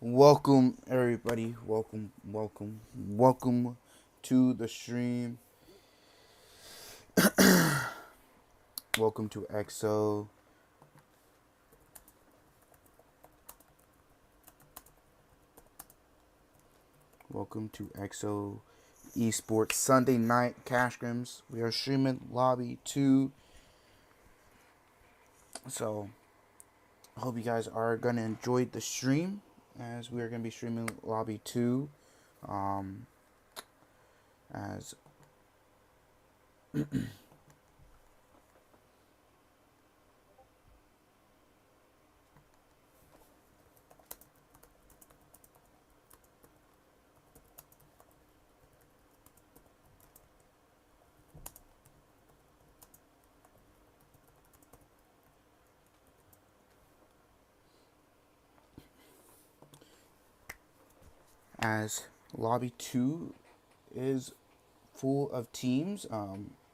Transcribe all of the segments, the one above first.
Welcome everybody. Welcome to the stream. Welcome to EXO. Welcome to EXO Esports Sunday night cash Scrims. We are streaming lobby 2. So I hope you guys are gonna enjoy the stream as we are gonna be streaming lobby 2. As as lobby 2 is full of teams.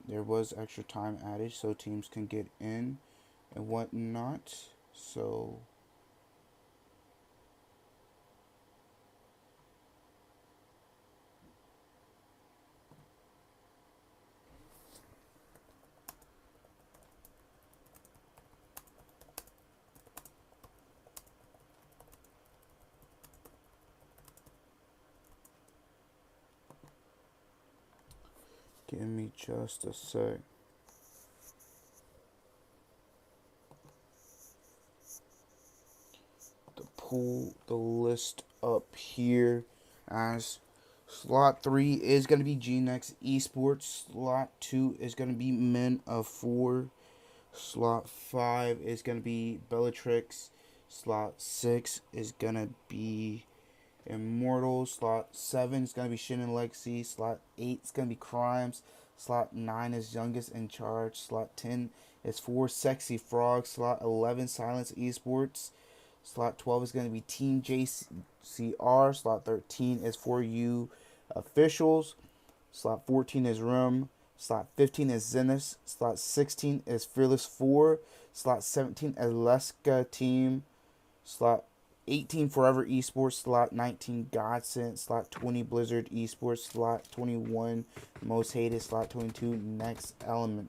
There was extra time added so teams can get in and whatnot. So give me just a sec. To pull the list up here as slot 3 is going to be GNX Esports. Slot 2 is going to be Men of 4. Slot 5 is going to be BELLATRIX. Slot 6 is going to be Immortals. Slot 7 is going to be Shin and Lexi. Slot 8 is going to be Crimes. Slot 9 is Youngest in Charge. Slot 10 is 4 Sexy Frogs. Slot 11 Silence Esports. Slot 12 is going to be Team JCR. Slot 13 is For You Officials. Slot 14 is Room. Slot 15 is Zeniths. Slot 16 is Fearless 4. Slot 17 is LESKA Team. Slot 18 Forever Esports. Slot 19 GodSent. Slot 20 Blizzard Esports. Slot 21 Mosthated. Slot 22 NEXGEN.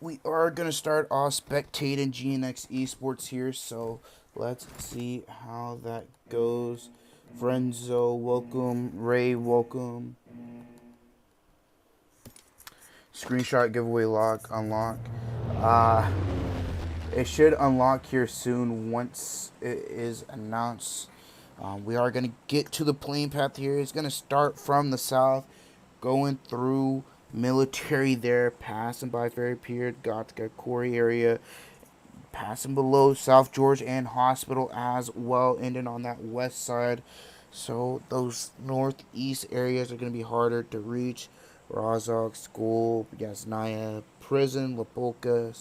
We are going to start off spectating GNX Esports here, so let's see how that goes. Frenzo, welcome. Ray, welcome. Screenshot giveaway unlock. It should unlock here soon once it is announced. We are going to get to the playing path here. It's going to start from the south, going through military there, passing by Ferry Pier, Gothica, Corey area, passing below South George and Hospital as well, ending on that west side. So those northeast areas are going to be harder to reach. Rozhok, School, Yasnaya, Prison, La Polka,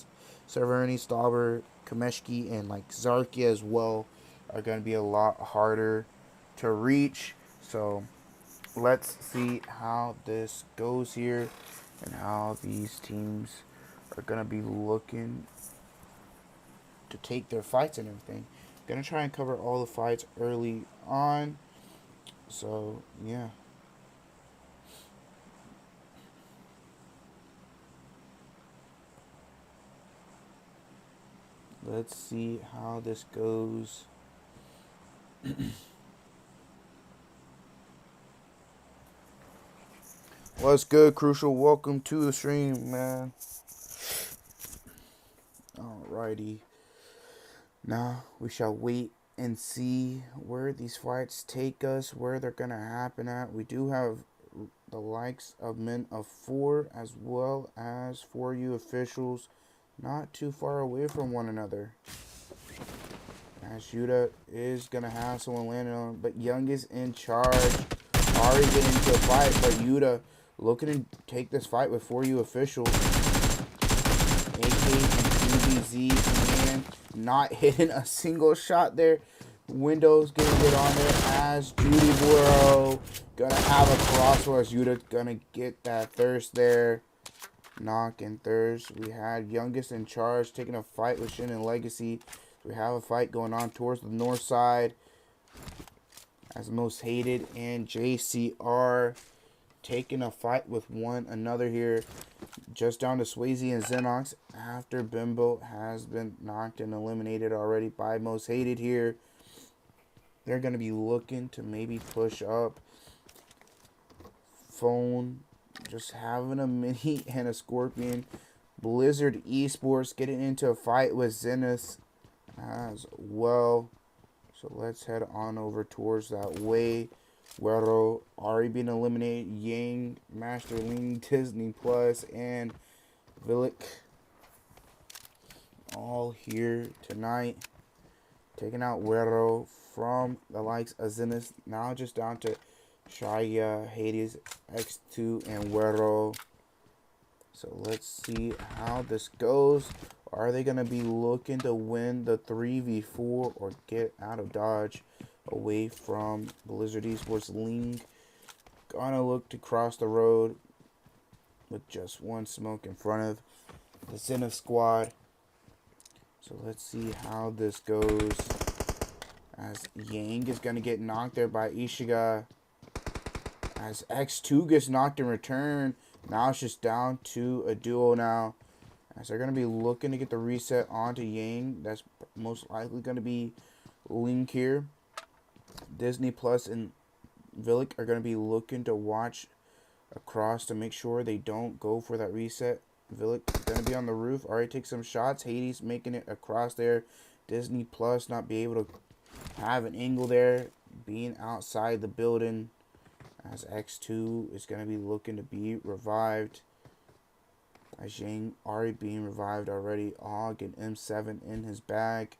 Severny, Stauber, Kameshki, and like Zarkia as well are going to be a lot harder to reach. So let's see how this goes here and how these teams are going to be looking to take their fights and everything. Gonna try and cover all the fights early on. So yeah. Let's see how this goes. What's good, Crucial? Welcome to the stream, man. Alrighty. Now we shall wait and see where these fights take us, where they're gonna happen at. We do have the likes of Men of 4 as well as For You Officials not too far away from one another. As Yuta is going to have someone landing on, but Young is in charge. Already getting into a fight, but Yuta looking to take this fight with For You official. AK and 2BZ, and not hitting a single shot there. Windows getting it on there as Judy Boro gonna have a crossword as Yuta gonna get that thirst there. Knock and thirst. We had Youngest in charge taking a fight with Shin and Legacy. We have a fight going on towards the north side as Mosthated and JCR taking a fight with one another here. Just down to Swayze and Zeniths after Bimbo has been knocked and eliminated already by Mosthated here. They're going to be looking to maybe push up. Phone just having a mini and a Scorpion. Blizzard Esports getting into a fight with Zeniths as well. So let's head on over towards that way. Wero already being eliminated. Yang, Master Ling, Disney Plus, and Villic all here tonight. Taking out Wero from the likes of Zeniths. Now just down to Shaya, Hades, X2, and Wero. So let's see how this goes. Are they going to be looking to win the 3v4 or get out of dodge away from Blizzard Esports? Ling gonna look to cross the road with just one smoke in front of the Zenith squad. So let's see how this goes. As Yang is going to get knocked there by Ishiga. As X2 gets knocked in return. Now it's just down to a duo now. As they're going to be looking to get the reset onto Yang. That's most likely going to be Link here. Disney Plus and Villic are going to be looking to watch across to make sure they don't go for that reset. Villic going to be on the roof. Already take some shots. Hades making it across there. Disney Plus not be able to have an angle there. Being outside the building. As X2 is going to be looking to be revived. As Yang already being revived already. Og and M7 in his bag.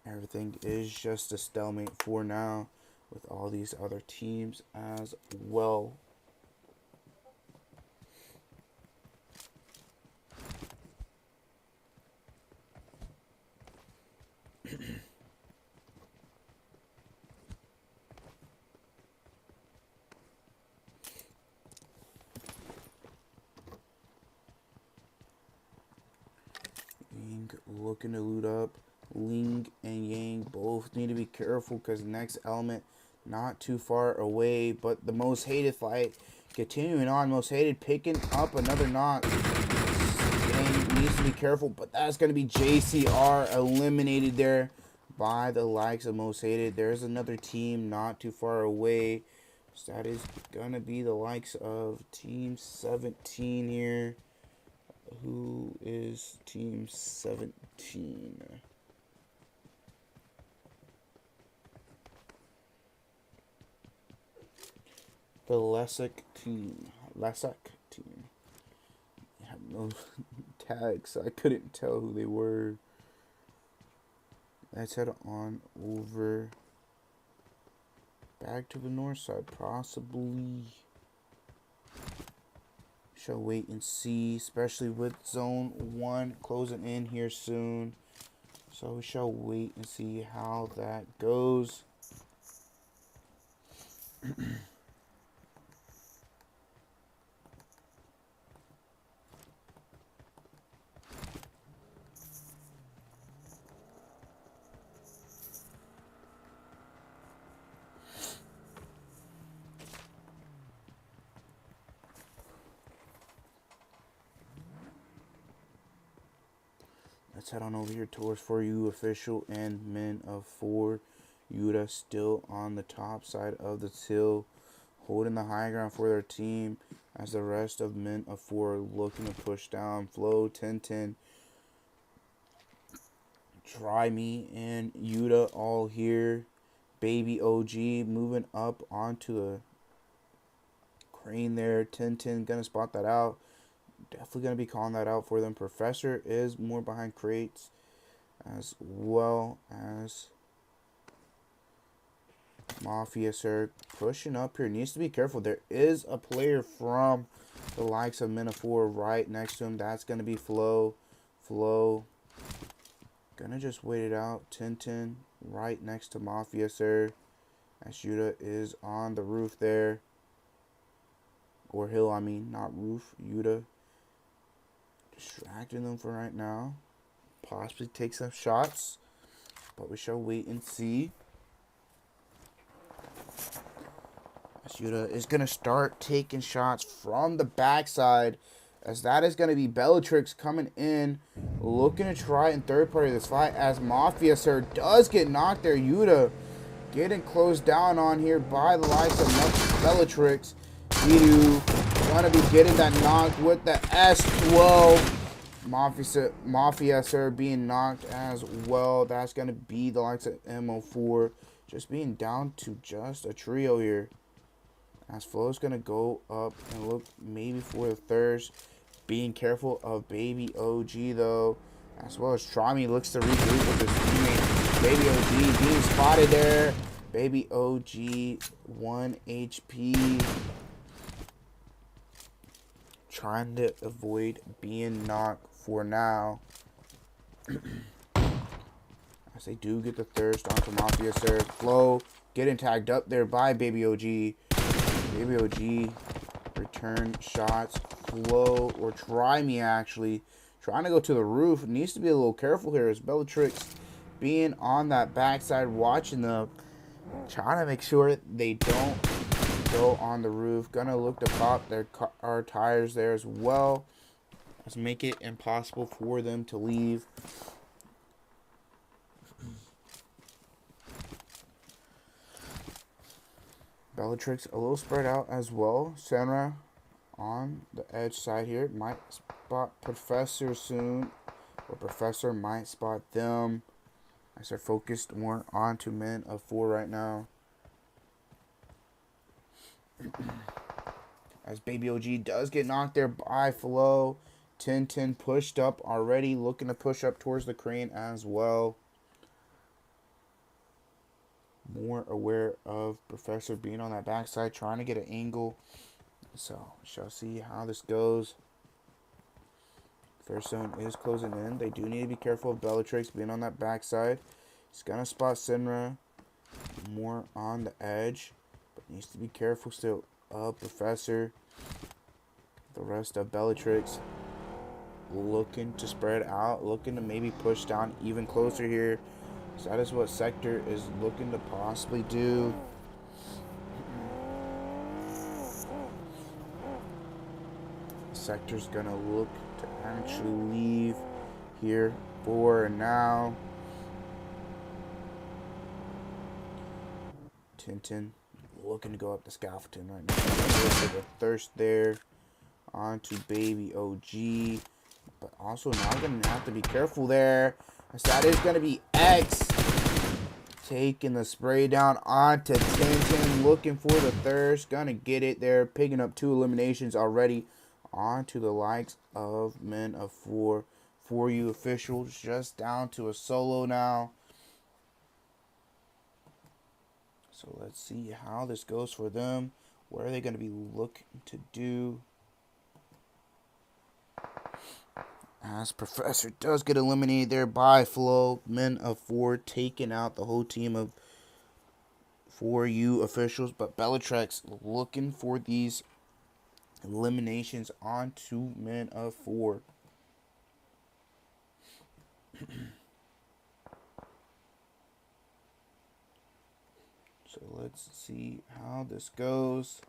Everything is just a stalemate for now with all these other teams as well. Yang looking to loot up. Ling and Yang both need to be careful because next element not too far away. But the Mosthated fight continuing on. Mosthated picking up another knock. Yang needs to be careful, but that's going to be JCR eliminated there by the likes of Mosthated. There's another team not too far away. So that is going to be the likes of Team 17 here. Who is Team 17? The LESKA team. LESKA team. I have no tags, so I couldn't tell who they were. Let's head on over back to the north side, possibly. Shall wait and see, especially with Zone 1 closing in here soon. So we shall wait and see how that goes. Let's head on over here towards For You official and Men of 4. Yuta still on the top side of the hill, holding the high ground for their team as the rest of Men of 4 are looking to push down. Flow, 10-10, Try Me, and Yuta all here. Baby OG moving up onto a Crane there. 10-10 gonna spot that out. Definitely gonna be calling that out for them. Professor is more behind crates, as well as Mafia, sir, pushing up here. Needs to be careful. There is a player from the likes of Metaphor right next to him. That's going to be Flo. Flo. Gonna just wait it out. 10-10 right next to Mafia, sir. As Yuta is on the roof there. Or hill, I mean. Not roof. Yuta. Distracting them for right now. Possibly take some shots. But we shall wait and see. Yuta is going to start taking shots from the backside, as that is going to be BELLATRIX coming in, looking to try and third party this fight, as Mafia, sir, does get knocked there. Yuta getting closed down on here by the likes of BELLATRIX. Edu going to be getting that knock with the S12. Mafia, sir, being knocked as well. That's going to be the likes of MO4, just being down to just a trio here. As Flo's going to go up and look maybe for the thirst. Being careful of Baby OG, though. As well as Trami looks to regroup with his teammate. Baby OG being spotted there. Baby OG, 1 HP. Trying to avoid being knocked for now. As they do get the thirst onto Mafia, sir. Flo getting tagged up there by Baby OG. Baby OG, return shots, Flo, or try me actually. Trying to go to the roof. Needs to be a little careful here as BELLATRIX being on that backside, watching them. Trying to make sure they don't go on the roof. Gonna look to pop their car tires there as well. Let's make it impossible for them to leave. BELLATRIX a little spread out as well. Senra on the edge side here. Might spot Professor soon. Or Professor might spot them. As they're focused more onto men of 4 right now. As Baby OG does get knocked there by Flo. 10-10 pushed up already. Looking to push up towards the crane as well. More aware of Professor being on that backside, trying to get an angle. So, shall see how this goes. First zone is closing in. They do need to be careful of BELLATRIX being on that backside. He's going to spot Senra more on the edge, but needs to be careful still of Professor. The rest of BELLATRIX looking to spread out, looking to maybe push down even closer here. So that is what Sector is looking to possibly do. Sector's gonna look to actually leave here for now. 10-10 looking to go up the scaffolding right now. Look at the thirst there onto Baby OG. But also now gonna have to be careful there. So that is going to be X taking the spray down onto 10-10, looking for the thirst. Going to get it there, picking up 2 eliminations already onto the likes of men of 4. For you officials, just down to a solo now. So let's see how this goes for them. What are they going to be looking to do? As Professor does get eliminated there by Flo. Men of 4 taking out the whole team of 4U officials. But BELLATRIX looking for these eliminations onto men of 4. So let's see how this goes.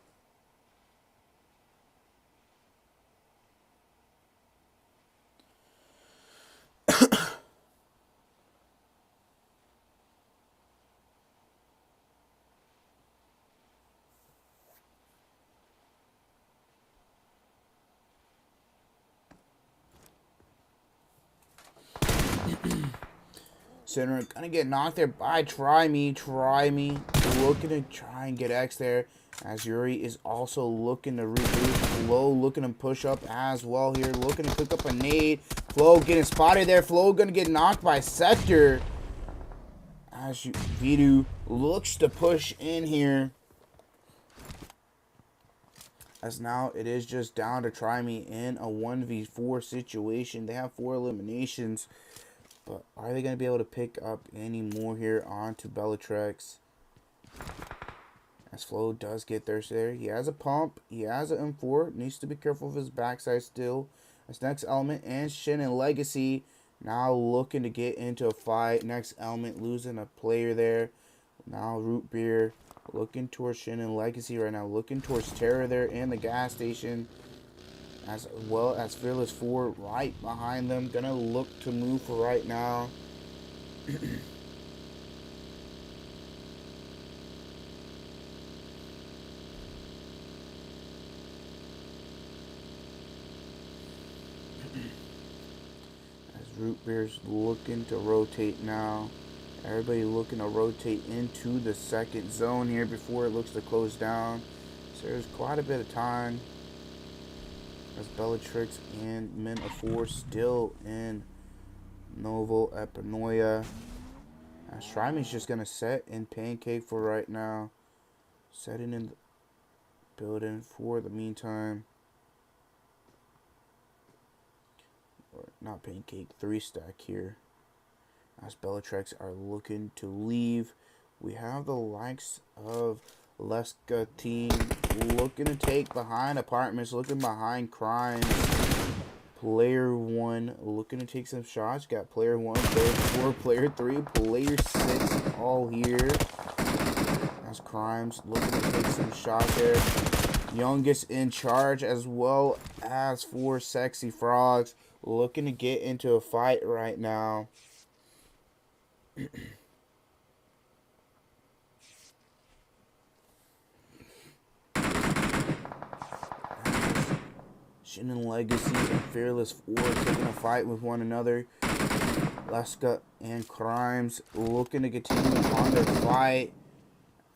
Center gonna get knocked there by Try Me. Looking to try and get X there. As Yuri is also looking to reboot. Flo looking to push up as well here. Looking to cook up a nade. Flo getting spotted there. Flo going to get knocked by Sector. As Vidu looks to push in here. As now it is just down to Try Me in a 1v4 situation. They have 4 eliminations. But are they going to be able to pick up any more here onto BELLATRIX? As Flo does get thirsty there. He has a pump. He has an M4. Needs to be careful of his backside still. As Next Element and Shin and Legacy now looking to get into a fight. Next Element losing a player there. Now Root Beer looking towards Shin and Legacy right now. Looking towards Terror there in the gas station. As well as Fearless 4 right behind them. Gonna look to move for right now. Root Beer's looking to rotate now. Everybody looking to rotate into the second zone here before it looks to close down. So there's quite a bit of time. As BELLATRIX and Men of 4 still in Novo Epinoia. As Shrimey's just going to set in Pancake for right now. Setting in the building for the meantime. Or not Pancake, 3-stack here. As BELLATRIX are looking to leave. We have the likes of LESKA team looking to take behind Apartments, looking behind Crimes. Player 1 looking to take some shots. Got player 1, player 4, player 3, player 6 all here. As Crimes looking to take some shots there. Youngest in charge as well as 4 Sexy Frogs looking to get into a fight right now. Shin and Legacy and Fearless 4 taking a fight with one another. LESKA and Crimes looking to continue on their fight.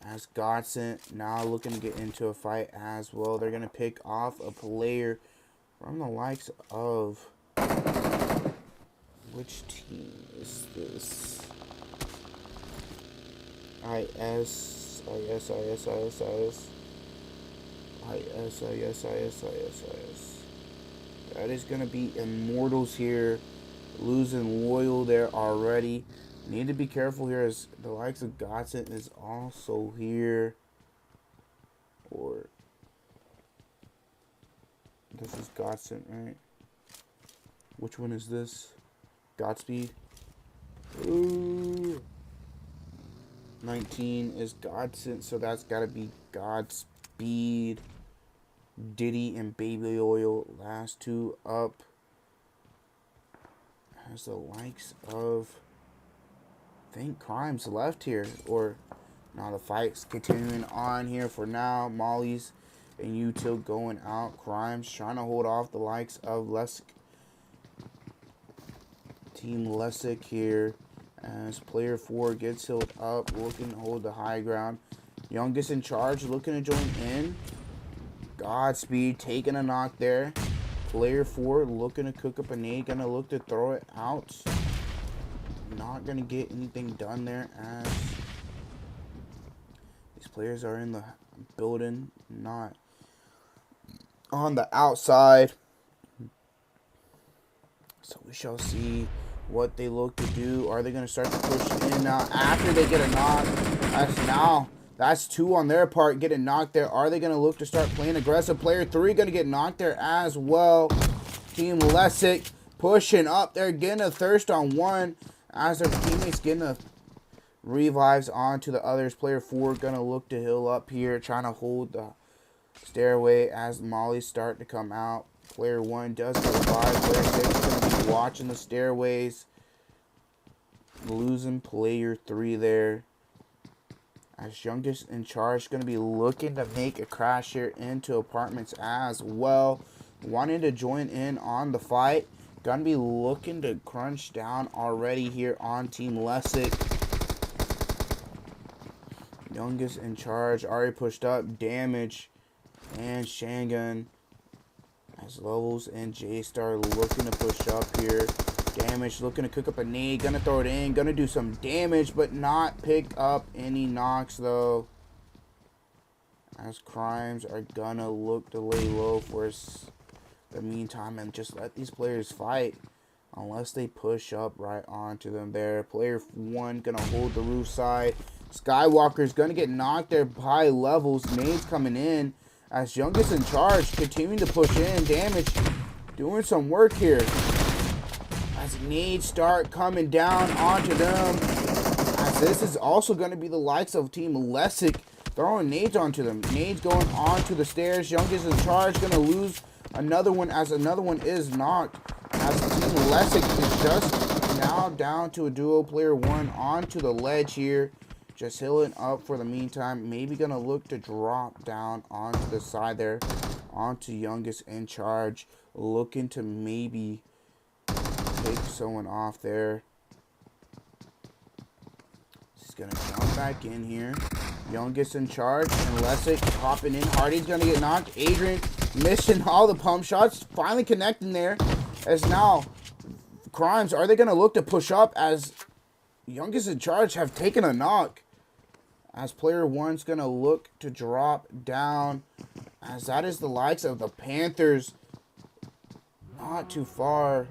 As GodSent now looking to get into a fight as well. They're going to pick off a player from the likes of... Which team is this? IS. That is going to be Immortals here. Losing Loyal there already. Need to be careful here as the likes of GodSent is also here. Or this is GodSent, right? Which one is this? Godspeed. Ooh. 19 is GodSent, so that's got to be Godspeed. Diddy and Baby Oil, last 2 up. Has the likes of, I think, Crimes left here. Or, now the fight's continuing on here for now. Molly's and Util going out. Crimes trying to hold off the likes of Team Lesic here. As player 4 gets healed up, looking to hold the high ground. Youngest in charge, looking to join in. Godspeed taking a knock there. Player 4 looking to cook up a nade, gonna look to throw it out. Not gonna get anything done there as these players are in the building, not on the outside. So we shall see what they look to do. Are they going to start to push in now after they get a knock? That's 2 on their part getting knocked there. Are they going to look to start playing aggressive? Player 3 going to get knocked there as well. Team Lesic pushing up there, getting a thirst on 1 as their teammates getting a revives onto the others. Player 4 going to look to heal up here, trying to hold the stairway as Molly's start to come out. Player 1 does get revived. Player 6 is going to be watching the stairways. Losing player 3 there. As Youngest in charge, going to be looking to make a crash here into Apartments as well. Wanting to join in on the fight. Going to be looking to crunch down already here on Team Lesic. Youngest in charge. Already pushed up. Damage. And Shangun. As Levels and J-Star looking to push up here. Damage. Looking to cook up a nade. Gonna throw it in. Gonna do some damage. But not pick up any knocks though. As Crimes are gonna look to lay low for the meantime. And just let these players fight. Unless they push up right onto them there. Player 1 gonna hold the roof side. Skywalker's gonna get knocked there by Levels. Nades coming in. As Youngest in charge, continuing to push in. Damage, doing some work here. As nades start coming down onto them. As this is also going to be the likes of Team LESKA throwing nades onto them. Nades going onto the stairs. Youngest in charge, going to lose another one as another one is knocked. As Team LESKA is just now down to a duo. Player 1 onto the ledge here. Just healing up for the meantime. Maybe going to look to drop down onto the side there. Onto Youngest in charge. Looking to maybe take someone off there. He's going to jump back in here. Youngest in charge. And LESKA hopping in. Hardy's going to get knocked. Adrian missing all the pump shots. Finally connecting there. As now, Crimes, are they going to look to push up as Youngest in charge have taken a knock? As player 1's going to look to drop down. As that is the likes of the Panthers. Not too far.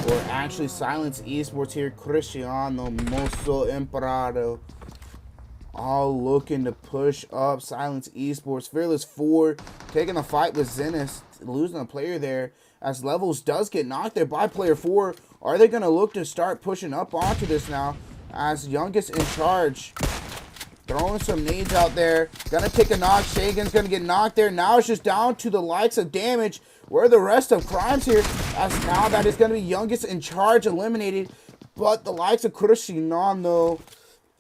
Or actually Silence Esports here. Cristiano, Mosso, Emperado. All looking to push up. Silence Esports. Fearless 4 taking a fight with Zeniths. Losing a player there. As Levels does get knocked there by player 4. Are they going to look to start pushing up onto this now? As Youngest in charge. Throwing some nades out there. Gonna take a knock. Shagan's gonna get knocked there. Now it's just down to the likes of Damage. Where are the rest of Crimes here? As now that is gonna be Youngest in charge eliminated. But the likes of Cristiano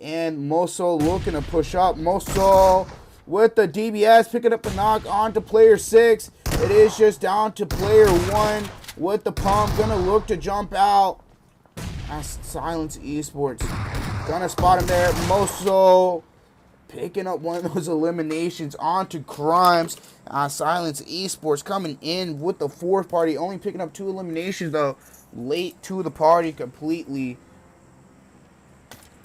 and Mosso looking to push up. Mosso with the DBS picking up the knock onto player 6. It is just down to player 1 with the pump. Gonna look to jump out. As Silence Esports gonna spot him there. Mosso picking up one of those eliminations onto Crimes. Silence Esports coming in with the 4th party. Only picking up 2 eliminations though. Late to the party completely.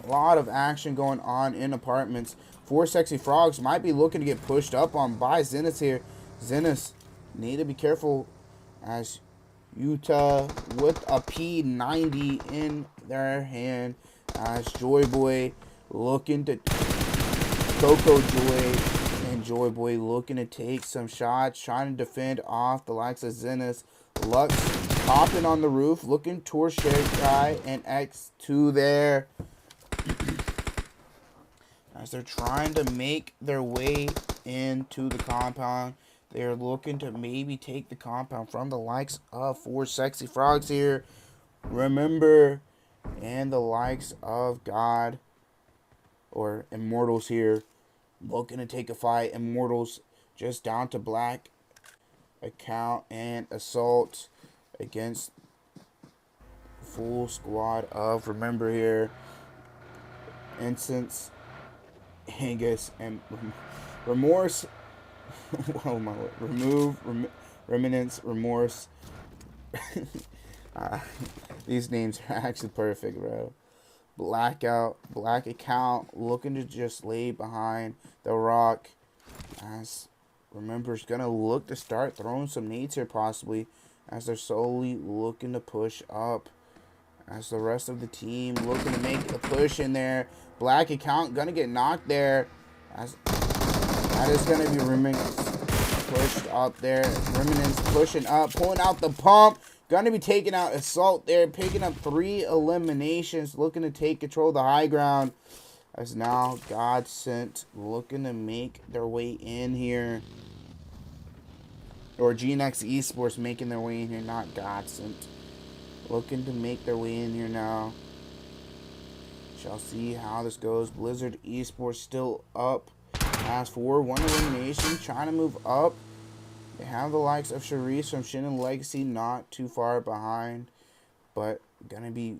A lot of action going on in apartments. 4 Sexy Frogs might be looking to get pushed up on by Zeniths here. Zeniths need to be careful as Utah with a P90 in their hand. As Joy Boy looking to Coco Joy and Joy Boy looking to take some shots, trying to defend off the likes of Zeniths. Lux hopping on the roof, looking towards Sheriff Guy and X2 there. As they're trying to make their way into the compound. They're looking to maybe take the compound from the likes of 4 Sexy Frogs here. Remember, and the likes of God or Immortals here. Looking to take a fight. Immortals just down to black account and assault against full squad of, remember here, Incense, Angus, and Remorse. Oh my Lord. Remove, Reminence, Remorse. These names are actually perfect, bro. Blackout, Black Account, looking to just lay behind the rock. As Remember's gonna look to start throwing some nades here possibly. As they're slowly looking to push up. As the rest of the team looking to make a push in there. Black Account gonna get knocked there. As that is gonna be Remnants pushed up there. Remnants pushing up, pulling out the pump. Gonna be taking out Assault there, picking up 3 eliminations, looking to take control of the high ground. As now GodSent looking to make their way in here. Or GNX Esports making their way in here, not GodSent. Looking to make their way in here now. Shall see how this goes. Blizzard Esports still up. As for 1 elimination, trying to move up. They have the likes of Charisse from Shin and Legacy not too far behind. but going to be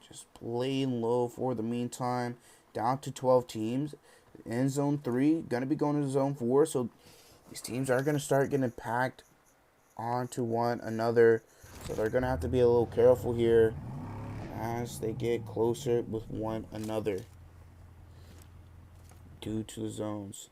just playing low for the meantime. Down to 12 teams. In Zone 3, going to be going into Zone 4, so these teams are going to start getting packed onto one another. So they're going to have to be a little careful here as they get closer with one another due to the zones.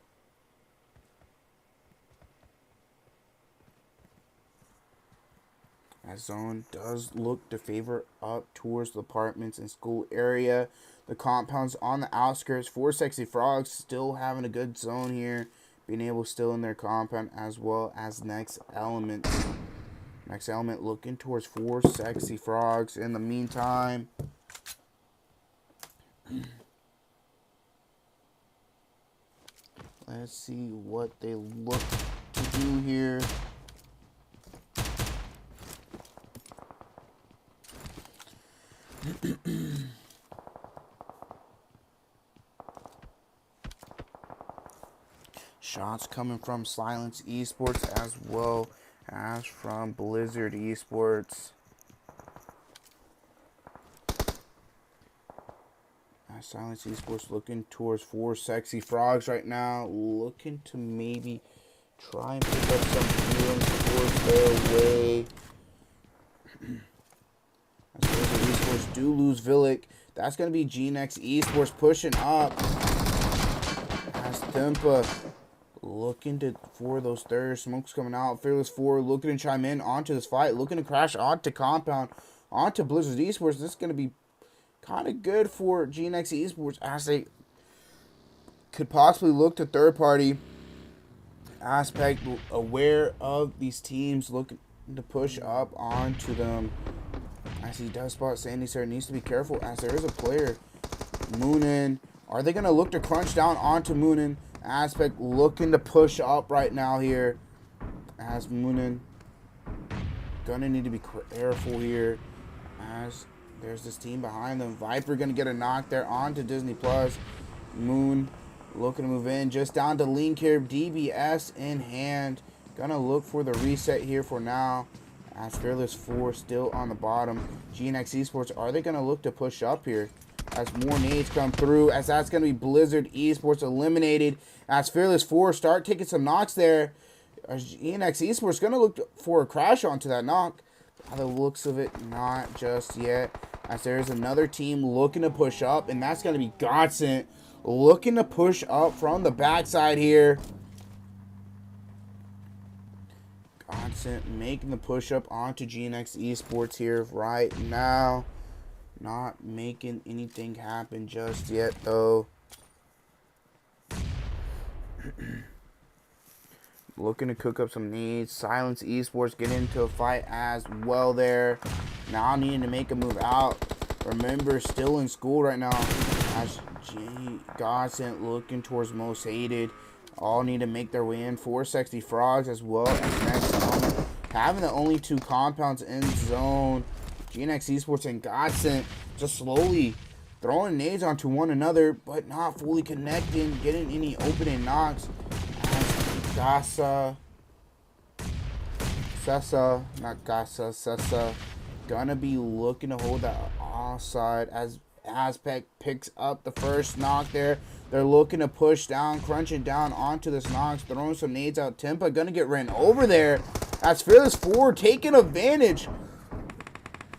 As zone does look to favor up towards the apartments and school area. The compounds on the outskirts for Sexy Frogs still having a good zone here. Being able to still in their compound, as well as Next Element. Next Element looking towards 4 Sexy Frogs in the meantime. Let's see what they look to do here. Shots coming from Silence Esports as well as from Blizzard Esports. Silence Esports looking towards 4 Sexy Frogs right now. Looking to maybe try and pick up some feelings towards their way. As Blizzard Esports do lose Villic. That's going to be GNX Esports pushing up. As Tempa looking for those third smokes coming out. Fearless 4 looking to chime in onto this fight. Looking to crash onto Compound. Onto Blizzard Esports. This is going to be kind of good for GNX Esports as they could possibly look to third-party aspect, aware of these teams looking to push up onto them. As he does spot Sandy, sir, needs to be careful as there is a player. Moonin. Are they going to look to crunch down onto Moonin? Aspect looking to push up right now here. As Moonin going to need to be careful here. As there's this team behind them. Viper going to get a knock there onto Disney Plus. Moon looking to move in. Just down to Link here. DBS in hand. Going to look for the reset here for now. As Fearless 4 still on the bottom. GNX Esports, are they going to look to push up here? As more nades come through. As that's going to be Blizzard Esports eliminated. As Fearless 4 start taking some knocks there. As GNX Esports going to look for a crash onto that knock. By the looks of it, not just yet. As there's another team looking to push up, and that's going to be GodSent looking to push up from the backside here. GodSent making the push up onto GNX Esports here right now. Not making anything happen just yet, though. Looking to cook up some needs. Silence Esports get into a fight as well there. Now needing to make a move out. Remember, still in school right now. As GodSent looking towards Mosthated. All need to make their way in. 4 Sexy Frogs as well as Next Element. Having the only 2 compounds in zone. GNX Esports and GodSent just slowly throwing nades onto one another, but not fully connecting, getting any opening knocks. Sessa, gonna be looking to hold that offside as Azpec picks up the first knock there. They're looking to push down, crunching down onto this knocks, throwing some nades out. Tempa gonna get ran over there. As Fearless 4 taking advantage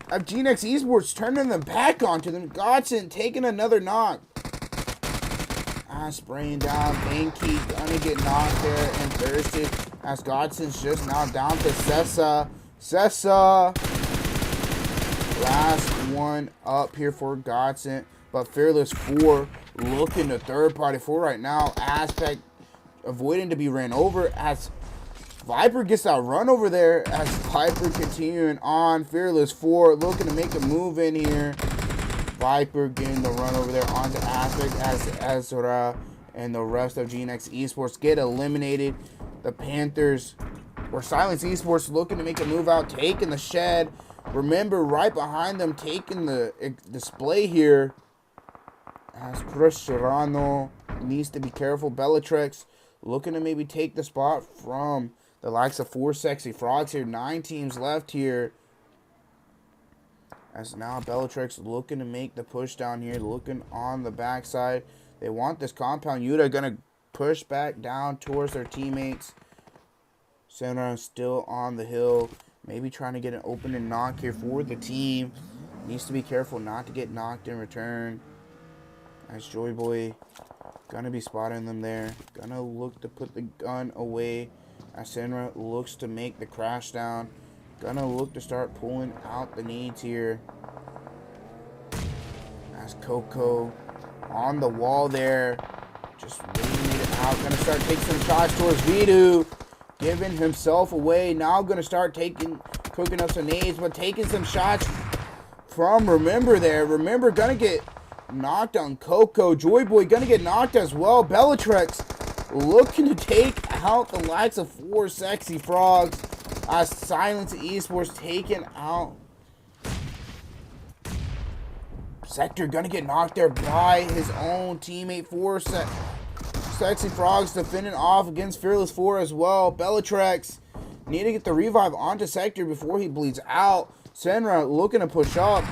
of GNX Esports, turning them back onto them. GodSent taking another knock. Spraying down. Banky gonna get knocked there and thirsted. As GodSent's just now down to Sessa. Last one up here for GodSent. But Fearless 4 looking to third party 4 right now. Aspect avoiding to be ran over as Viper gets that run over there. As Viper continuing on. Fearless 4 looking to make a move in here. Viper getting the run over there onto Aspect as Ezra and the rest of GNX Esports get eliminated. The Panthers or Silence Esports looking to make a move out, taking the shed. Remember, right behind them, taking the display here. As Chris Serrano needs to be careful. BELLATRIX looking to maybe take the spot from the likes of 4 Sexy Frogs here. 9 teams left here. As now BELLATRIX looking to make the push down here, looking on the backside. They want this compound. Yuta going to push back down towards their teammates. Senra still on the hill. Maybe trying to get an open and knock here for the team. Needs to be careful not to get knocked in return. As Joyboy going to be spotting them there. Going to look to put the gun away. As Senra looks to make the crash down. Gonna look to start pulling out the nades here. As Coco on the wall there. Just waiting it out. Gonna start taking some shots towards Vidu. Giving himself away. Now gonna start cooking up some nades. But taking some shots from Remember there. Remember gonna get knocked on Coco. Joyboy gonna get knocked as well. BELLATRIX looking to take out the likes of 4 Sexy Frogs. As Silence Esports taken out. Sector gonna get knocked there by his own teammate. 4 Sexy Frogs defending off against Fearless 4 as well. BELLATRIX need to get the revive onto Sector before he bleeds out. Senra looking to push up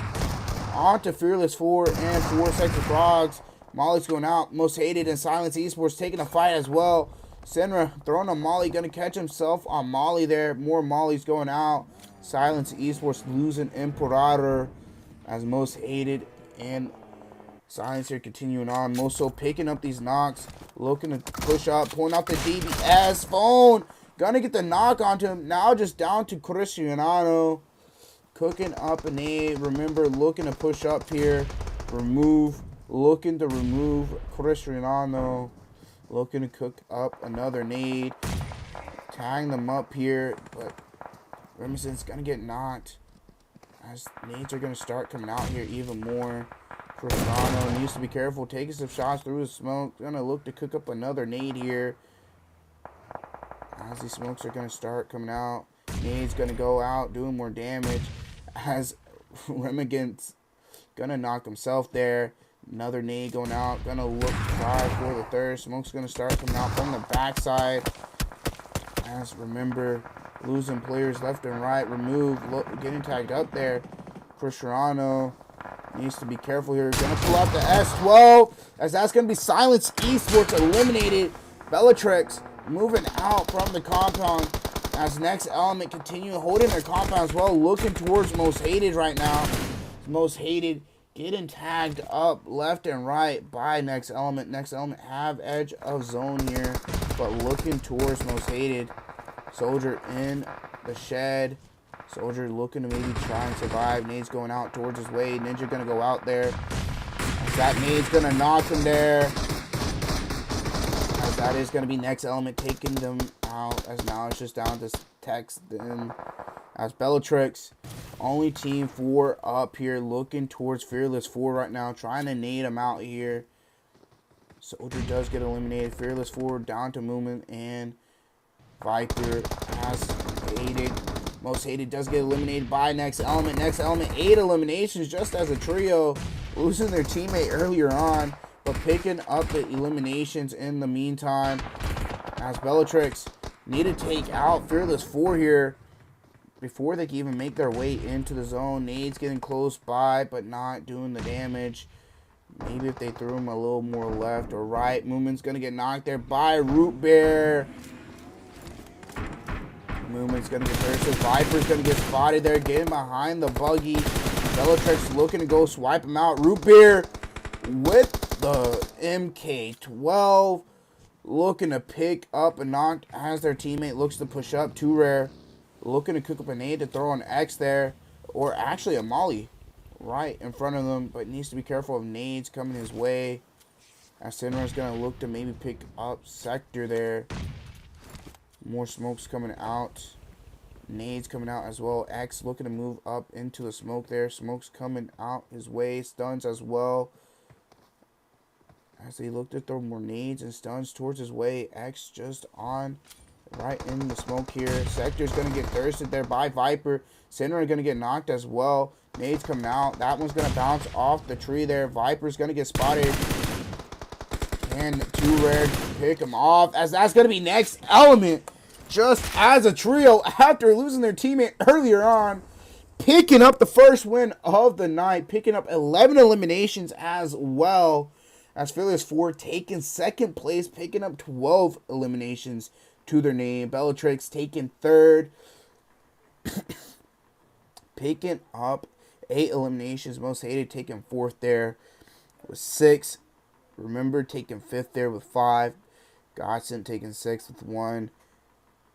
onto Fearless 4 and 4 Sexy Frogs. Molly's going out. Mosthated and Silence Esports taking a fight as well. Senra throwing a Molly, gonna catch himself on Molly there. More Molly's going out. Silence Esports losing Imperator as Mosthated and Silencer continuing on. Moso picking up these knocks, looking to push up, pulling out the DBS phone. Gonna get the knock onto him. Now just down to Cristiano. Cooking up a nade. Remember, looking to push up here. Looking to remove Cristiano. Looking to cook up another nade. Tying them up here. But Remington's going to get knocked. As nades are going to start coming out here even more. Cristiano needs to be careful. Taking some shots through the smoke. Going to look to cook up another nade here. As these smokes are going to start coming out. Nade's going to go out. Doing more damage. As Remington's going to knock himself there. Another nade going out. Gonna look to try for the third. Smoke's gonna start coming out from the backside. As Remember, losing players left and right. Getting tagged up there. Cristiano needs to be careful here. Gonna pull out the S12. As that's gonna be Silence Esports eliminated. BELLATRIX moving out from the compound. As Next Element continue holding their compound as well. Looking towards Mosthated right now. Mosthated getting tagged up left and right by Next Element. Next Element have edge of zone here, but looking towards Mosthated. Soldier in the shed. Soldier looking to maybe try and survive. Nade's going out towards his way. Ninja gonna go out there. As that nade's gonna knock him there. As that is gonna be Next Element taking them out. As now it's just down to text them. As BELLATRIX, only team 4 up here, looking towards Fearless 4 right now, trying to nade him out here. Soldier does get eliminated. Fearless 4 down to Movement, and Viper has hated. Mosthated does get eliminated by Next Element. Next Element 8 eliminations just as a trio, losing their teammate earlier on, but picking up the eliminations in the meantime. As BELLATRIX need to take out Fearless 4 here before they can even make their way into the zone. Nade's getting close by, but not doing the damage. Maybe if they threw him a little more left or right. Movement's going to get knocked there by Root Bear. Movement's going to get thirsted. Viper's going to get spotted there, getting behind the buggy. BELLATRIX looking to go swipe him out. Root Bear with the MK12. Looking to pick up a knock as their teammate looks to push up. Too Rare looking to cook up a nade to throw an X there, or actually a Molly right in front of them, but needs to be careful of nades coming his way. As Senra's going to look to maybe pick up Sector there. More smokes coming out. Nades coming out as well. X looking to move up into the smoke there. Smokes coming out his way. Stuns as well. As they look to throw more nades and stuns towards his way. X just on right in the smoke here. Sector's going to get thirsted there by Viper. Senra going to get knocked as well. Nades coming out. That one's going to bounce off the tree there. Viper's going to get spotted. And Too Rare pick him off, as that's going to be Next Element just as a trio after losing their teammate earlier on. picking up the first win of the night, picking up 11 eliminations as well. As Fearless 4 taking second place, picking up 12 eliminations to their name. BELLATRIX taking third, picking up 8 eliminations. Mosthated taking fourth there with 6. Remember taking fifth there with 5. GodSent taking 6th with 1.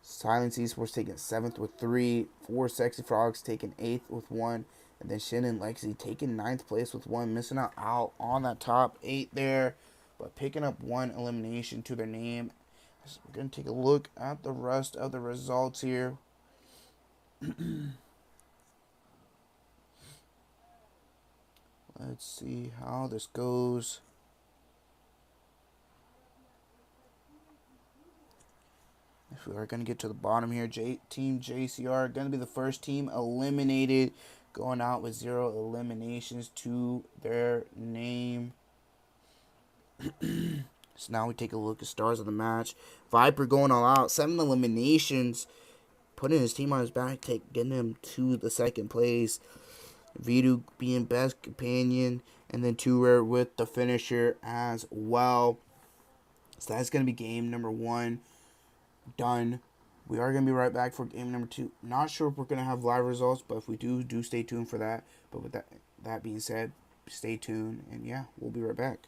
GNX Esports taking 7th with 3. 4 Sexy Frogs taking 8th with 1. And then Shin and Lexi taking 9th place with 1. Missing out on that top 8 there. But picking up 1 elimination to their name. So we're going to take a look at the rest of the results here. Let's see how this goes. If we are going to get to the bottom here, Team JCR going to be the first team eliminated, going out with 0 eliminations to their name. So now we take a look at stars of the match. Viper going all out, 7 eliminations, putting his team on his back, getting him to the second place. Vidu being best companion, and then 2 Rare with the finisher as well. So that's going to be game number 1 done. We are going to be right back for game number 2. Not sure if we're going to have live results, but if we do stay tuned for that. But with that being said, stay tuned, and yeah, we'll be right back.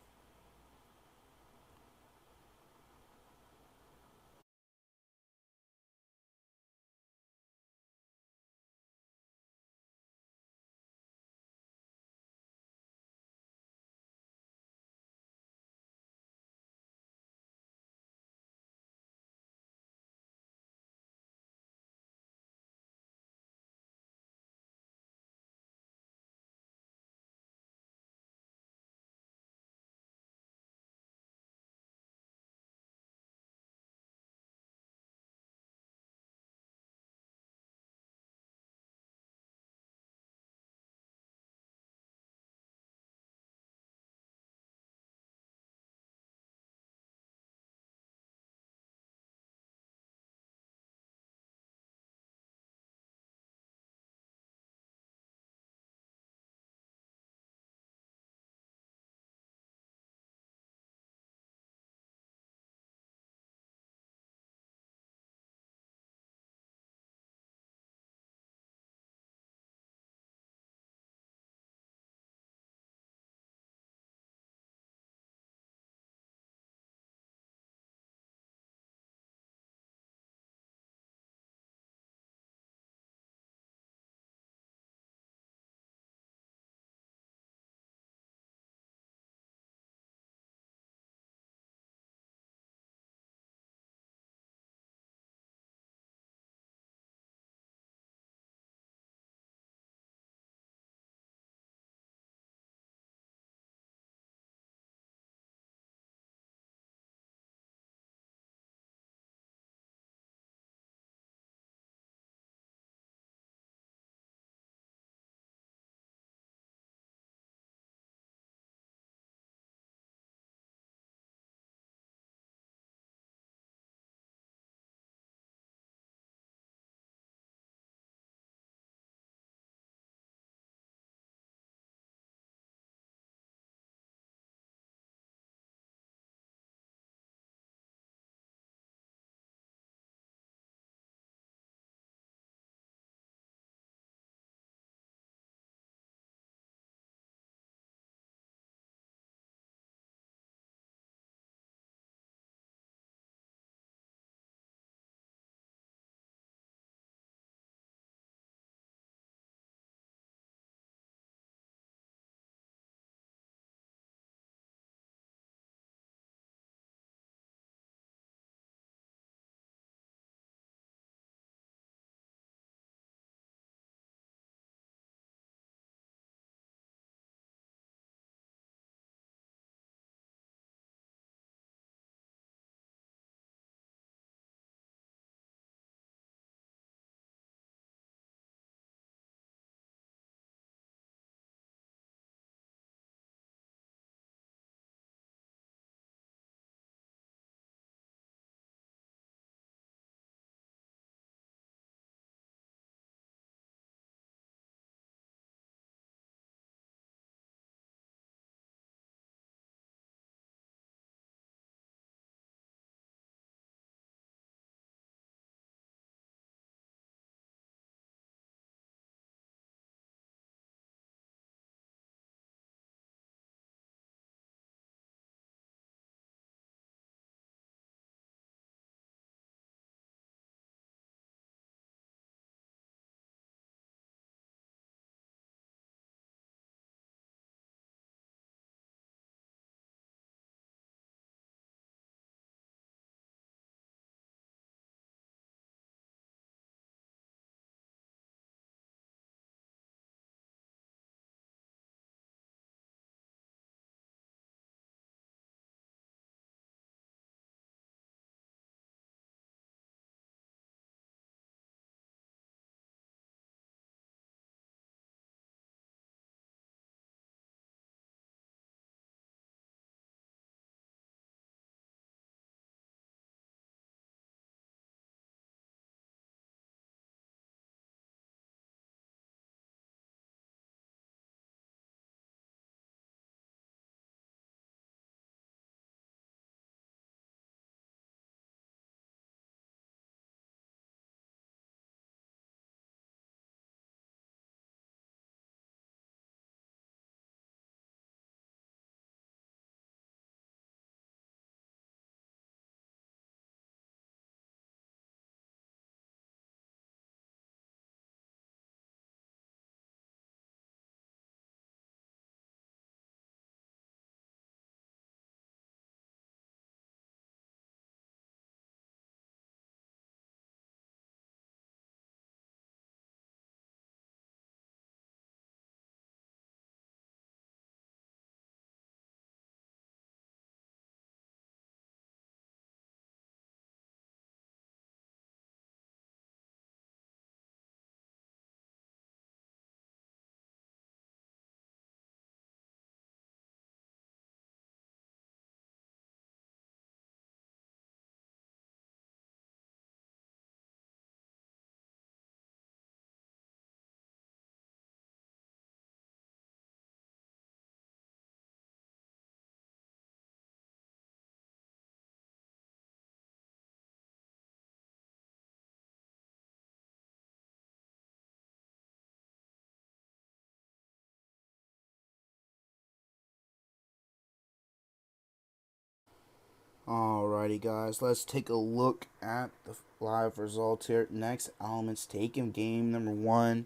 Alrighty, guys, let's take a look at the live results here. Next Elements taking game number 1.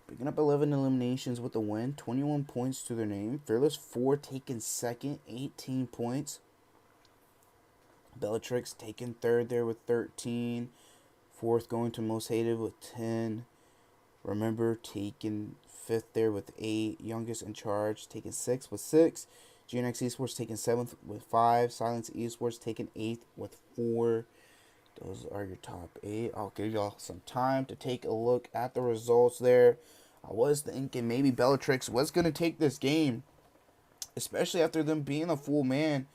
Picking up 11 eliminations with a win, 21 points to their name. Fearless 4 taking second, 18 points. BELLATRIX taking third there with 13. Fourth going to Mosthated with 10. Remember taking fifth there with 8. Youngest in charge taking 6 with 6. GNX Esports taking 7th with 5. Silence Esports taking 8th with 4. Those are your top 8. I'll give y'all some time to take a look at the results there. I was thinking maybe BELLATRIX was going to take this game, especially after them being a full man,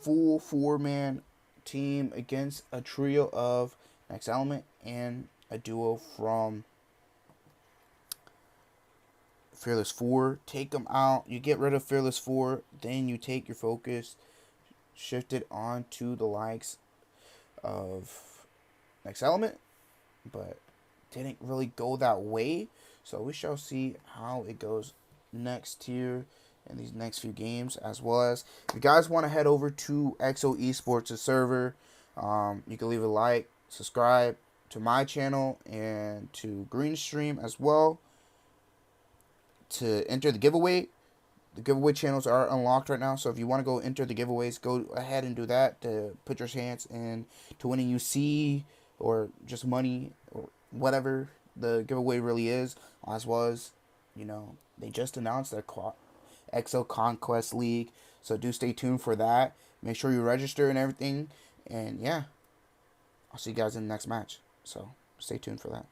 four-man team against a trio of Next Element and a duo from Fearless 4. Take them out. You get rid of Fearless 4. Then you take your focus, shift it on to the likes of Next Element. But didn't really go that way. So we shall see how it goes next here in these next few games. As well as if you guys want to head over to XO Esports' server, you can leave a like, subscribe to my channel and to Green Stream as well to enter the giveaway. The giveaway channels are unlocked right now, so if you want to go enter the giveaways, go ahead and do that to put your chance in to winning UC or just money or whatever the giveaway really is. As well as, they just announced their XO Conquest League, so do stay tuned for that. Make sure you register and everything, and yeah, I'll see you guys in the next match, so stay tuned for that.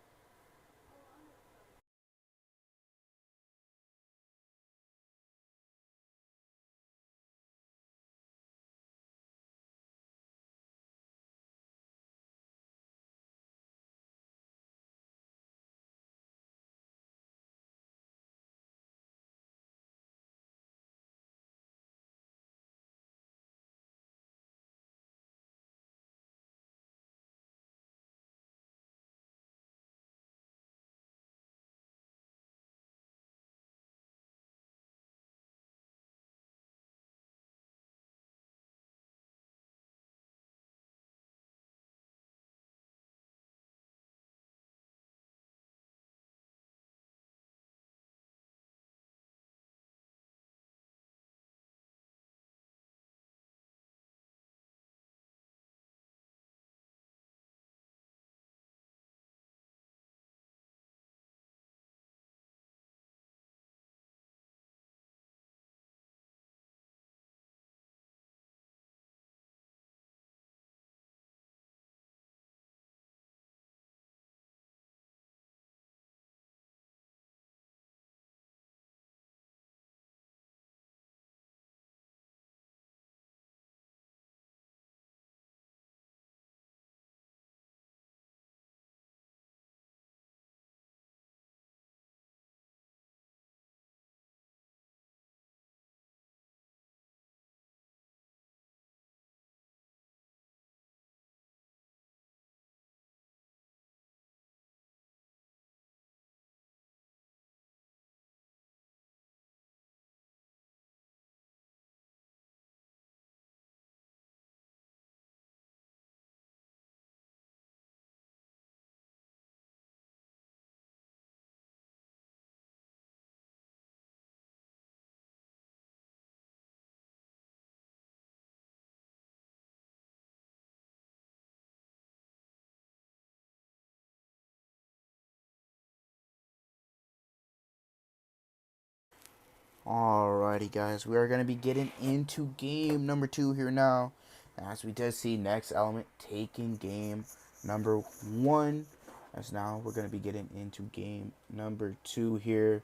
Alrighty, guys, we are going to be getting into game number 2 here now. As we did see Next Element taking game number 1. As now we're going to be getting into game number 2 here.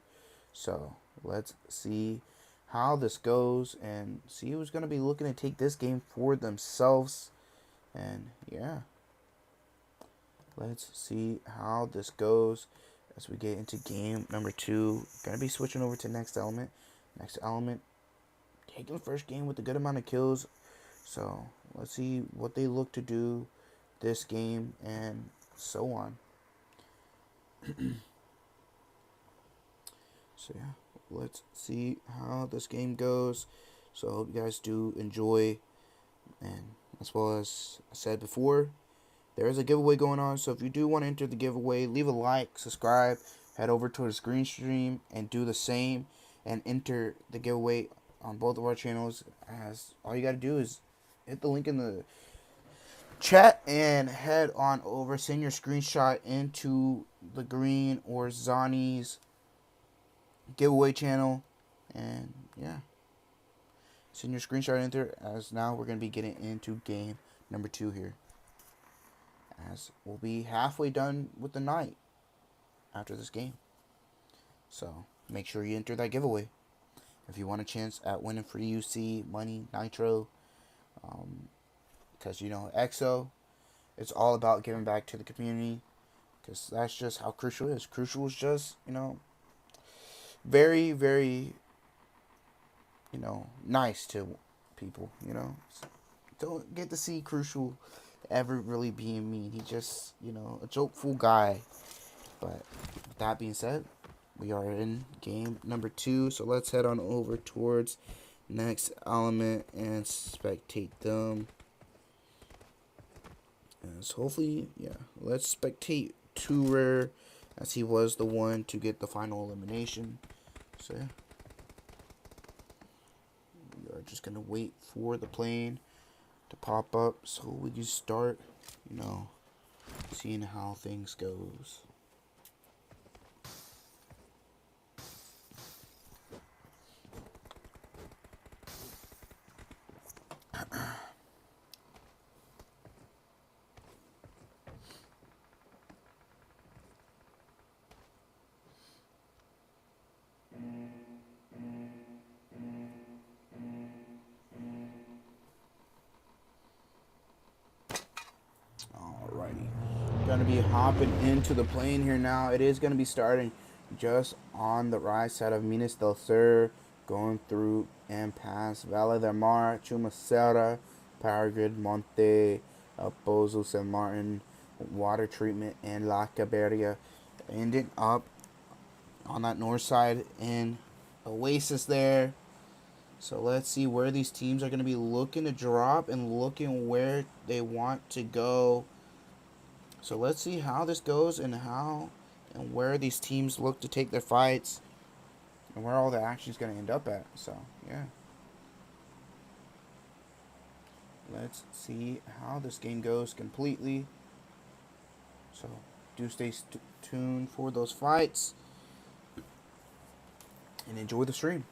So let's see how this goes and see who's going to be looking to take this game for themselves. And yeah, let's see how this goes as we get into game number 2. Going to be switching over to Next Element. Next Element taking the first game with a good amount of kills. So let's see what they look to do this game and so on. So yeah, let's see how this game goes. So I hope you guys do enjoy. And as well as I said before, there is a giveaway going on. So if you do want to enter the giveaway, leave a like, subscribe, head over to the screen stream and do the same and enter the giveaway on both of our channels. As all you got to do is hit the link in the chat and head on over, send your screenshot into the Green or Zohnny's giveaway channel, and yeah, send your screenshot in there. As now we're going to be getting into game number 2 here, as we'll be halfway done with the night after this game. So make sure you enter that giveaway if you want a chance at winning free UC, money, nitro, because you know EXO, it's all about giving back to the community, because that's just how Crucial is. Crucial is just, you know, very, very, you know, nice to people, you know. Don't get to see Crucial ever really being mean. He just, you know, a jokeful guy. But with that being said, we are in game number 2, so let's head on over towards next element and spectate them. As hopefully, yeah, let's spectate 2 Rare, as he was the one to get the final elimination. So yeah, we are just gonna wait for the plane to pop up so we can start, you know, seeing how things goes. Alrighty, gonna be hopping into the plane here now. It is gonna be starting just on the right side of Minas del Sur, going through and past Valle del Mar, Chumacera, Power Grid, Monte, Pozo, San Martin, Water Treatment, and La Caberia, ending up on that north side in Oasis there. So let's see where these teams are going to be looking to drop and looking where they want to go. So let's see how this goes and how and where these teams look to take their fights and where all the action is going to end up at. So yeah, let's see how this game goes completely. So do stay tuned for those fights and enjoy the stream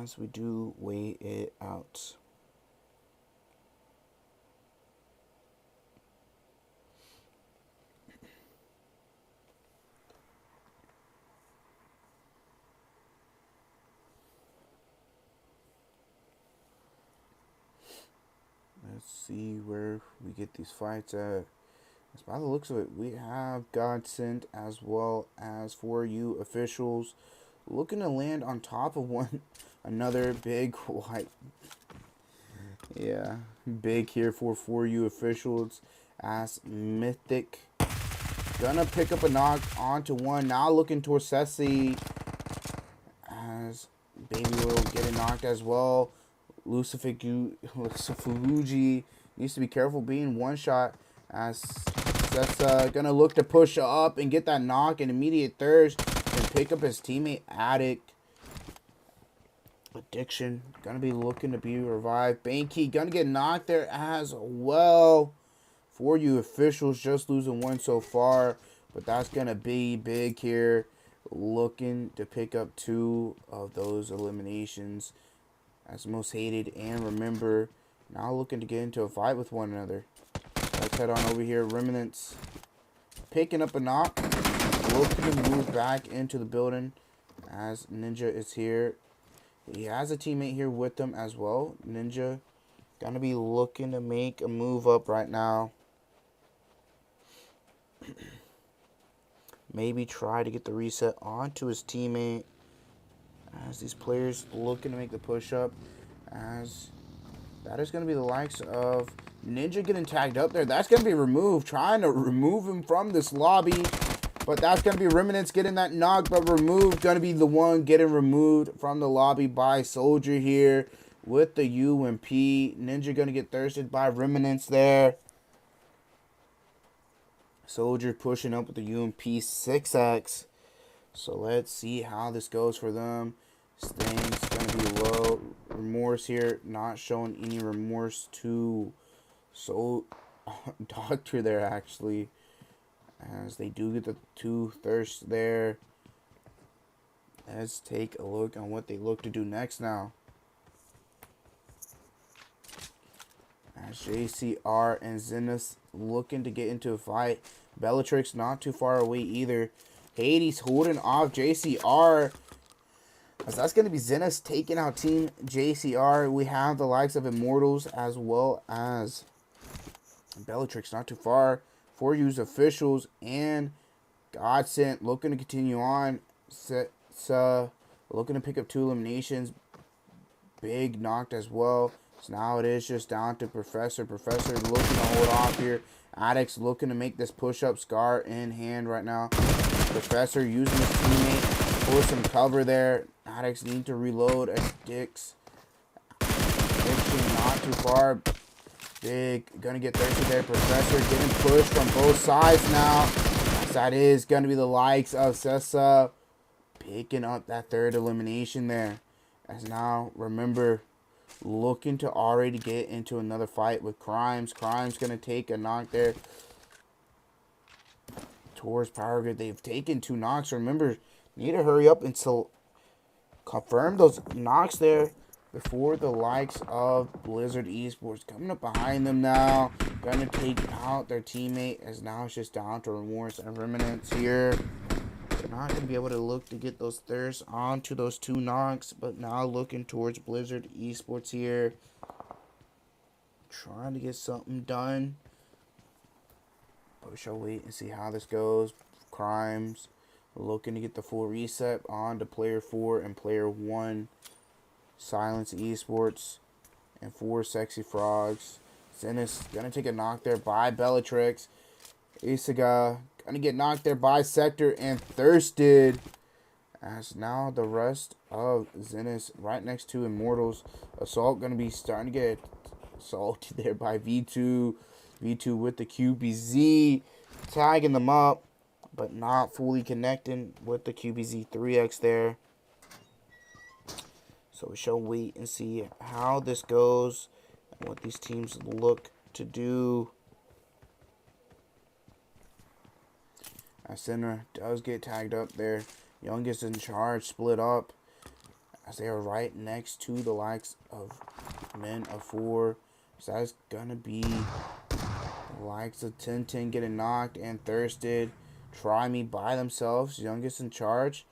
as we do weigh it out. Let's see where we get these fights at. By the looks of it, we have GodSent as well as For You officials looking to land on top of one another big white. Yeah, big here for You officials, as Mythic gonna pick up a knock onto one. Now looking towards Ceci, as Baby will get a knocked as well. Lucifuji needs to be careful being one shot, as that's gonna look to push up and get that knock and immediate thirst and pick up his teammate Addiction gonna be looking to be revived. Banky gonna get knocked there as well. For You officials just losing one so far, but that's gonna be big here, looking to pick up 2 of those eliminations, as Mosthated and Remember now looking to get into a fight with one another. Let's head on over here. Remnants picking up a knock, looking to move back into the building, as Ninja is here. He has a teammate here with him as well. Ninja gonna be looking to make a move up right now. Maybe try to get the reset onto his teammate, as these players looking to make the push up, as that is going to be the likes of Ninja getting tagged up there. That's going to be removed, trying to remove him from this lobby. But that's going to be Remnants getting that knock, but removed. Going to be the one getting removed from the lobby by Soldier here with the UMP. Ninja going to get thirsted by Remnants there. Soldier pushing up with the UMP 6X. So let's see how this goes for them. Sting's going to be low. Remorse here, not showing any remorse to Doctor there, actually. As they do get the 2 thirsts there. Let's take a look on what they look to do next now. As JCR and Zeniths looking to get into a fight. BELLATRIX not too far away either. Hades holding off JCR. As that's going to be Zeniths taking out Team JCR. We have the likes of Immortals as well as BELLATRIX not too far. 4U's officials and GodSent looking to continue on. Looking to pick up 2 eliminations. Big knocked as well. So now it is just down to Professor. Professor looking to hold off here. Addicts looking to make this push-up. Scar in hand right now. Professor using his teammate for some cover there. Addicts need to reload. Addicts not too far. Big, gonna get thirsty there. Professor getting pushed from both sides now. That is gonna be the likes of Sessa picking up that 3rd elimination there. As now, remember, looking to already get into another fight with Crimes. Crimes gonna take a knock there towards Power Grid. They've taken 2 knocks. Remember, need to hurry up and confirm those knocks there before the likes of Blizzard Esports coming up behind them now. Gonna take out their teammate, as now it's just down to Remorse and Remnants here. They're not going to be able to look to get those thirsts onto those 2 knocks, but now looking towards Blizzard Esports here. Trying to get something done. But we shall wait and see how this goes. Crimes looking to get the full reset on to player 4 and player 1. Silence Esports and 4 Sexy Frogs. Zeniths gonna take a knock there by BELLATRIX. Isaga gonna get knocked there by Sector and thirsted. As now the rest of Zeniths right next to Immortals. Assault gonna be starting to get assaulted there by V2. V2 with the QBZ tagging them up, but not fully connecting with the QBZ 3X there. So we shall wait and see how this goes and what these teams look to do. As Center does get tagged up there. Youngest in charge split up as they are right next to the likes of Men of 4. So that's going to be the likes of 1010 getting knocked and thirsted. Try Me by themselves. Youngest in charge.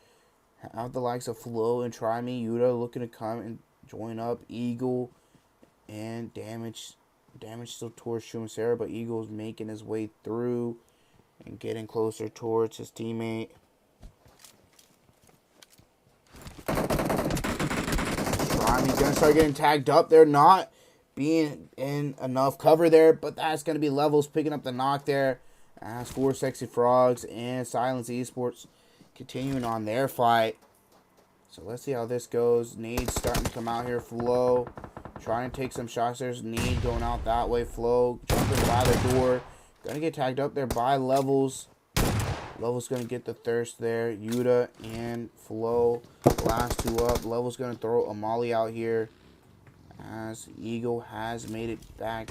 Have the likes of Flo and Try Me. Yuta looking to come and join up. Eagle and Damage still towards Shumasera, but Eagle's making his way through and getting closer towards his teammate. Try Me gonna start getting tagged up. They're not being in enough cover there, but that's gonna be Levels picking up the knock there. As 4 Sexy Frogs and Silence Esports continuing on their fight. So let's see how this goes. Nade starting to come out here. Flo trying to take some shots. There's Nade going out that way. Flo jumping by the door. Gonna get tagged up there by Levels. Levels gonna get the thirst there. Yuta and Flo, last 2 up. Levels gonna throw a molly out here. As Eagle has made it back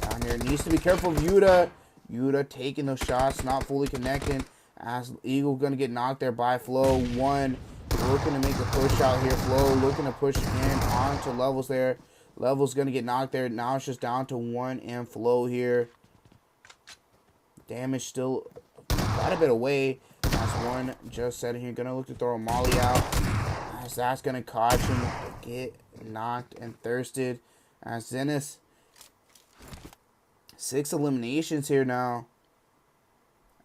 down here. Needs to be careful of Yuta. Yuta taking those shots, not fully connecting. As Eagle gonna get knocked there by Flo. 1 looking to make a push out here. Flo looking to push in onto Levels there. Levels gonna get knocked there. Now it's just down to 1 and Flo here. Damage still quite a bit away. As 1 just set in here. Gonna look to throw a molly out. As that's gonna cause him to get knocked and thirsted. As Zeniths, 6 eliminations here now.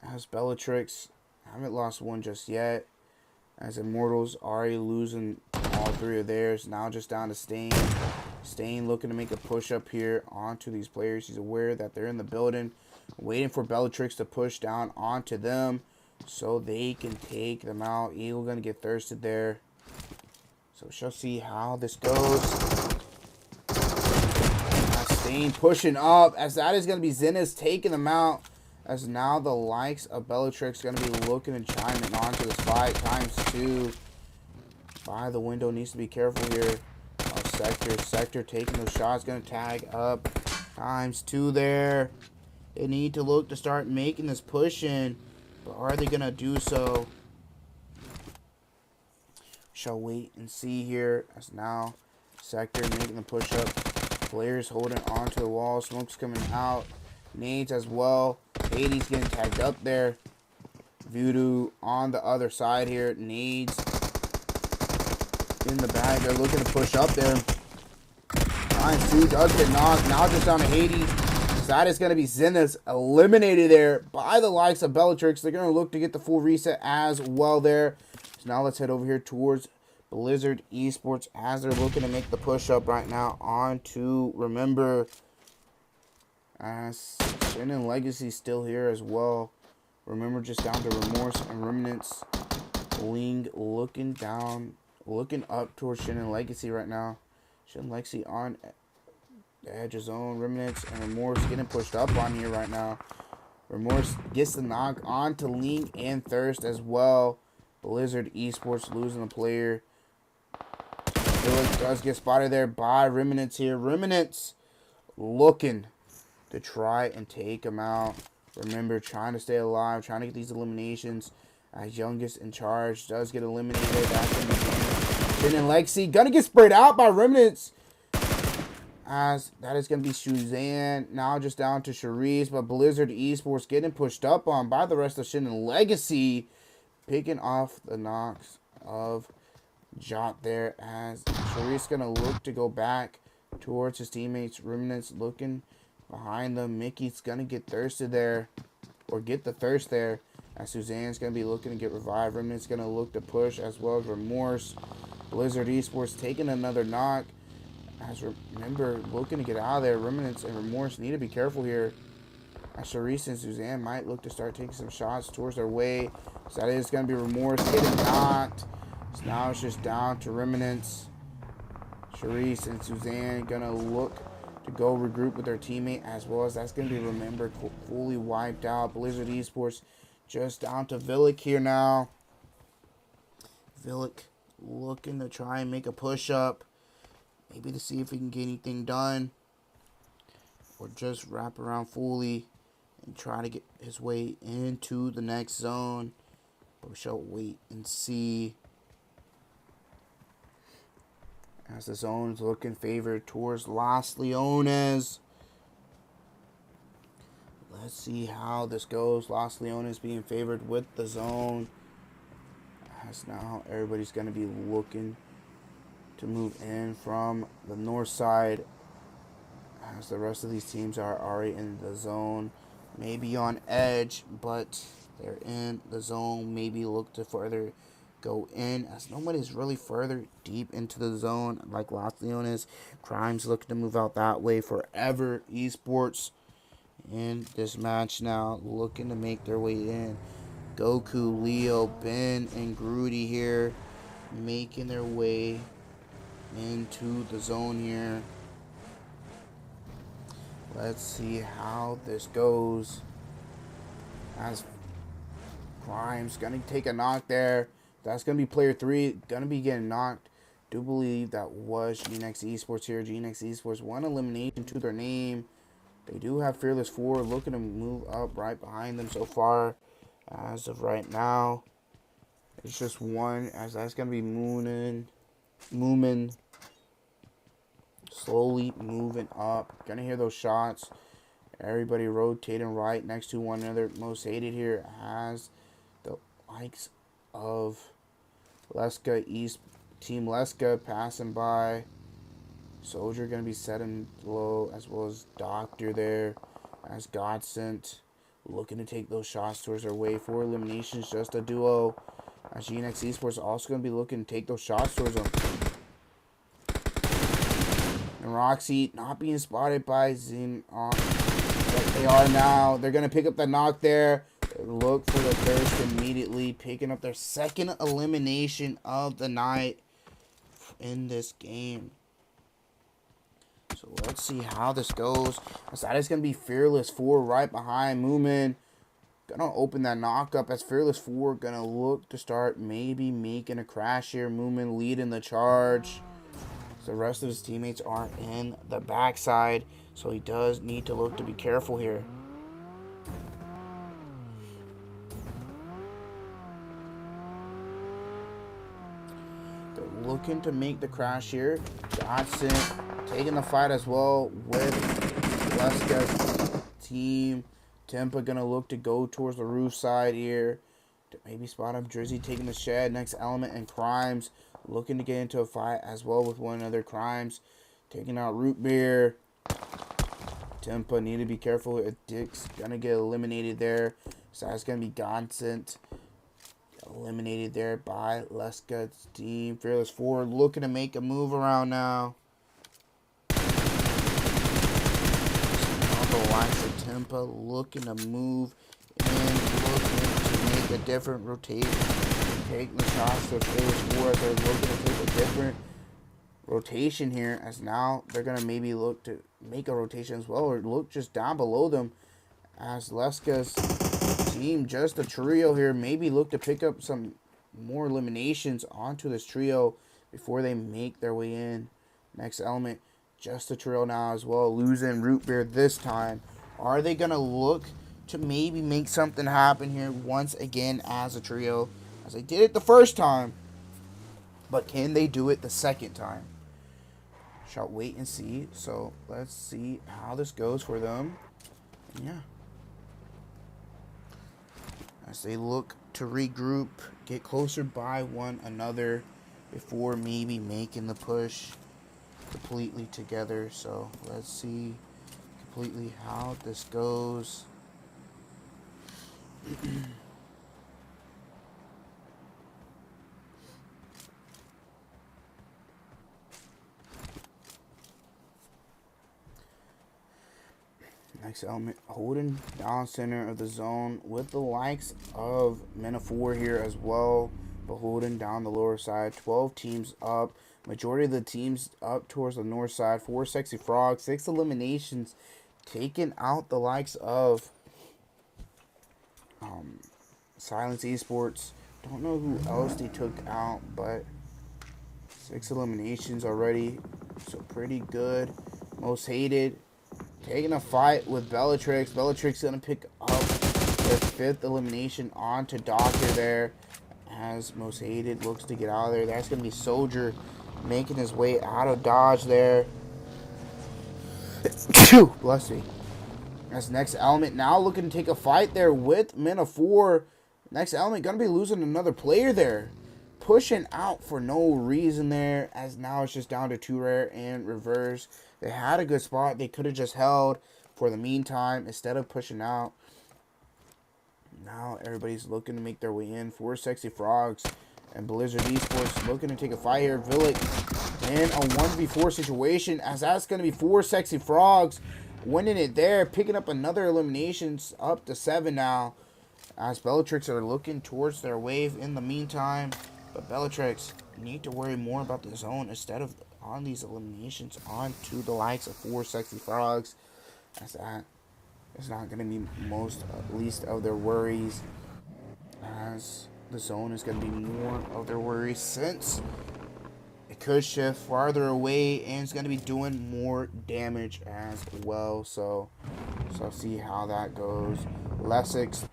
As BELLATRIX haven't lost 1 just yet. As Immortals already losing all 3 of theirs. Now just down to Stain. Stain looking to make a push up here onto these players. He's aware that they're in the building. Waiting for BELLATRIX to push down onto them. so they can take them out. Eagle going to get thirsted there. So we shall see how this goes. Stain pushing up, as that is going to be Zeniths taking them out. As now the likes of BELLATRIX going to be looking and chiming onto this fight. ×2. By the window, needs to be careful here. Sector taking those shots, going to tag up. ×2 there. They need to look to start making this push in, but are they going to do so? Shall wait and see here, as now Sector making the push up. Players holding onto the wall. Smoke's coming out. Nades as well. Hades getting tagged up there. Voodoo on the other side here. Nades in the bag. They're looking to push up there. ×2 does get knocked. Now just down to Hades. So that is going to be Zeniths eliminated there by the likes of BELLATRIX. They're going to look to get the full reset as well there. So now let's head over here towards Blizzard Esports as they're looking to make the push up right now on to Remember. As Shin and Legacy still here as well. Remember just down to Remorse and Remnants. Ling looking down, looking up towards Shin and Legacy right now. Shin and Legacy on the edge of zone. Remnants and Remorse getting pushed up on here right now. Remorse gets the knock on to Ling and Thirst as well. Blizzard Esports losing a player. Village does get spotted there by Remnants here. Remnants looking to try and take him out. Remember, trying to stay alive, trying to get these eliminations. As Youngest in charge does get eliminated. That's going to be Shin and Lexi. Gonna get sprayed out by Remnants. As that is going to be Suzanne. Now just down to Charisse. But Blizzard Esports getting pushed up on by the rest of Shin and Legacy. Picking off the knocks of Jot there. As Charisse going to look to go back towards his teammates. Remnants looking behind them. Mickey's going to get thirsted there. Or get the thirst there. As Suzanne's going to be looking to get revived. Remnant's going to look to push as well as Remorse. Blizzard Esports taking another knock. As Remember looking to get out of there. Remnants and Remorse need to be careful here. As Charisse and Suzanne might look to start taking some shots towards their way. So that is going to be Remorse getting knocked. So now it's just down to Remnants. Charisse and Suzanne going to look to go regroup with their teammate, as well as that's going to be Remember fully wiped out. Blizzard Esports just down to Villic here now. Villic looking to try and make a push up. Maybe to see if he can get anything done. Or just wrap around fully and try to get his way into the next zone. But we shall wait and see. As the zone is looking favored towards Los Leones. Let's see how this goes. Los Leones being favored with the zone. As now everybody's going to be looking to move in from the north side. As the rest of these teams are already in the zone. Maybe on edge, but they're in the zone. Maybe look to further go in, as nobody's really further deep into the zone like Los Leones. Crime's looking to move out that way. Forever Esports in this match now, looking to make their way in. Goku, Leo, Ben, and Grudy here making their way into the zone here. Let's see how this goes. As Crime's gonna take a knock there. That's gonna be player 3. Gonna be getting knocked. Do believe that was GNX Esports here. GNX Esports, one elimination to their name. They do have Fearless 4 looking to move up right behind them so far. As of right now, it's just one. As that's gonna be Moomin. Slowly moving up. Gonna hear those shots. Everybody rotating right next to one another. Mosthated here has the likes of LESKA East, Team LESKA passing by. Soldier gonna be setting low, as well as Doctor there. As GodSent looking to take those shots towards their way. 4 eliminations, just a duo. As GNX Esports also gonna be looking to take those shots towards them. And Roxy not being spotted by Zin. But they are now. They're going to pick up the knock there. look for the thirst immediately, picking up their second elimination of the night in this game. So let's see how this goes. That is going to be Fearless 4 right behind Moomin. Gonna open that knock up as Fearless 4 gonna look to start maybe making a crash here. Moomin leading the charge. So the rest of his teammates are in the backside, so he does need to look to be careful here. They're looking to make the crash here. GodSent taking the fight as well with LESKA's team. Tempa gonna look to go towards the roof side here to maybe spot up Drizzy taking the shed. Next Element and Crimes looking to get into a fight as well with one another. Crimes taking out Root Beer. Tempa need to be careful. Dick's gonna get eliminated there. So that's gonna be GodSent eliminated there by LESKA's team. Fearless 4 looking to make a move around now. The likes of Tempa looking to move and looking to make a different rotation. Take the shots to Fearless 4 as they're looking to take a different rotation here, as now they're going to maybe look to make a rotation as well, or look just down below them as LESKA's team, just a trio here, maybe look to pick up some more eliminations onto this trio before they make their way in. Next Element, just a trio now as well, losing Root Beer this time. Are they going to look to maybe make something happen here once again as a trio, as they did it the first time? But can they do it the second time? Shall wait and see. So let's see how this goes for them. Yeah. As they look to regroup, get closer by one another before maybe making the push completely together. So let's see completely how this goes. Next Element holding down center of the zone with the likes of Men of 4 here as well, but holding down the lower side. 12 teams up. Majority of the teams up towards the north side. 4 Sexy Frogs. 6 eliminations. Taking out the likes of Silence Esports. Don't know who else they took out, but 6 eliminations already. So pretty good. Mosthated taking a fight with BELLATRIX. BELLATRIX going to pick up their 5th elimination onto Doctor there, as Mosthated looks to get out of there. That's going to be Soldier making his way out of dodge there. Bless me. As Next Element now looking to take a fight there with Men of 4. Next Element going to be losing another player there. Pushing out for no reason there, as now it's just down to 2 rare and reverse. They had a good spot. They could have just held for the meantime instead of pushing out. Now everybody's looking to make their way in. 4 Sexy Frogs and Blizzard Esports looking to take a fight here. Villic in a 1v4 situation, as that's going to be 4 Sexy Frogs winning it there, picking up another eliminations up to 7 now, as BELLATRIX are looking towards their wave in the meantime. But BELLATRIX need to worry more about the zone instead of on these eliminations onto the likes of 4 Sexy Frogs, as that is not going to be least of their worries, as the zone is going to be more of their worries, since it could shift farther away and it's going to be doing more damage as well. So see how that goes. LESKA's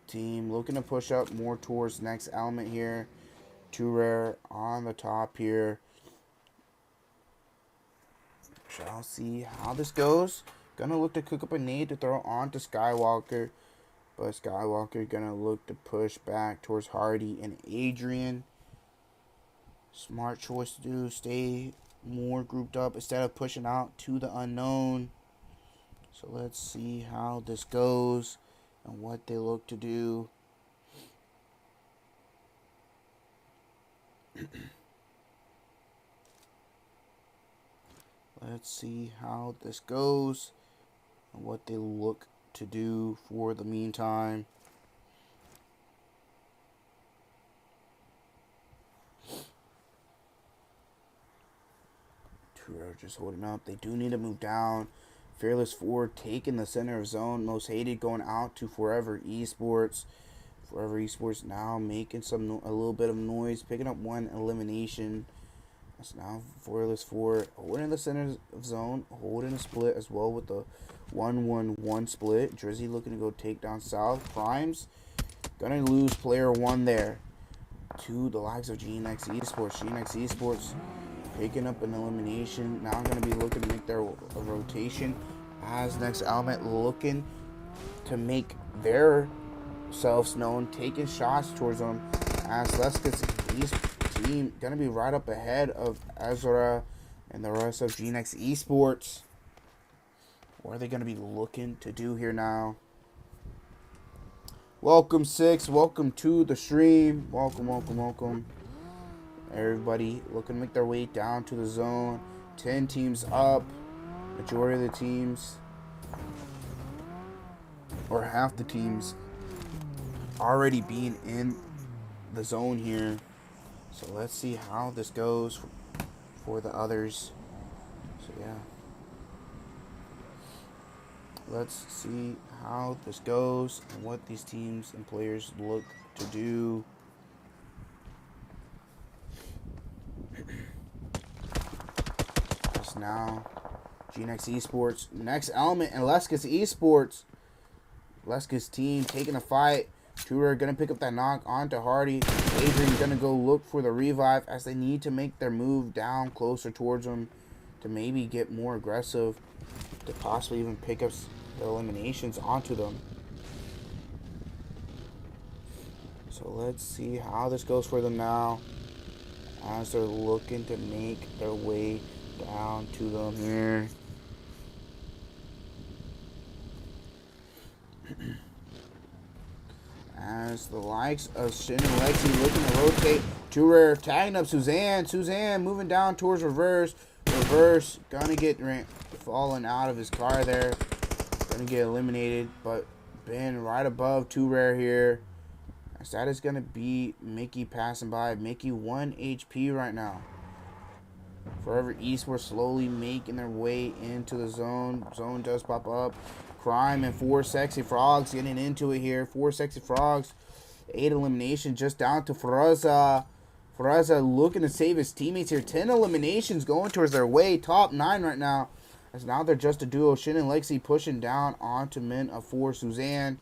team looking to push up more towards Next Element here. 2 rare on the top here. Shall see how this goes. Gonna look to cook up a nade to throw onto Skywalker, but Skywalker gonna look to push back towards Hardy and Adrian. Smart choice to do. Stay more grouped up instead of pushing out to the unknown. So let's see how this goes and what they look to do. Let's see how this goes and what they look to do for the meantime. True, just holding up. They do need to move down. Fearless Ford taking the center of zone. Mosthated going out to Forever Esports. Forever Esports now making a little bit of noise, picking up one elimination. That's now Fearless Ford holding the center of zone, holding a split as well with the 1-1-1 split. Drizzy looking to go take down South. Primes gonna lose player 1 there to the likes of GNX Esports. GNX Esports picking up an elimination. Now going to be looking to make their rotation as next element looking to make their selves known, taking shots towards them as LESKA's team going to be right up ahead of Ezra and the rest of GNX Esports. What are they going to be looking to do here now? Welcome, Six. Welcome to the stream. Welcome. Everybody looking to make their way down to the zone. 10 teams up. Majority of the teams, or half the teams, already being in the zone here. So let's see how this goes for the others. So yeah. Let's see how this goes and what these teams and players look to do. As now, GNX Esports, next element, and LESKA's Esports. LESKA's team taking a fight. Tudor going to pick up that knock onto Hardy. Adrian going to go look for the revive as they need to make their move down closer towards them to maybe get more aggressive, to possibly even pick up the eliminations onto them. So let's see how this goes for them now as they're looking to make their way down to them here. As the likes of Shin and Lexi looking to rotate. Too Rare tagging up Suzanne. Suzanne moving down towards reverse. Reverse gonna get falling out of his car there. Gonna get eliminated, but been right above Too Rare here. As that is gonna be Mickey passing by. Mickey 1 HP right now. Forever Esports slowly making their way into the zone. Zone does pop up. Crime and 4 Sexy Frogs getting into it here. 4 Sexy Frogs. 8 elimination just down to Faraza. Faraza looking to save his teammates here. 10 eliminations going towards their way. Top 9 right now. As now they're just a duo. Shin and Lexi pushing down onto men of 4. Suzanne.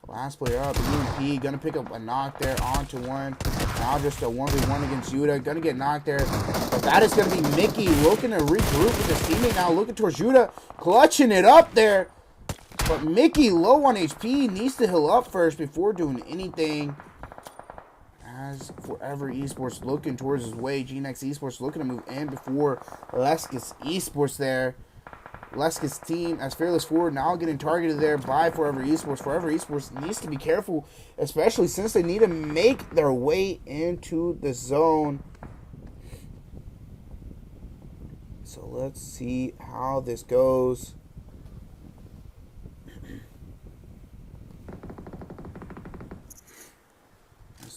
Last player up. UMP gonna pick up a knock there onto one. Now just a 1v1 against Yuta. Gonna get knocked there. But that is gonna be Mickey looking to regroup with his teammate now. Looking towards Yuta. Clutching it up there. But Mickey, low on HP, needs to heal up first before doing anything. As Forever Esports looking towards his way. GNX Esports looking to move in before LESKA's Esports there. LESKA's team, as Fearless Forward, now getting targeted there by Forever Esports. Forever Esports needs to be careful, especially since they need to make their way into the zone. So let's see how this goes.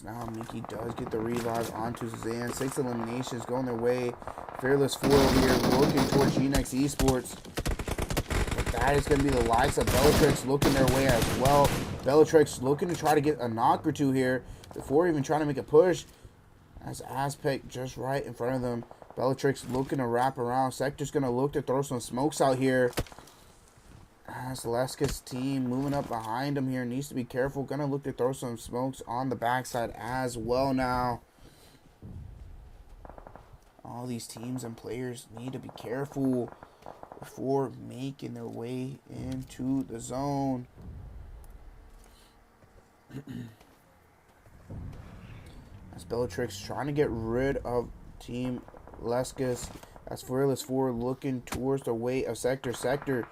Now Mickey does get the revive onto Suzanne. 6 eliminations going their way. Fearless 4 over here looking towards GNX Esports. But that is going to be the likes of BELLATRIX looking their way as well. BELLATRIX looking to try to get a knock or two here before even trying to make a push. As Aztec just right in front of them. BELLATRIX looking to wrap around. Sector's going to look to throw some smokes out here. As LESKA's team moving up behind him here, needs to be careful. Gonna look to throw some smokes on the backside as well now. All these teams and players need to be careful before making their way into the zone. As BELLATRIX trying to get rid of Team LESKA's. As Fearless 4 looking towards the way of Sector. Sector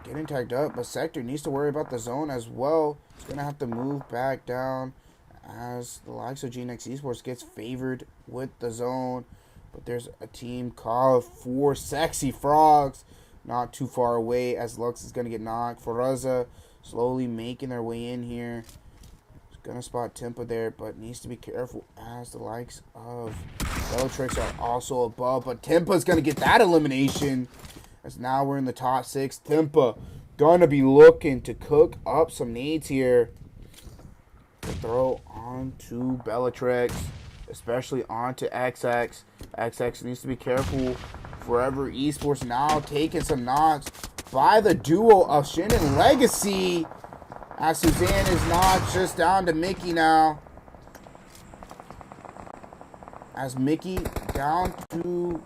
getting tagged up, but Sector needs to worry about the zone as well. He's going to have to move back down as the likes of GNX Esports gets favored with the zone. But there's a team called 4 Sexy Frogs not too far away as Lux is going to get knocked. Faraza slowly making their way in here. Gonna spot Tempa there, but needs to be careful as the likes of BELLATRIX are also above. But Tempa's gonna get that elimination. As now we're in the top 6. Tempa gonna be looking to cook up some nades here. To throw onto BELLATRIX, especially onto XX. XX needs to be careful. Forever Esports now taking some knocks by the duo of Shin and Legacy. As Suzanne is knocked just down to Mickey now. As Mickey down to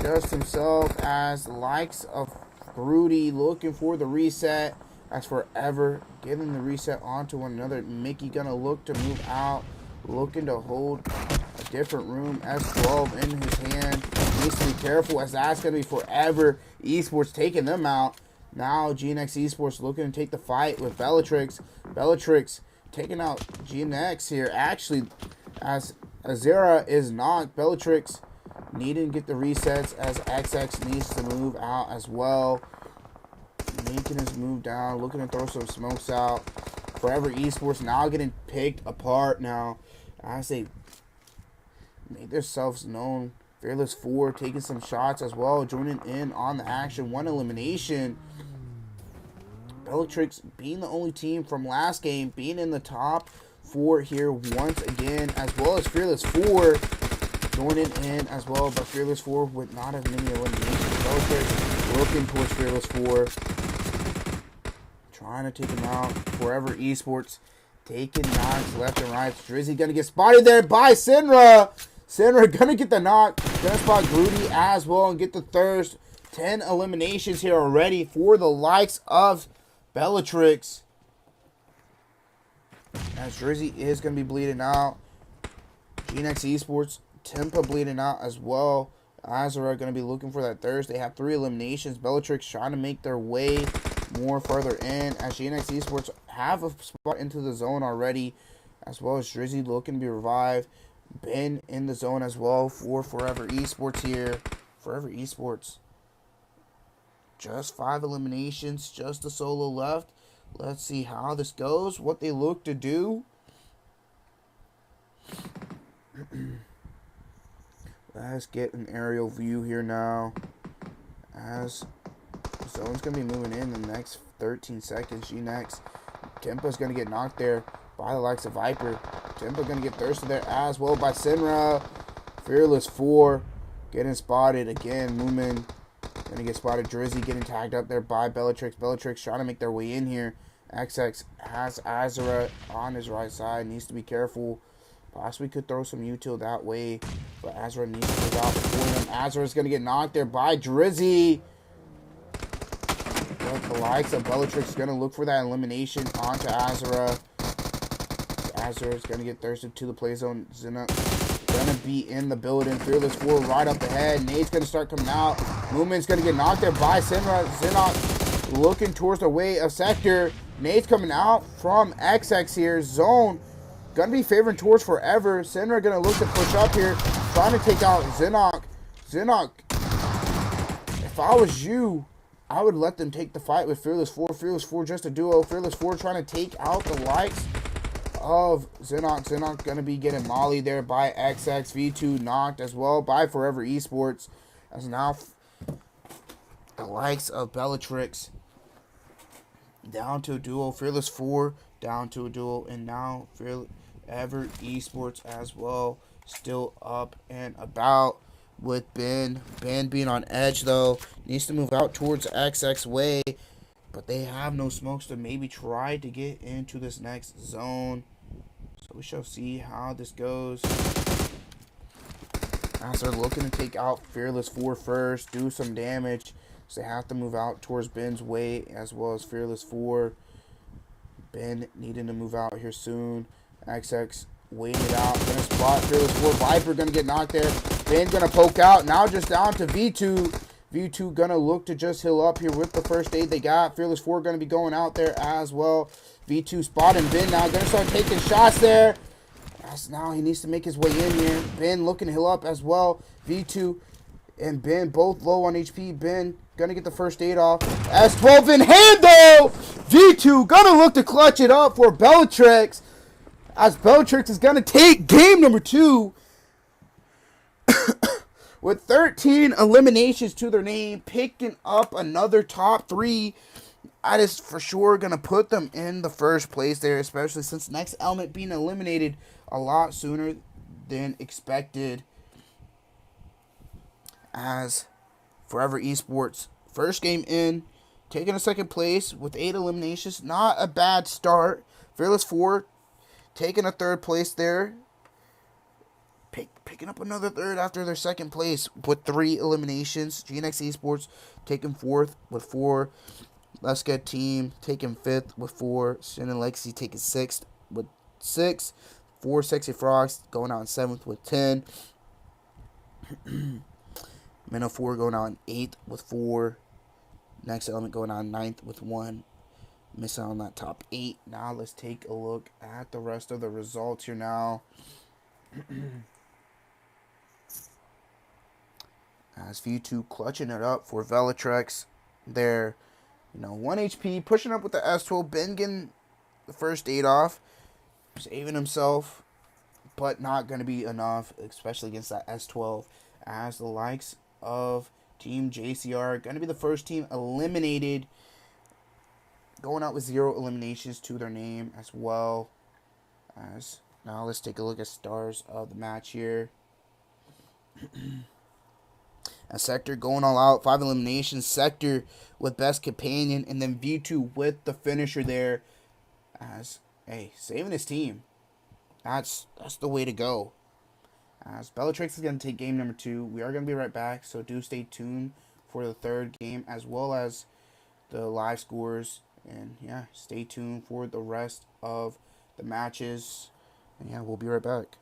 just himself, as the likes of Rudy looking for the reset. As Forever getting the reset onto one another. Mickey gonna look to move out, looking to hold a different room. S12 in his hand. Needs to be careful as that's gonna be Forever Esports taking them out. Now GNX Esports looking to take the fight with BELLATRIX. BELLATRIX taking out GNX here. Actually, as Azera is knocked, BELLATRIX needing to get the resets as XX needs to move out as well. Making his move down, looking to throw some smokes out. Forever Esports now getting picked apart now as they make themselves known. Fearless 4 taking some shots as well, joining in on the action. 1 elimination. BELLATRIX being the only team from last game, being in the top 4 here once again, as well as Fearless 4 joining in as well, but Fearless 4 with not as many eliminations. BELLATRIX looking towards Fearless 4, trying to take him out. Forever Esports taking knocks left and right. Drizzy gonna get spotted there by Sinra. Sinra gonna get the knock, gonna spot Groody as well and get the thirst. 10 eliminations here already for the likes of BELLATRIX. As Drizzy is gonna be bleeding out. GNX Esports, Tempa bleeding out as well. Azura gonna be looking for that thirst. They have 3 eliminations. BELLATRIX trying to make their way more further in, as GNX Esports have a spot into the zone already, as well as Drizzy looking to be revived. Ben in the zone as well for Forever Esports here. Forever Esports, just 5 eliminations, just a solo left. Let's see how this goes, what they look to do. Let's get an aerial view here now, as zone's going to be moving in the next 13 seconds. GNX. Tempa's going to get knocked there by the likes of Viper. Tempa going to get thirsted there as well by Sinra. Fearless 4 getting spotted again. Moomin going to get spotted. Drizzy getting tagged up there by BELLATRIX. BELLATRIX trying to make their way in here. XX has Azura on his right side. Needs to be careful. Possibly could throw some util that way, but Azura needs to move out before him. Azura's going to get knocked there by Drizzy. But the likes of BELLATRIX going to look for that elimination onto Azura. Azura's going to get thirsted to the play zone. Zeniths going to be in the building. Fearless 4 right up ahead. Nade's going to start coming out. Movement's going to get knocked there by Sinra. Zeniths looking towards the way of Sector. Nade's coming out from XX here. Zone going to be favoring towards Forever. Sinra going to look to push up here, trying to take out Zenok. Zenok, if I was you, I would let them take the fight with Fearless 4. Fearless 4 just a duo. Fearless 4 trying to take out the likes of Zenok. Zenok going to be getting molly there by XX. V2 knocked as well by Forever Esports. As now the likes of BELLATRIX down to a duo. Fearless 4 down to a duo. And now Forever Esports as well, still up and about with Ben. Ben being on edge though, needs to move out towards XX way, but they have no smokes to maybe try to get into this next zone. So we shall see how this goes, as they're looking to take out Fearless 4 first, do some damage. So they have to move out towards Ben's way as well as Fearless 4. Ben needing to move out here soon. XX waiting it out. Gonna spot Fearless 4. Viper gonna get knocked there. Ben gonna poke out. Now just down to V2. V2 gonna look to just heal up here with the first aid they got. Fearless 4 gonna be going out there as well. V2 spotting Ben now. Gonna start taking shots there. As now he needs to make his way in here. Ben looking to heal up as well. V2 and Ben both low on HP. Ben gonna get the first aid off. S12 in hand though. V2 gonna look to clutch it up for BELLATRIX. as BELLATRIX is going to take game number 2 with 13 eliminations to their name, picking up another top 3. That is for sure going to put them in the first place there, especially since next element being eliminated a lot sooner than expected. As Forever Esports, first game in, taking a second place with 8 eliminations. Not a bad start. Fearless 4 taking a third place there. Picking up another third after their second place with 3 eliminations. GNX Esports taking 4th with 4. LESKA team taking 5th with 4. Sin and Legacy taking 6th with 6. 4 Sexy Frogs going out in 7th with 10. Minnow 4 going out in 8th with 4. Next element going on 9th with 1. Missing on that top 8. Now let's take a look at the rest of the results here now. As V2 clutching it up for BELLATRIX. They're, 1 HP, pushing up with the S12. Ben getting the first 8 off. Saving himself, but not going to be enough, especially against that S12. As the likes of Team JCR going to be the first team eliminated, going out with 0 eliminations to their name as well. As now let's take a look at stars of the match here. A Sector going all out, 5 eliminations. Sector with best companion, and then V2 with the finisher there. As saving his team. That's the way to go. As BELLATRIX is going to take game number 2. We are going to be right back, so do stay tuned for the third game as well as the live scores. And yeah, stay tuned for the rest of the matches. And yeah, we'll be right back.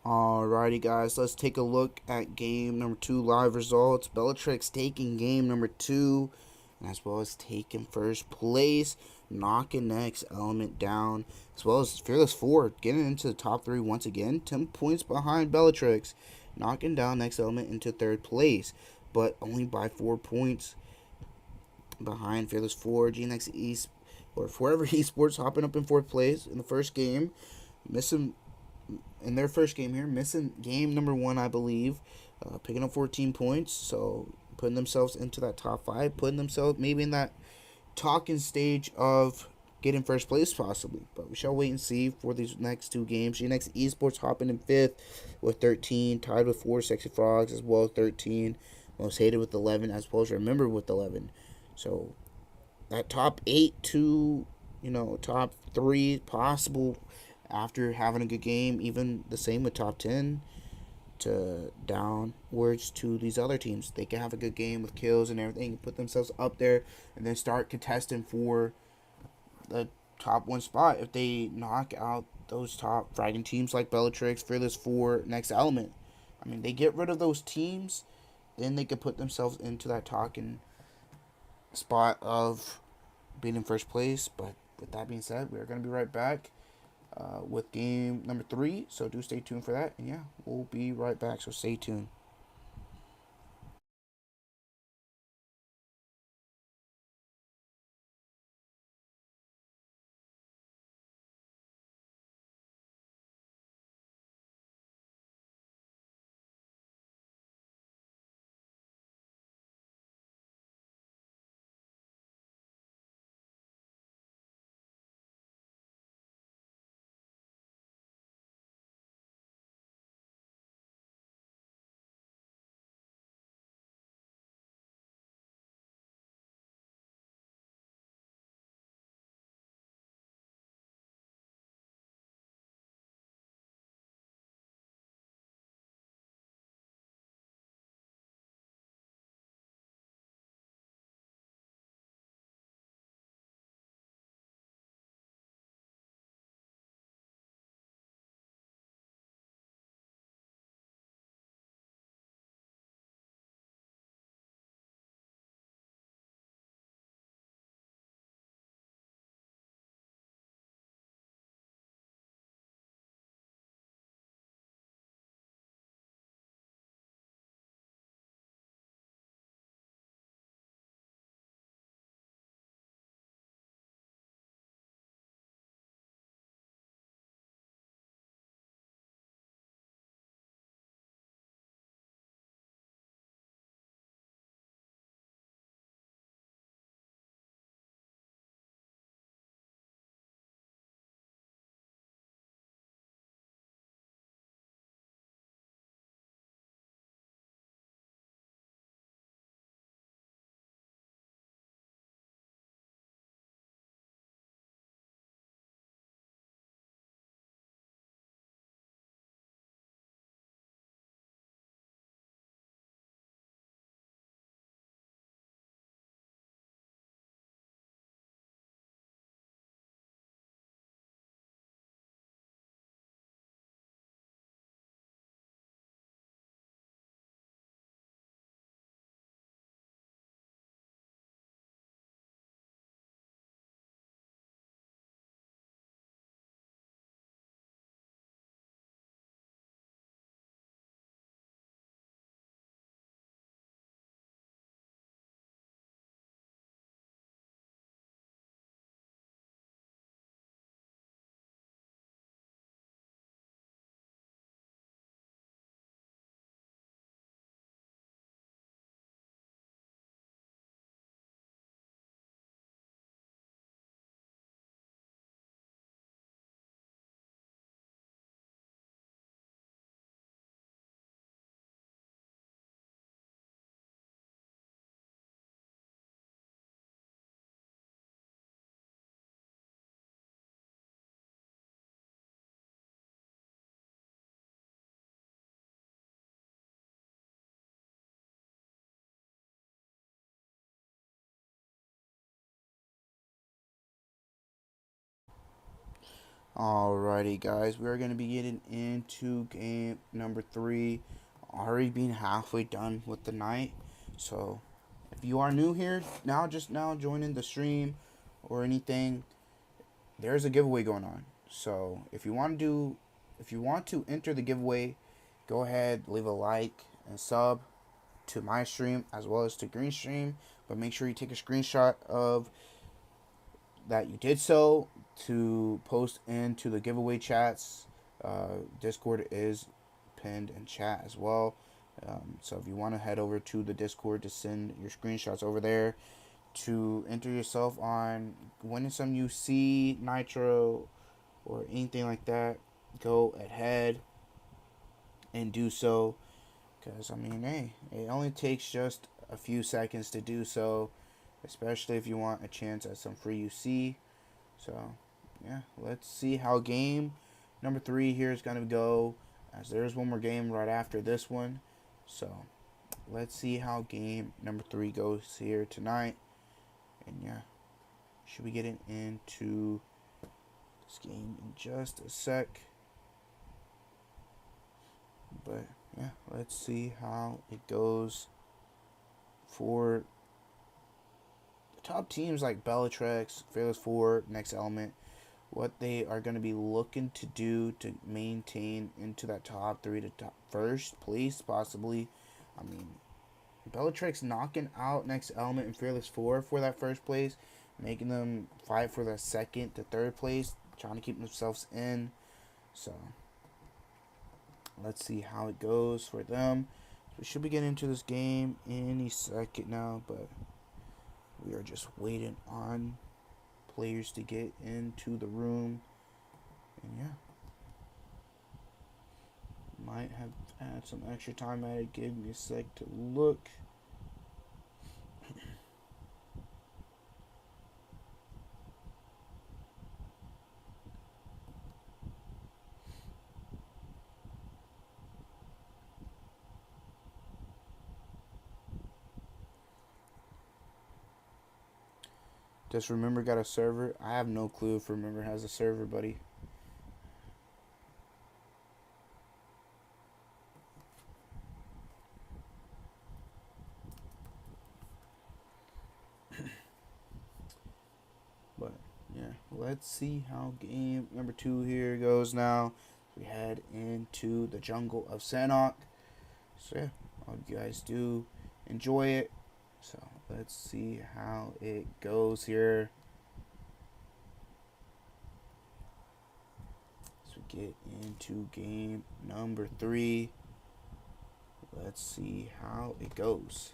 Alrighty, guys, let's take a look at game number 2 live results. BELLATRIX taking game number 2, as well as taking first place, knocking next element down, as well as Fearless 4 getting into the top 3 once again, 10 points behind BELLATRIX, knocking down next element into 3rd place, but only by 4 points behind Fearless 4. GNX Esports, or Forever Esports, hopping up in 4th place in the first game, missing in their first game here, missing game number 1, I believe, picking up 14 points, so putting themselves into that top 5, putting themselves maybe in that talking stage of getting first place possibly, but we shall wait and see for these next 2 games. GNX Esports hopping in 5th with 13, tied with 4 Sexy Frogs as well as 13, Mosthated with 11, as well as Remember with 11. So that top 8 to, top 3 possible after having a good game, even the same with top 10 to downwards to these other teams. They can have a good game with kills and everything, put themselves up there, and then start contesting for the top 1 spot if they knock out those top fragging teams like BELLATRIX, Fearless 4, Next Element. I mean, they get rid of those teams, then they could put themselves into that talking spot of being in first place. But with that being said, we're going to be right back with game number 3. So do stay tuned for that. And yeah, we'll be right back. So stay tuned. Alrighty, guys, we are going to be getting into game number 3. Already being halfway done with the night. So, if you are new here, just now joining the stream or anything, there's a giveaway going on. So, if you want to enter the giveaway, go ahead, leave a like and sub to my stream as well as to Green stream. But make sure you take a screenshot of that you did so to post into the giveaway chats. Discord is pinned in chat as well. So if you want to head over to the Discord to send your screenshots over there to enter yourself on winning some UC, Nitro, or anything like that, go ahead and do so. Because, I mean, hey, it only takes just a few seconds to do so, especially if you want a chance at some free UC. So, yeah, let's see how game number 3 here is going to go, as there's one more game right after this one. So, let's see how game number 3 goes here tonight. And, yeah, should be getting into this game in just a sec. But, yeah, let's see how it goes for the top teams like BELLATRIX, Fearless 4, Next Element, what they are going to be looking to do to maintain into that top 3 to top first place, possibly. I mean, BELLATRIX knocking out Next Element and Fearless 4 for that first place, making them fight for the second to third place, trying to keep themselves in. So, let's see how it goes for them. We should be getting into this game any second now, but we are just waiting on players to get into the room. And yeah, might have had some extra time at it. Give me a sec to look. Does Remember got a server? I have no clue if Remember has a server, buddy. But yeah, let's see how game number 2 here goes now. We head into the jungle of Sanhok. So yeah, I hope you guys do enjoy it. So let's see how it goes here. As we get into game number 3, let's see how it goes.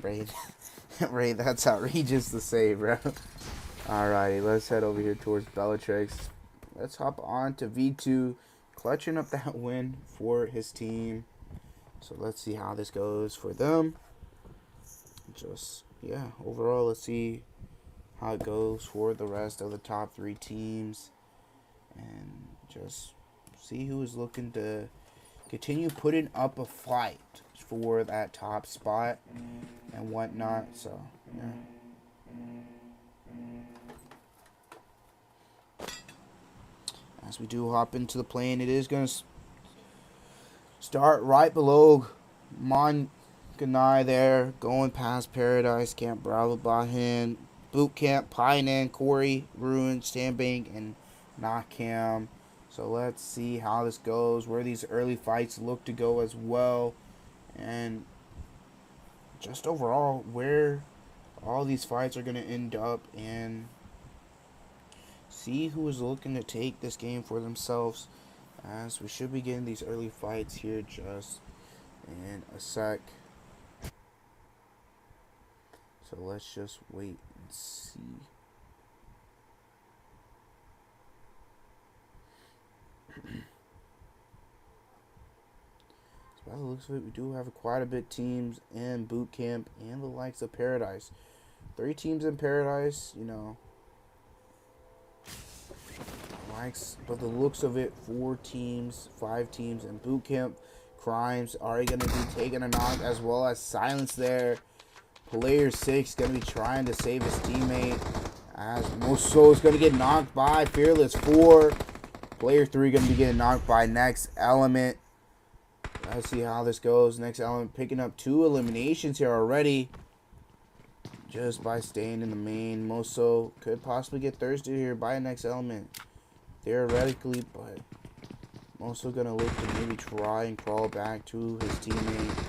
Raid. Raid, that's outrageous to say, bro. Alrighty, let's head over here towards BELLATRIX. Let's hop on to V2, clutching up that win for his team. So let's see how this goes for them. Just, yeah, overall, let's see how it goes for the rest of the top 3 teams. And just see who is looking to continue putting up a fight for that top spot and whatnot. So, yeah. As we do hop into the plane, it is going to start right below Monganai there, going past Paradise, Camp Bravo, Bahin, Boot Camp, Painan, Corey, Ruin, Sandbank, and Nakam. So let's see how this goes, where these early fights look to go as well, and just overall where all these fights are going to end up, and see who is looking to take this game for themselves, as we should be getting these early fights here just in a sec. So let's just wait and see. So by the looks of it, we do have quite a bit teams in Boot Camp and the likes of Paradise. 3 teams in Paradise, you know. A likes, but the looks of it, 4 teams, 5 teams in boot camp. Crimes are going to be taking a knock as well as silence there. Player 6 going to be trying to save his teammate as Moso is going to get knocked by Fearless 4. Player 3 going to be getting knocked by Next Element. Let's see how this goes. Next Element picking up 2 eliminations here already, just by staying in the main. Moso could possibly get thirsted here by Next Element, theoretically, but Moso gonna look to maybe try and crawl back to his teammate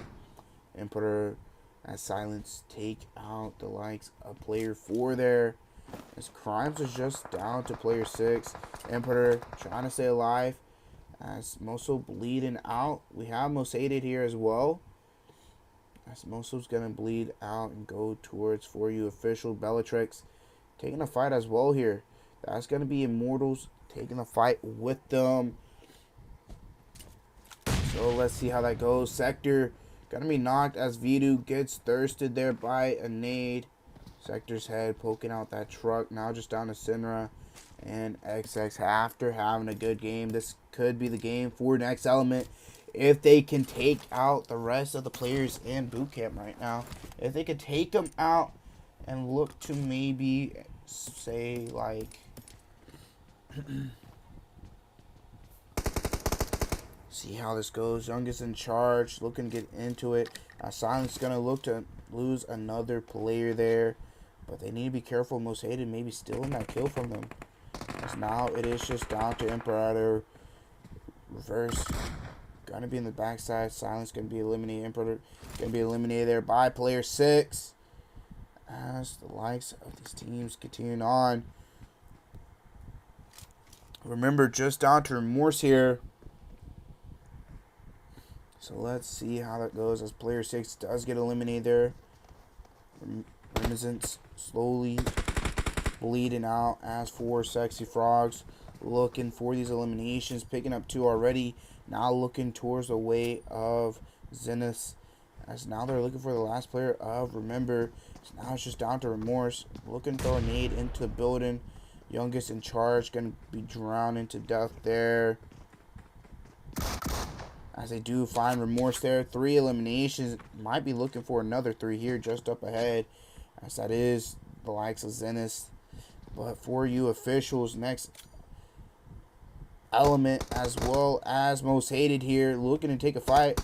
and put her at silence, take out the likes of player 4 there. As Crimes is just down to player 6. Emperor trying to stay alive as Moso bleeding out. We have Mosthated here as well, as Moso's going to bleed out and go towards For You official. BELLATRIX taking a fight as well here. That's going to be Immortals taking a fight with them. So let's see how that goes. Sector going to be knocked as Vidu gets thirsted there by a nade. Sector's head poking out that truck. Now just down to Sinra and XX after having a good game. This could be the game for Next Element if they can take out the rest of the players in boot camp right now. If they could take them out and look to maybe say like see how this goes. Youngest in charge looking to get into it. Silence gonna look to lose another player there, but they need to be careful. Mosthated maybe stealing that kill from them, as now it is just down to Imperator. Reverse gonna be in the backside. Silence gonna be eliminated. Imperator gonna be eliminated there by player 6, as the likes of these teams continuing on. Remember, just down to Remorse here. So let's see how that goes as player 6 does get eliminated there. Reminiscence slowly bleeding out as for Sexy Frogs looking for these eliminations, picking up 2 already. Now looking towards the way of Zeniths, as now they're looking for the last player of Remember. So now it's just down to Remorse looking to throw a nade into the building. Youngest in charge gonna be drowning to death there, as they do find Remorse there. 3 eliminations. Might be looking for another 3 here just up ahead, as that is the likes of Zeniths. But For You officials, Next Element as well as Mosthated here looking to take a fight.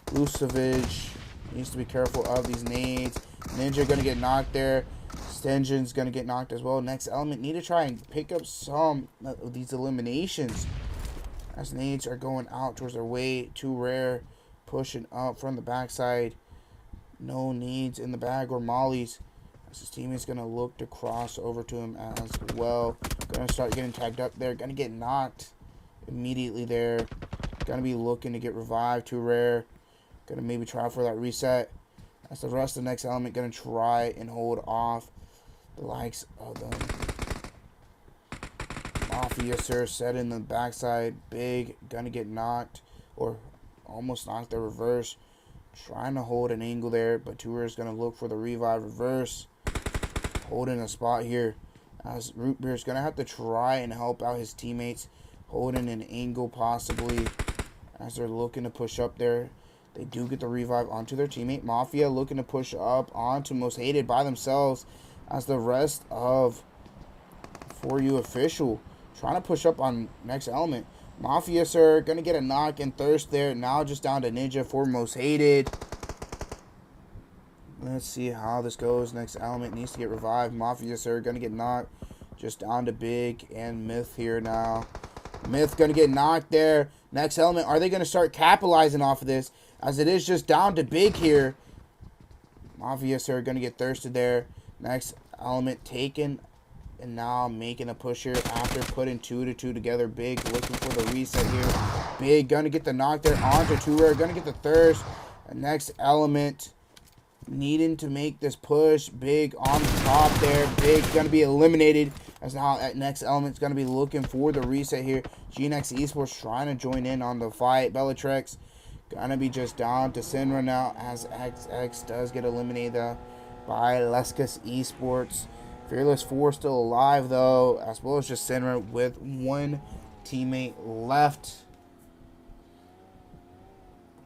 Lucevich needs to be careful of these nades. Ninja gonna get knocked there. Stengen's gonna get knocked as well. Next Element need to try and pick up some of these eliminations, as nades are going out towards their way. Too Rare pushing up from the backside. No needs in the bag or mollies, as his teammate's going to look to cross over to him as well. Going to start getting tagged up there. Going to get knocked immediately there. Going to be looking to get revived. Too Rare. Going to maybe try for that reset, as the rest of the Next Element going to try and hold off the likes of them. Mafia Sir set in the backside. Big gonna get knocked, or almost knocked the reverse. Trying to hold an angle there, but Tour is gonna look for the revive reverse. Holding a spot here, as Root Beer is gonna have to try and help out his teammates. Holding an angle possibly, as they're looking to push up there. They do get the revive onto their teammate. Mafia looking to push up onto Mosthated by themselves, as the rest of For You official trying to push up on Next Element. Mafia Sir gonna get a knock and thirst there. Now just down to Ninja for Mosthated. Let's see how this goes. Next Element needs to get revived. Mafia Sir gonna get knocked. Just down to Big and Myth here now. Myth gonna get knocked there. Next Element, are they gonna start capitalizing off of this, as it is just down to Big here? Mafia Sir gonna get thirsted there. Next Element taken, and now making a push here after putting 2 to 2 together. Big looking for the reset here. Big gonna get the knock there onto Too Rare. Gonna get the thirst. And Next Element needing to make this push. Big on the top there. Big gonna be eliminated, as now at Next Element's gonna be looking for the reset here. GNX Esports trying to join in on the fight. BELLATRIX gonna be just down to Sinra now, as XX does get eliminated by LESKA Esports. Fearless 4 still alive, though, as well as just Senra with one teammate left.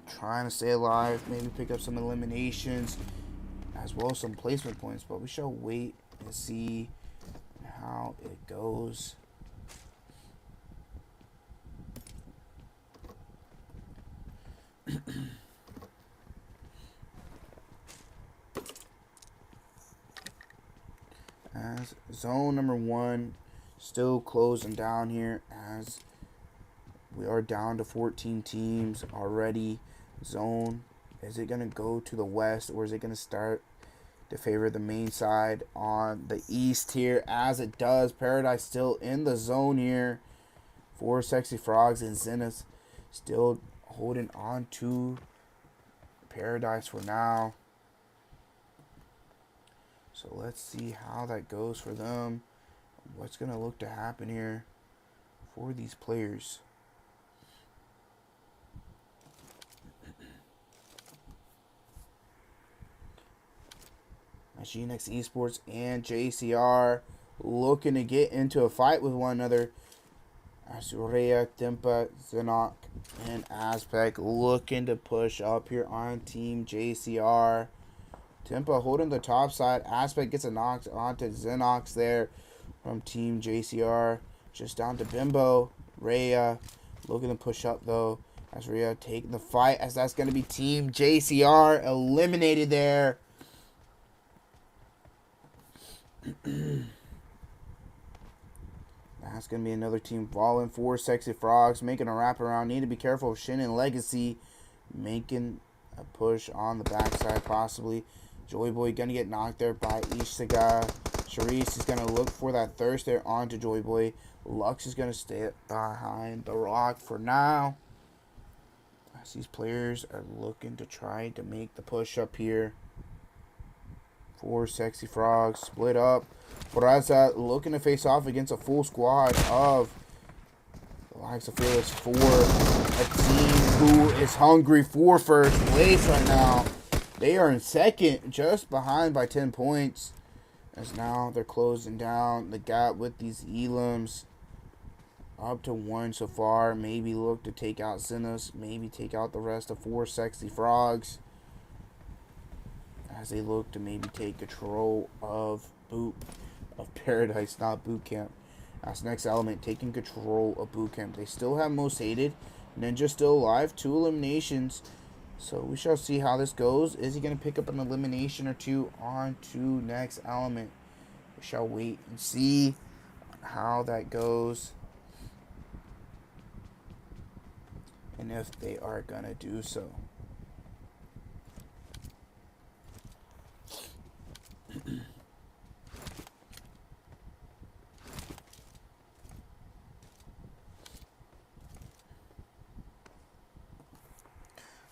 Trying to stay alive, maybe pick up some eliminations, as well as some placement points, but we shall wait and see how it goes. As zone number 1 still closing down here, as we are down to 14 teams already. Zone, is it going to go to the west, or is it going to start to favor the main side on the east here? As it does, Paradise still in the zone here for Sexy Frogs, and Zeniths still holding on to Paradise for now. So let's see how that goes for them. What's going to look to happen here for these players. GNX Esports and JCR looking to get into a fight with one another. Asurea, Tempa, Zenok, and Aspect looking to push up here on Team JCR. Tempa holding the top side. Aspect gets a knock onto Xenox there from Team JCR. Just down to Bimbo. Rhea looking to push up, though, as Rhea taking the fight, as that's going to be Team JCR eliminated there. That's going to be another team falling for Sexy Frogs, making a wraparound. Need to be careful of Shin and Legacy making a push on the backside, possibly. Joy Boy going to get knocked there by Ishiga. Charisse is going to look for that thirst there onto Joy Boy. Lux is going to stay behind the rock for now, as these players are looking to try to make the push up here for Sexy Frogs. Split up. Braza looking to face off against a full squad of the likes of Fearless 4. A team who is hungry for first place right now. They are in second, just behind by 10 points. As now they're closing down the gap with these elims. Up to 1 so far. Maybe look to take out Zeniths. Maybe take out the rest of 4 Sexy Frogs, as they look to maybe take control of Paradise, not Boot Camp. That's next element, taking control of Boot Camp. They still have Mosthated. Ninja still alive, 2 eliminations. So we shall see how this goes. Is he going to pick up an elimination or 2 on to next element? We shall wait and see how that goes, and if they are going to do so.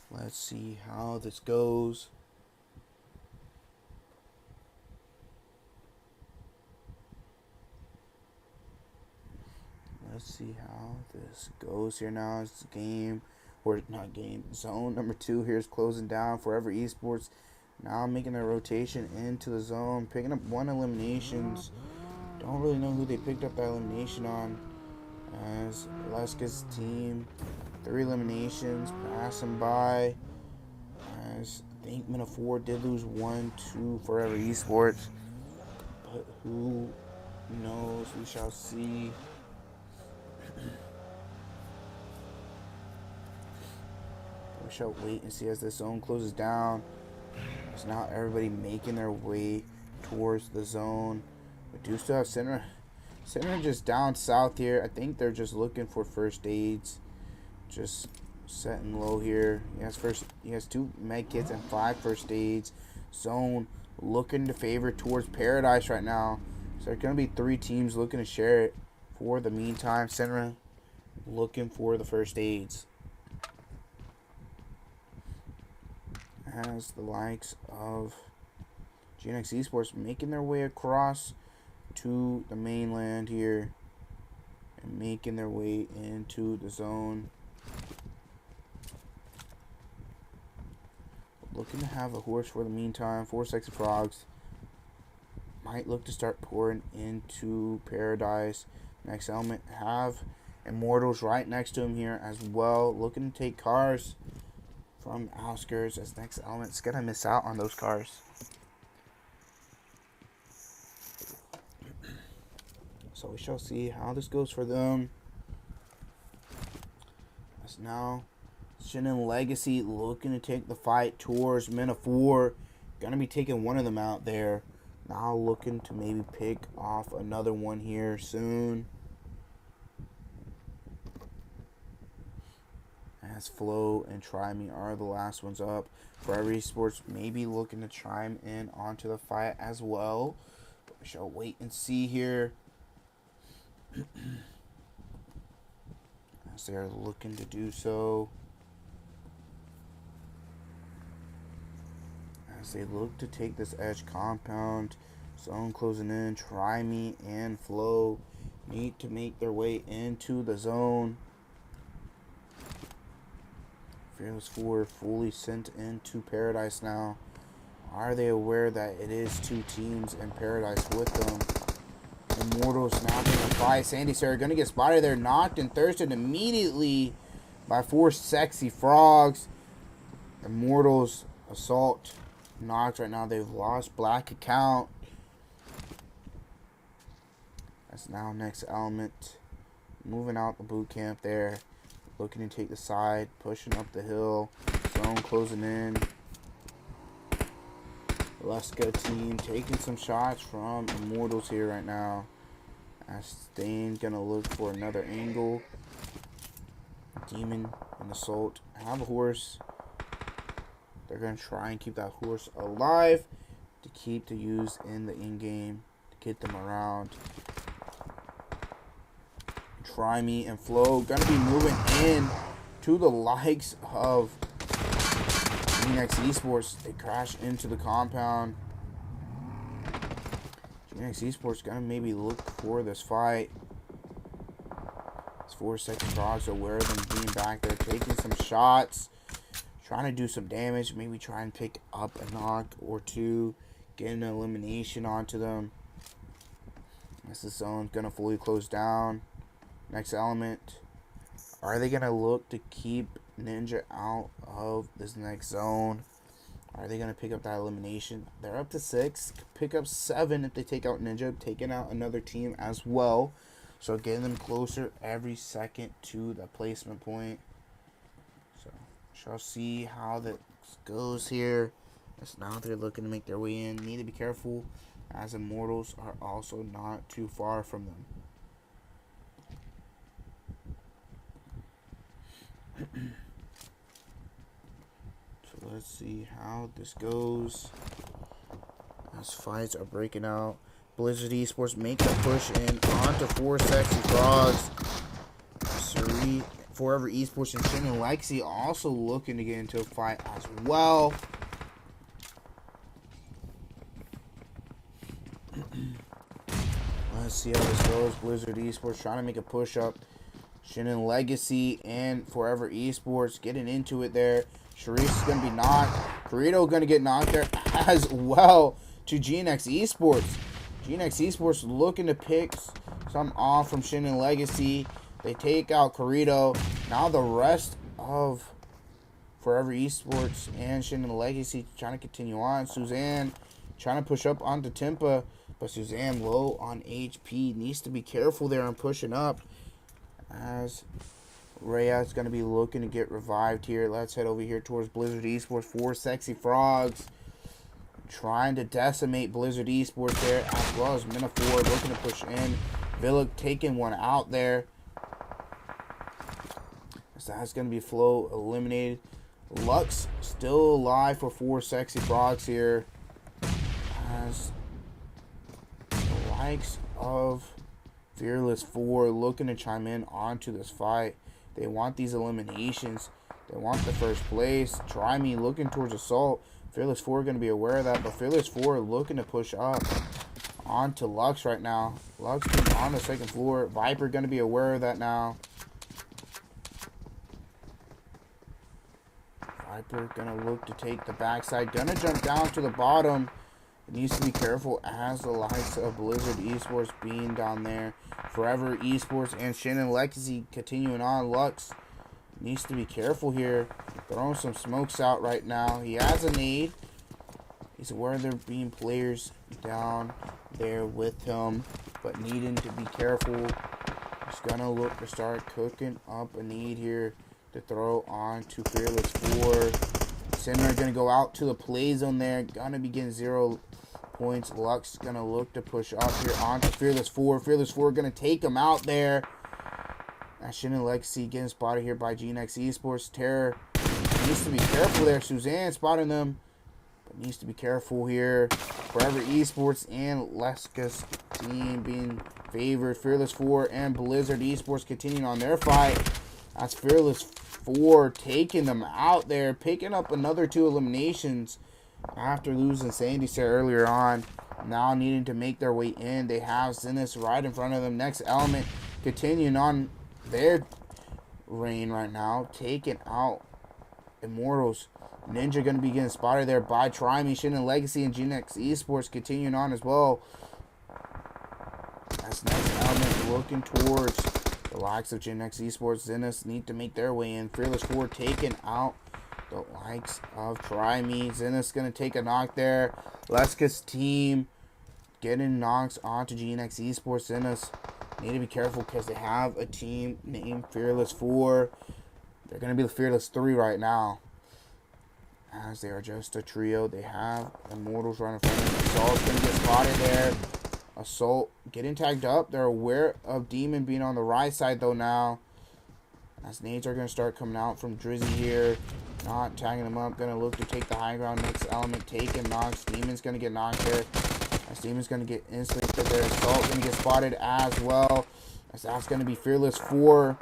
Let's see how this goes. Let's see how this goes here now. It's game, or not game, zone number 2 here is closing down. Forever Esports now making a rotation into the zone, picking up 1 eliminations. Don't really know who they picked up that elimination on, as LESKA's team, 3 eliminations, passing by, as I think Mena4 did lose 1 to Forever Esports, but who knows, we shall see. We shall wait and see as this zone closes down. It's now everybody making their way towards the zone. We do still have Center just down south here. I think they're just looking for first aids. Just setting low here. He has 2 med kits and 5 first aids. Zone looking to favor towards Paradise right now. So there's gonna be 3 teams looking to share it. For the meantime, Center looking for the first aids, as the likes of GNX Esports making their way across to the mainland here and making their way into the zone. Looking to have a horse for the meantime for Sexy Frogs. might look to start pouring into Paradise. Next element have Immortals right next to him here as well. Looking to take cars from outskirts as next element's going to miss out on those cars. So we shall see how this goes for them. As now, Shin Legacy looking to take the fight towards Men of 4. Going to be taking one of them out there. Now looking to maybe pick off another one here soon. As Flow and Try Me are the last ones up. Forever Esports maybe looking to chime in onto the fight as well. But we shall wait and see here. As they're looking to do so. As they look to take this edge compound. Zone closing in. Try Me and Flow need to make their way into the zone. Fearless 4 fully sent into Paradise now. Are they aware that it is 2 teams in Paradise with them? Immortals now being a fight. Sandy Sarah going to get spotted there. Knocked and thirsted immediately by 4 sexy frogs. Immortals assault knocked right now. They've lost Black account. That's now next element. Moving out the boot camp there. Looking to take the side. Pushing up the hill. Zone closing in. LESKA team taking some shots from Immortals here right now. As Stain gonna look for another angle. Demon and Assault have a horse. They're gonna try and keep that horse alive to keep the use in the in-game to get them around. Try Me and Flow gonna be moving in to the likes of GNX Esports. They crash into the compound. GNX Esports gonna maybe look for this fight. It's 4 second frogs aware of them being back there, taking some shots, trying to do some damage, maybe try and pick up a knock or 2, get an elimination onto them. As the zone's gonna fully close down. Next element. Are they gonna look to keep Ninja out of this next zone? Are they going to pick up that elimination? They're up to 6. Pick up 7 if they take out Ninja. Taking out another team as well. So getting them closer every second to the placement point. So shall see how that goes here. As now they're looking to make their way in. Need to be careful as Immortals are also not too far from them. Let's see how this goes. As fights are breaking out. Blizzard Esports make a push in onto 4 sexy frogs. Forever Esports and Shin and Lexi also looking to get into a fight as well. Let's see how this goes. Blizzard Esports trying to make a push up. Shin and Legacy and Forever Esports getting into it there. Sharice is going to be knocked. Corito going to get knocked there as well to GNX Esports. GNX Esports looking to pick some off from Shin and Legacy. They take out Corito. Now the rest of Forever Esports and Shin and Legacy trying to continue on. Suzanne trying to push up onto Timpa. But Suzanne low on HP. Needs to be careful there and pushing up. As Rhea is going to be looking to get revived here. Let's head over here towards Blizzard Esports. 4 sexy frogs trying to decimate Blizzard Esports there, as well as Men of 4 looking to push in. Villic taking one out there. So that's going to be Flow eliminated. Lux still alive for 4 sexy frogs here. As the likes of Fearless 4 looking to chime in onto this fight. They want these eliminations. They want the first place. Try Me looking towards Assault. Fearless 4 going to be aware of that. But Fearless 4 looking to push up onto Lux right now. Lux on the 2nd floor. Viper going to be aware of that now. Viper going to look to take the backside. Going to jump down to the bottom. It needs to be careful as the likes of Blizzard Esports being down there. Forever Esports and Shannon Legacy continuing on. Lux needs to be careful here. Throwing some smokes out right now. He has a nade. He's aware there being players down there with him, but needing to be careful. He's gonna look to start cooking up a need here to throw on to Fearless 4. Sinner gonna go out to the play zone there. Gonna be getting 0 points. Lux gonna look to push up here onto Fearless 4. Fearless 4 gonna take him out there. Shin and Legacy getting spotted here by GNX Esports. Terror needs to be careful there. Suzanne spotting them, but needs to be careful here. Forever Esports and LESKA's team being favored. Fearless 4 and Blizzard Esports continuing on their fight. That's Fearless 4 taking them out there, picking up another 2 eliminations after losing Sandy Sarah earlier on. Now needing to make their way in. They have Zeniths right in front of them. Next Element continuing on their reign right now, taking out Immortals. Ninja going to be getting spotted there by Trimation and Legacy, and GNX Esports continuing on as well. As Next Element looking towards the likes of GNX Esports. Zeniths need to make their way in. Fearless 4 taking out the likes of Trimey. Zeniths going to take a knock there. LESKA's team getting knocks onto GNX Esports. Zeniths need to be careful because they have a team named Fearless 4. They're going to be the Fearless 3 right now, as they are just a trio. They have Immortals right in front of them. Assault's going to get spotted there. Assault getting tagged up. They're aware of Demon being on the right side though now, as nades are going to start coming out from Drizzy here. Not tagging them up. Going to look to take the high ground. Next Element taking knocks. Demon's going to get knocked there. As Demon's going to get instantly hit there. Assault going to get spotted as well. As that's going to be Fearless 4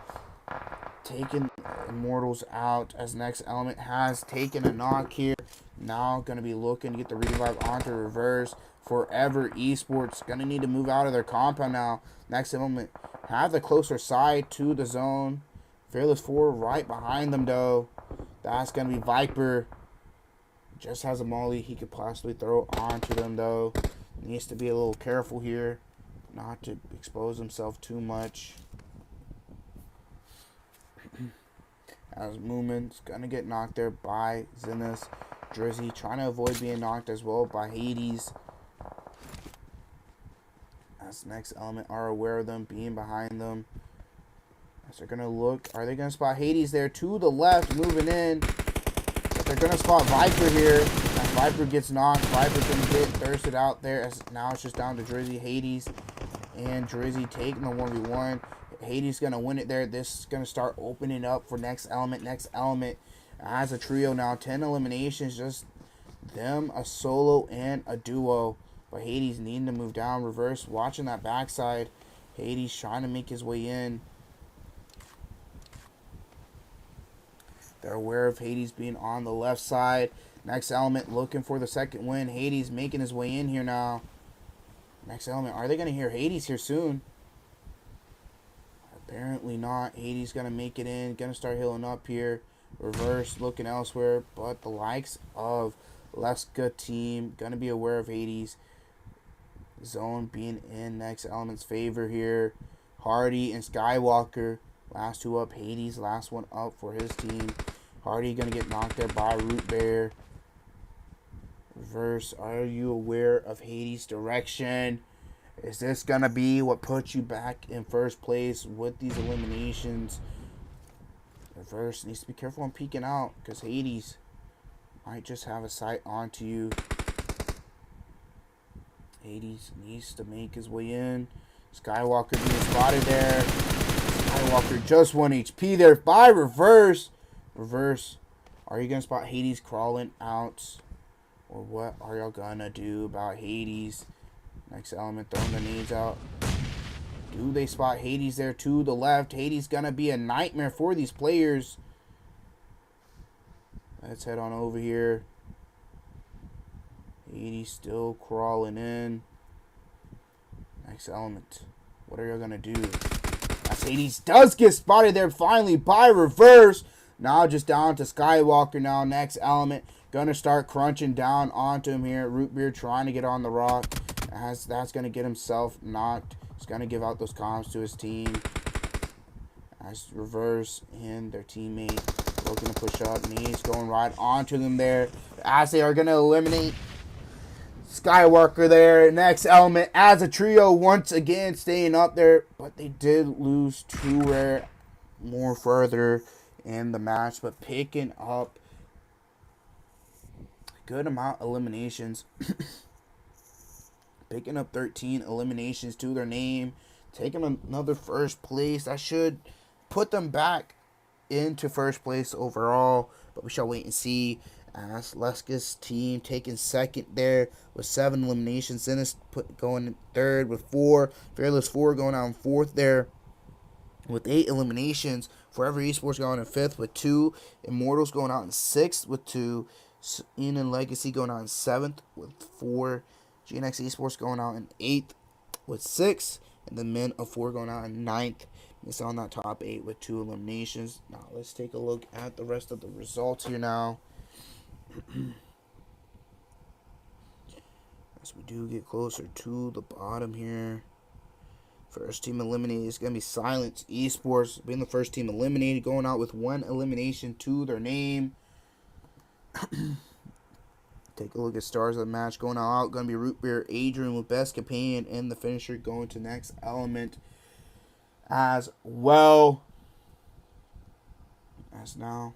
taking Immortals out, as Next Element has taken a knock here. Now going to be looking to get the revive onto Reverse. Forever Esports going to need to move out of their compound now. Next Element have the closer side to the zone. Fearless 4 right behind them though. That's going to be Viper. Just has a molly he could possibly throw onto them though. Needs to be a little careful here, not to expose himself too much. As Movement's gonna get knocked there by Zeniths. Drizzy trying to avoid being knocked as well by Hades. As Next Element are aware of them being behind them. As they're gonna look, are they gonna spot Hades there to the left, moving in? But they're gonna spot Viper here. As Viper gets knocked, Viper's gonna get thirsted out there. As now it's just down to Drizzy, Hades, and Drizzy taking the 1v1. Hades gonna win it there. This is gonna start opening up for Next Element. Next Element as a trio now. 10 eliminations, just them, a solo, and a duo. But Hades needing to move down. Reverse watching that backside. Hades trying to make his way in. They're aware of Hades being on the left side. Next Element looking for the second win. Hades making his way in here now. Next Element, are they going to hear Hades here soon? Apparently not. Hades going to make it in. Going to start healing up here. Reverse looking elsewhere. But the likes of LESKA team going to be aware of Hades. Zone being in Next Element's favor here. Hardy and Skywalker. Last two up. Hades last one up for his team. Hardy going to get knocked there by Root Bear. Reverse, are you aware of Hades' direction? Is this going to be what puts you back in first place with these eliminations? Reverse needs to be careful on peeking out, because Hades might just have a sight onto you. Hades needs to make his way in. Skywalker being spotted there. Skywalker just 1 HP there by Reverse. Reverse, are you going to spot Hades crawling out? Or what are y'all going to do about Hades? Next Element throwing the nades out. Do they spot Hades there to the left? Hades going to be a nightmare for these players. Let's head on over here. Hades still crawling in. Next Element, what are y'all going to do? As Hades does get spotted there finally by Reverse. Now just down to Skywalker now. Next Element Going to start crunching down onto him here. Root Beer trying to get on the rock. That's going to get himself knocked. He's going to give out those comms to his team. As reverse and their teammate looking to push up. And he's going right onto them there. As they are going to eliminate Skywalker there. Next element as a trio once again staying up there. But they did lose to Rare more further in the match. But picking up a good amount of eliminations. Picking up 13 eliminations to their name. Taking another first place. That should put them back into first place overall. But we shall wait and see. As LESKA's team taking second there with 7 eliminations. Zeniths going in third with 4. Fearless 4 going out in fourth there with 8 eliminations. Forever Esports going in 5th with 2. Immortals going out in 6th with 2. Ian and Legacy going out in 7th with 4. GNX Esports going out in 8th with 6. And the men of 4 going out in 9th. It's on that top 8 with 2 eliminations. Now let's take a look at the rest of the results here now. As we do get closer to the bottom here. First team eliminated is going to be Silence Esports. Being the first team eliminated. Going out with 1 elimination to their name. Take a look at stars of the match. Going out, going to be Root Beer Adrian with best companion. And the finisher going to next element as well. As now,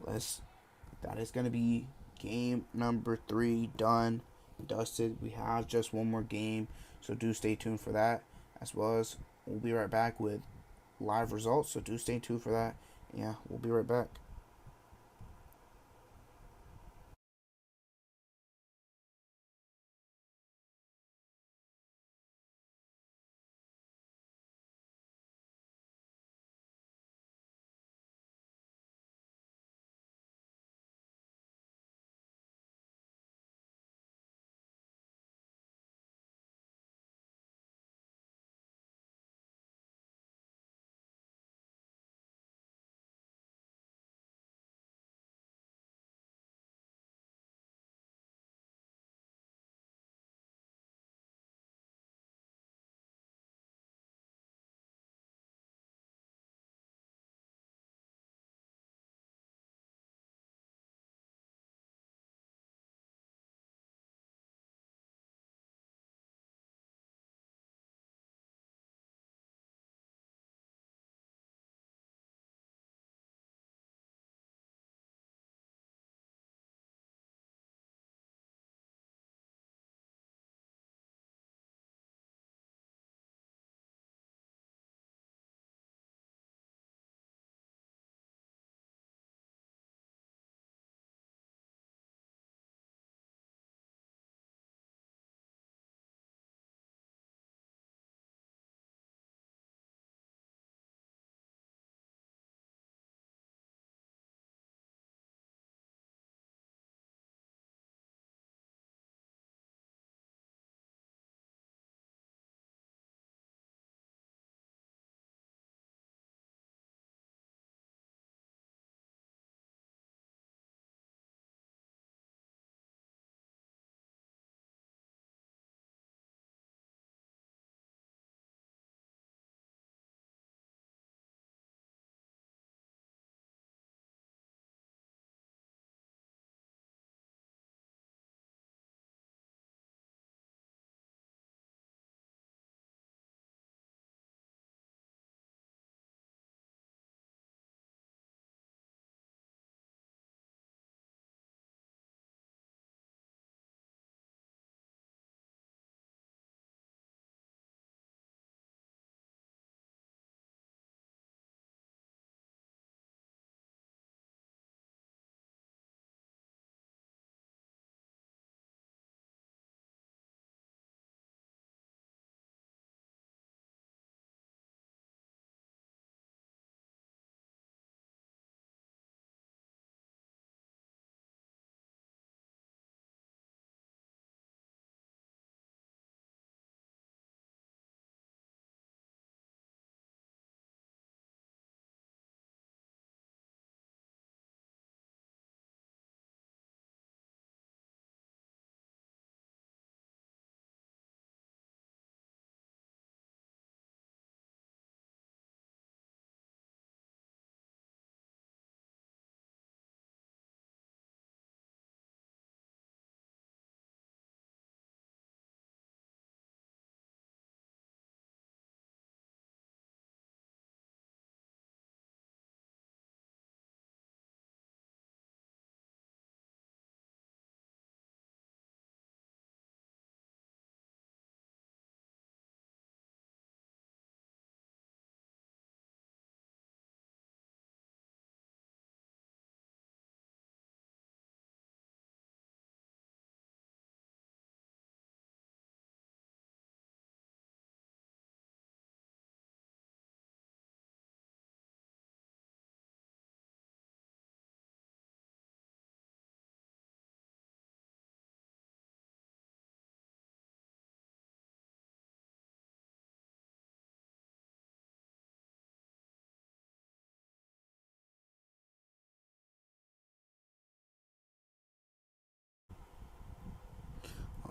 that is going to be game number 3 done, dusted. We have just one more game, so do stay tuned for that, as well as we'll be right back with live results, so do stay tuned for that. Yeah, we'll be right back.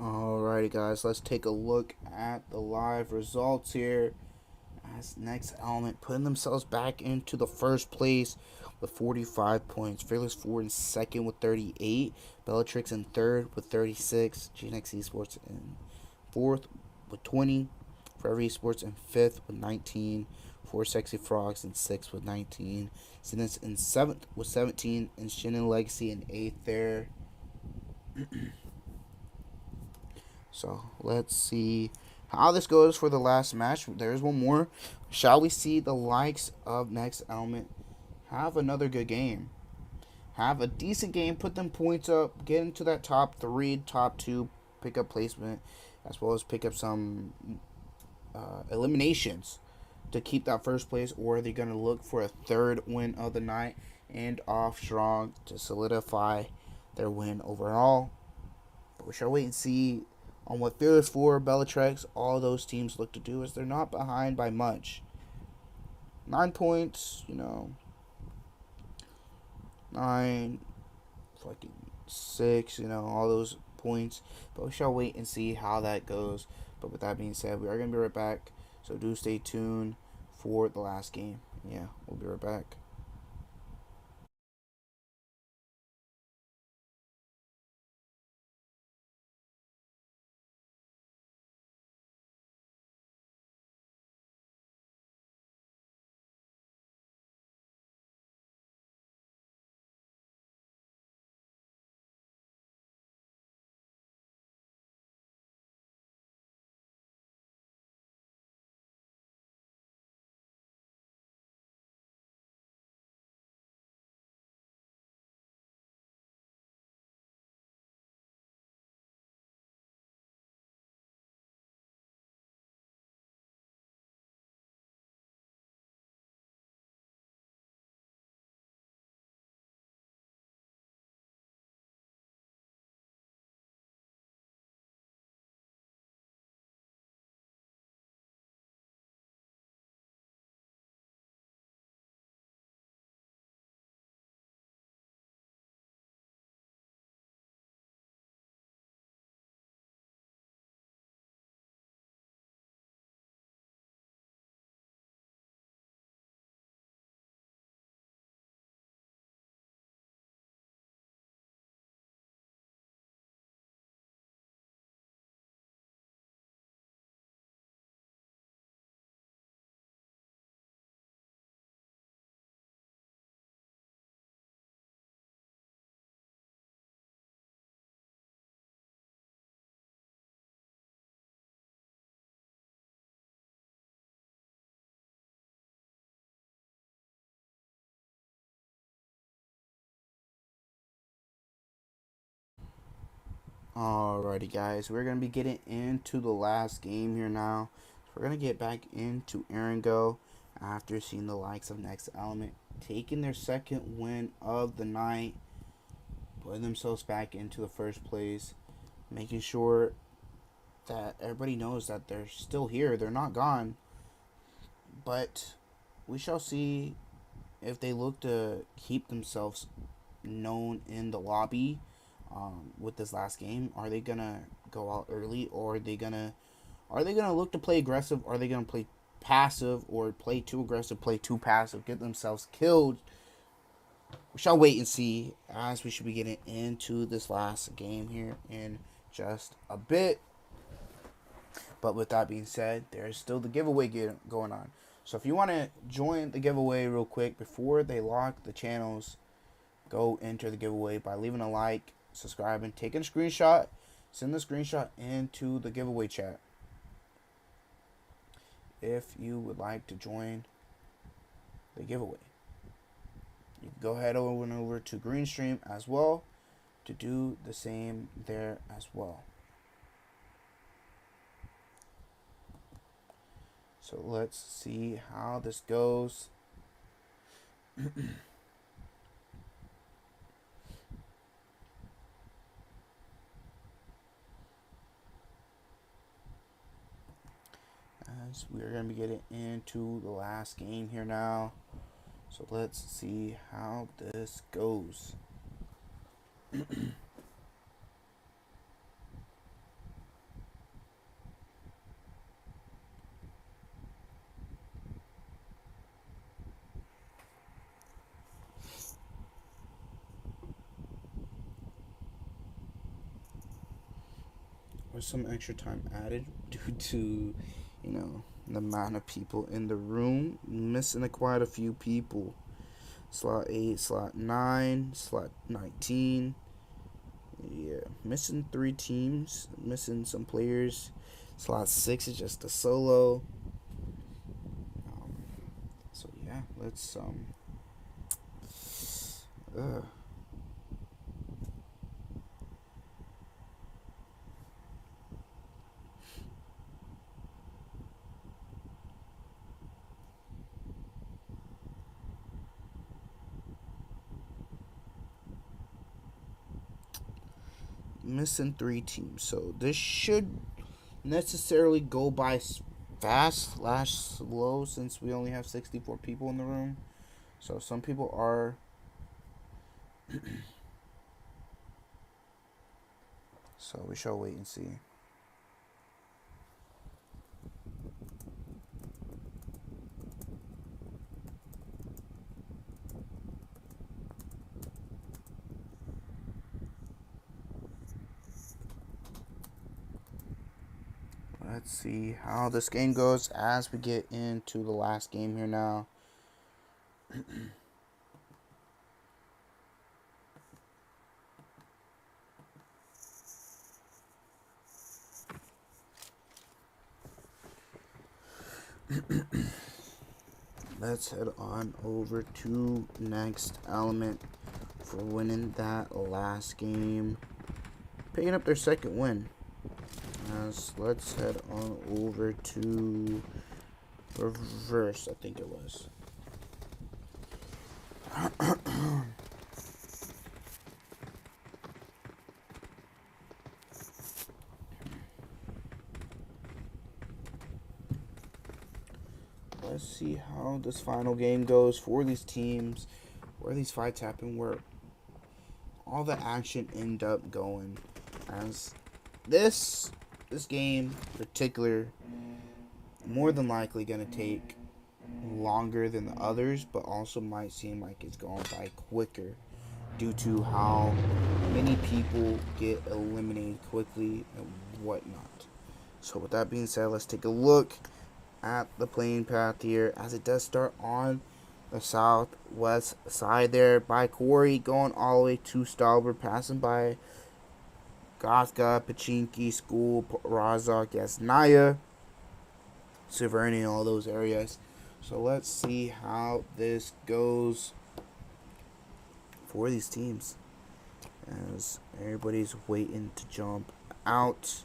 Alrighty, guys, let's take a look at the live results here. As Next Element putting themselves back into the first place with 45 points. Fearless 4 in second with 38. BELLATRIX in third with 36. GNX Esports in fourth with 20. Forever Esports in fifth with 19. Four Sexy Frogs in sixth with 19. Zeniths in seventh with 17. And Shin and Legacy in eighth there. So let's see how this goes for the last match. There's one more. Shall we see the likes of Next Element have another good game? Have a decent game, put them points up, get into that top 3, top 2, pick up placement, as well as pick up some eliminations to keep that first place, or are they going to look for a third win of the night and off strong to solidify their win overall? But we shall wait and see on what Fearless 4, BELLATRIX, all those teams look to do, as they're not behind by much. 9 points, 9, fucking 6, all those points. But we shall wait and see how that goes. But with that being said, we are going to be right back. So do stay tuned for the last game. Yeah, we'll be right back. Alrighty, guys, we're going to be getting into the last game here now. So we're going to get back into Aaron Go after seeing the likes of Next Element taking their second win of the night, putting themselves back into the first place, making sure that everybody knows that they're still here. They're not gone. But we shall see if they look to keep themselves known in the lobby with this last game. Are they gonna go out early, or are they gonna look to play aggressive? Are they gonna play passive, or play too aggressive, play too passive, get themselves killed? We shall wait and see, as we should be getting into this last game here in just a bit. But with that being said, there's still the giveaway going on. So if you want to join the giveaway real quick before they lock the channels, go enter the giveaway by leaving a like, subscribing, taking a screenshot, send the screenshot into the giveaway chat. If you would like to join the giveaway, you can go ahead over to Greenstream as well to do the same there as well. So let's see how this goes. As we're going to be getting into the last game here now. So let's see how this goes. There's some extra time added due to, you know, the amount of people in the room. Missing quite a few people. Slot 8, slot 9, slot 19. Yeah, missing 3 teams. Missing some players. Slot 6 is just a solo. So yeah, let's missing 3 teams. So this should necessarily go by fast / slow since we only have 64 people in the room. So some people are so we shall wait and see. Let's see how this game goes as we get into the last game here now. Let's head on over to Next Element for winning that last game. Picking up their second win. Let's head on over to Reverse, I think it was. Let's see how this final game goes for these teams, where these fights happen, where all the action end up going. As this game in particular, more than likely going to take longer than the others, but also might seem like it's going by quicker due to how many people get eliminated quickly and whatnot. So with that being said, let's take a look at the playing path here, as it does start on the southwest side there by Corey, going all the way to Stalbert, passing by Gothka, Pachinki, School, Razak, Yasnaya, Severny, all those areas. So let's see how this goes for these teams, as everybody's waiting to jump out.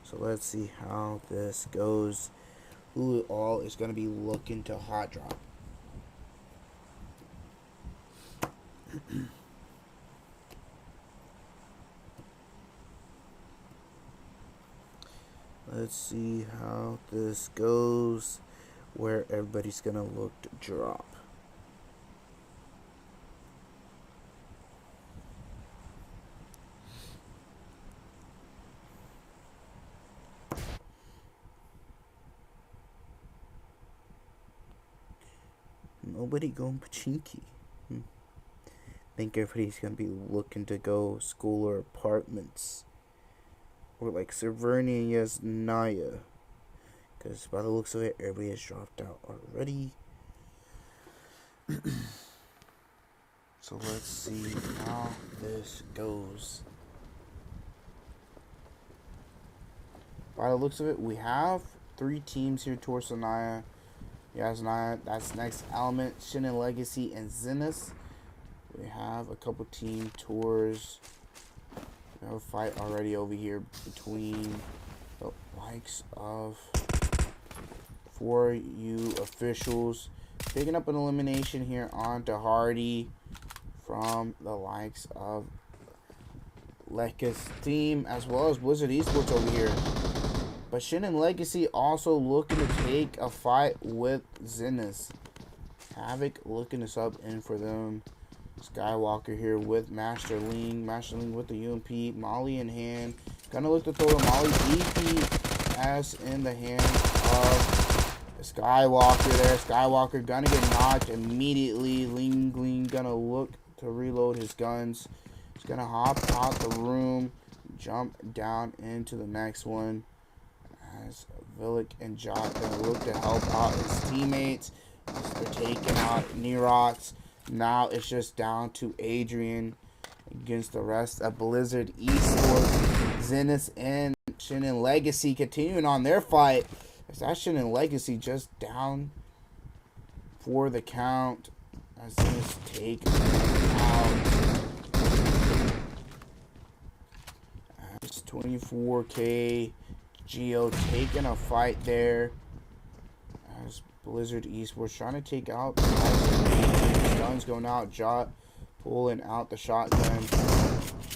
So let's see how this goes. Who all is going to be looking to hot drop? Let's see how this goes, where everybody's going to look to drop. Nobody going Pachinki. I think everybody's going to be looking to go school or apartments. Or like Severny and Yasnaya. Because by the looks of it, everybody has dropped out already. So let's see how this goes. By the looks of it, we have 3 teams here towards Yasnaya. That's Next Element, Shin and Legacy, and Zeniths. We have a couple team tours. We have a fight already over here between the likes of 4U officials. Picking up an elimination here onto Hardy from the likes of LESKA's team, as well as Blizzard Esports over here. But Shin and Legacy also looking to take a fight with Zeniths. Havoc looking to sub in for them. Skywalker here with Master Ling. Master Ling with the UMP. Molly in hand. Gonna look to throw the Molly DPS in the hands of Skywalker there. Skywalker gonna get knocked immediately. Ling gonna look to reload his guns. He's gonna hop out the room. jump down into the next one. As Villic and Jot gonna look to help out his teammates. They're taking out Nerox. Now it's just down to Adrian against the rest of Blizzard Esports. Zeniths and Shin and Legacy continuing on their fight. As that Shin and Legacy just down for the count. As Zeniths take out. As 24K. Geo taking a fight there. As Blizzard Esports trying to take out. Guns going out. Jot pulling out the shotgun.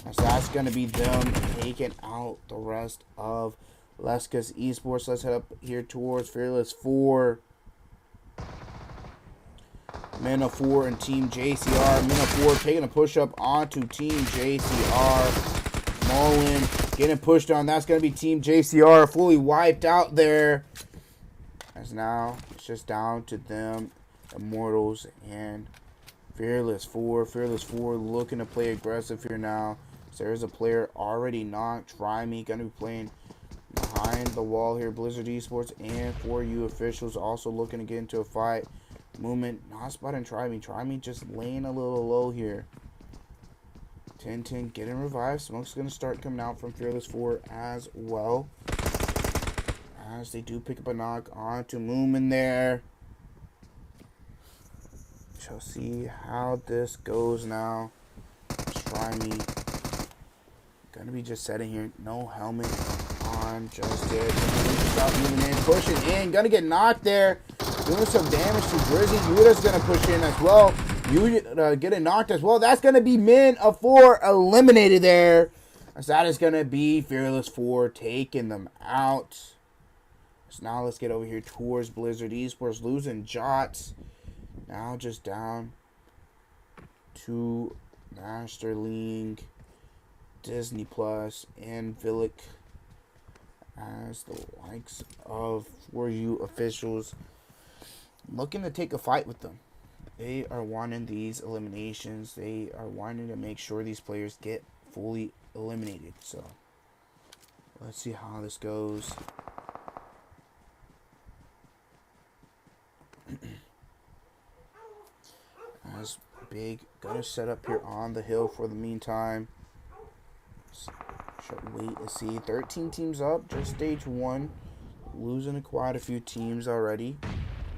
As that's going to be them taking out the rest of LESKA's Esports. Let's head up here towards Fearless 4. Men of 4 and Team JCR. Men of 4 taking a push up onto Team JCR. Mullen getting pushed on. That's going to be Team JCR fully wiped out there. As now it's just down to them, Immortals and Fearless 4. Fearless 4 looking to play aggressive here now. So there's a player already knocked. Try Me going to be playing behind the wall here. Blizzard Esports and 4U officials also looking to get into a fight. Movement not spotting Try Me. Try Me just laying a little low here. 10-10 getting revived. Smoke's going to start coming out from Fearless 4 as well. As they do pick up a knock onto Moomin there. Shall see how this goes now. Try Me. Gonna be just setting here. No helmet on just yet. Stop moving in. Pushing in. Gonna get knocked there. Doing some damage to Drizzy. Yuda's gonna push in as well. Yuda getting knocked as well. That's gonna be Men of 4 eliminated there. As that is gonna be Fearless 4 taking them out. So now let's get over here towards Blizzard Esports. Losing Jots. Now just down to Master League, Disney Plus, and Villic as the likes of 4U officials looking to take a fight with them. They are wanting these eliminations. They are wanting to make sure these players get fully eliminated. So let's see how this goes. As Big gonna set up here on the hill for the meantime. Should wait and see. 13 teams up, just stage 1. Losing quite a few teams already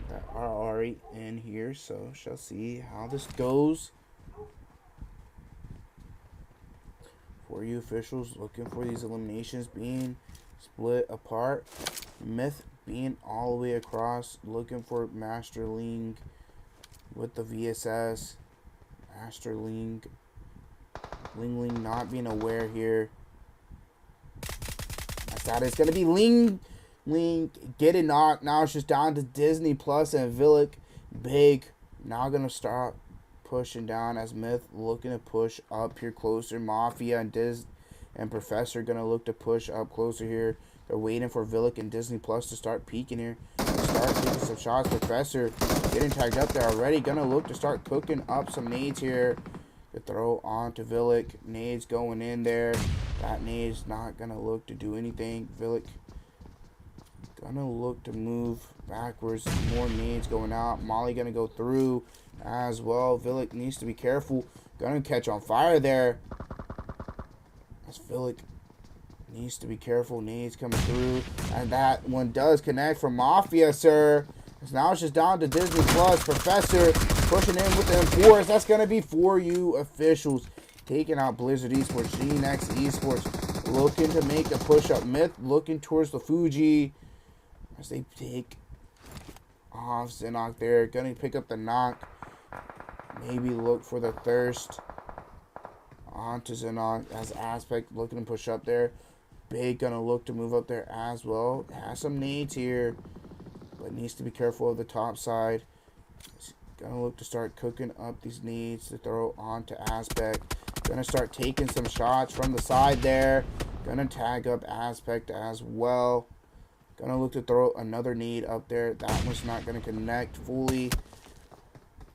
that are already in here, so shall see how this goes. 4U officials looking for these eliminations being split apart. Myth being all the way across, looking for Master League with the VSS. Master League. Ling not being aware here. That is going to be Ling getting knocked. Now it's just down to Disney Plus and Villic. Big now going to start pushing down as Myth looking to push up here closer. Mafia and Professor going to look to push up closer here. They're waiting for Villic and Disney Plus to start peeking here. Start taking some shots. Professor getting tagged up there already. Going to look to start cooking up some nades here to throw onto Villic. Nades going in there. That nade's not going to look to do anything. Villic going to look to move backwards. More nades going out. Molly going to go through as well. Villic needs to be careful. Going to catch on fire there. As Villic needs to be careful. Nades coming through. And that one does connect from Mafia, sir. Now it's just down to Disney Plus. Professor pushing in with the M4s. That's going to be 4U officials taking out Blizzard Esports. GNX Esports looking to make a push-up. Myth looking towards the Fuji as they take off Zenok there. Going to pick up the knock. Maybe look for the thirst onto Zenok as Aspect looking to push up there. Big going to look to move up there as well. Has some nades here, but needs to be careful of the top side. Gonna look to start cooking up these nades to throw onto Aspect. Gonna start taking some shots from the side there. Gonna tag up Aspect as well. Gonna look to throw another nade up there. That one's not gonna connect fully.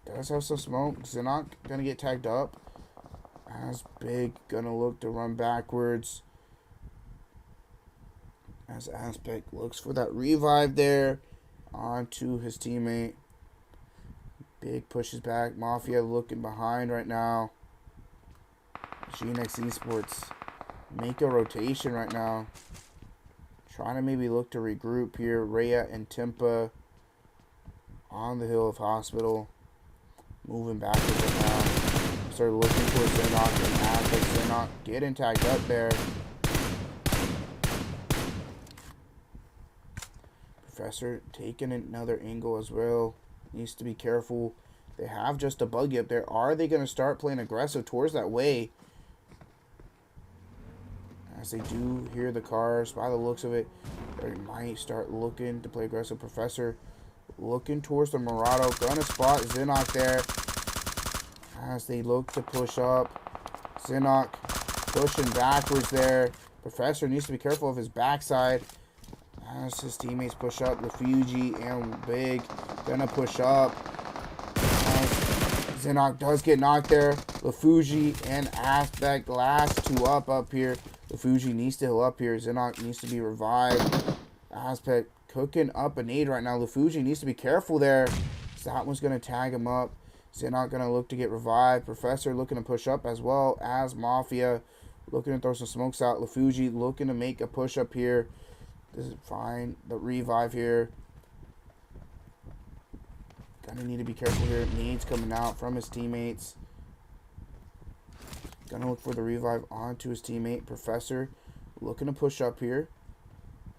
Does have some smoke. Zenok gonna get tagged up. As Big gonna look to run backwards. As Aspect looks for that revive there onto his teammate. Big pushes back. Mafia looking behind right now. GNX Esports make a rotation right now. Trying to maybe look to regroup here. Rhea and Timpa on the hill of Hospital. Moving backwards right now. Start looking towards Zohnny and Aspect. Zohnny getting tagged up there. Professor taking another angle as well. Needs to be careful. They have just a buggy up there. Are they going to start playing aggressive towards that way? As they do hear the cars, by the looks of it, they might start looking to play aggressive. Professor looking towards the Murado. Gonna spot Zohnny there. As they look to push up. Zohnny pushing backwards there. Professor needs to be careful of his backside. As his teammates push up, Lefuji and Big gonna push up. Zohnny does get knocked there. Lefuji and Aspect, last two up here. Lefuji needs to heal up here. Zohnny needs to be revived. Aspect cooking up a nade right now. Lefuji needs to be careful there. So that one's gonna tag him up. Zohnny gonna look to get revived. Professor looking to push up as well as Mafia. Looking to throw some smokes out. Lefuji looking to make a push up here. This is fine. The revive here. Gonna need to be careful here. Nades coming out from his teammates. Gonna look for the revive onto his teammate. Professor looking to push up here.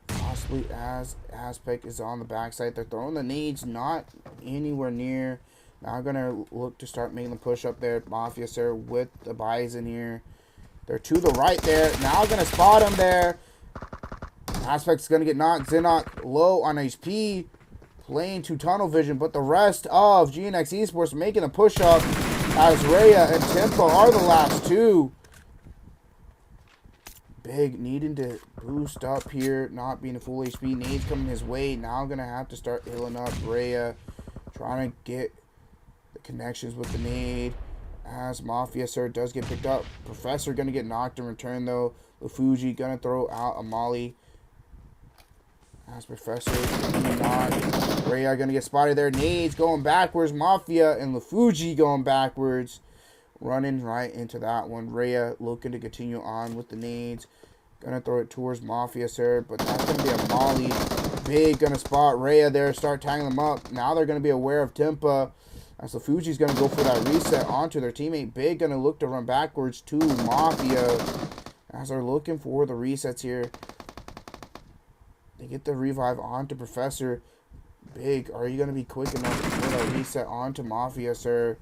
Possibly as Aspect is on the backside. They're throwing the nades, not anywhere near. Now gonna look to start making the push up there. Mafia sir with the Bison here. They're to the right there. Now gonna spot him there. Aspect's going to get knocked. Zohnny low on HP. Playing to tunnel vision. But the rest of GNX Esports making a push-up as Rhea and Tempo are the last two. Big needing to boost up here. Not being a full HP. Nades coming his way. Now going to have to start healing up Rhea. Trying to get the connections with the nade. As Mafia Sir does get picked up. Professor going to get knocked in return though. Lefuji going to throw out a molly. As Professor not. Rhea gonna get spotted there. Nades going backwards. Mafia and Lefuji going backwards. Running right into that one. Rhea looking to continue on with the nades. Gonna throw it towards Mafia, sir. But that's gonna be a molly. Big gonna spot Rhea there. Start tagging them up. Now they're gonna be aware of Timpa. As Lefuji's gonna go for that reset onto their teammate. Big gonna look to run backwards to Mafia. As they're looking for the resets here. They get the revive onto Professor. Big, are you going to be quick enough to put a reset onto Mafia, sir?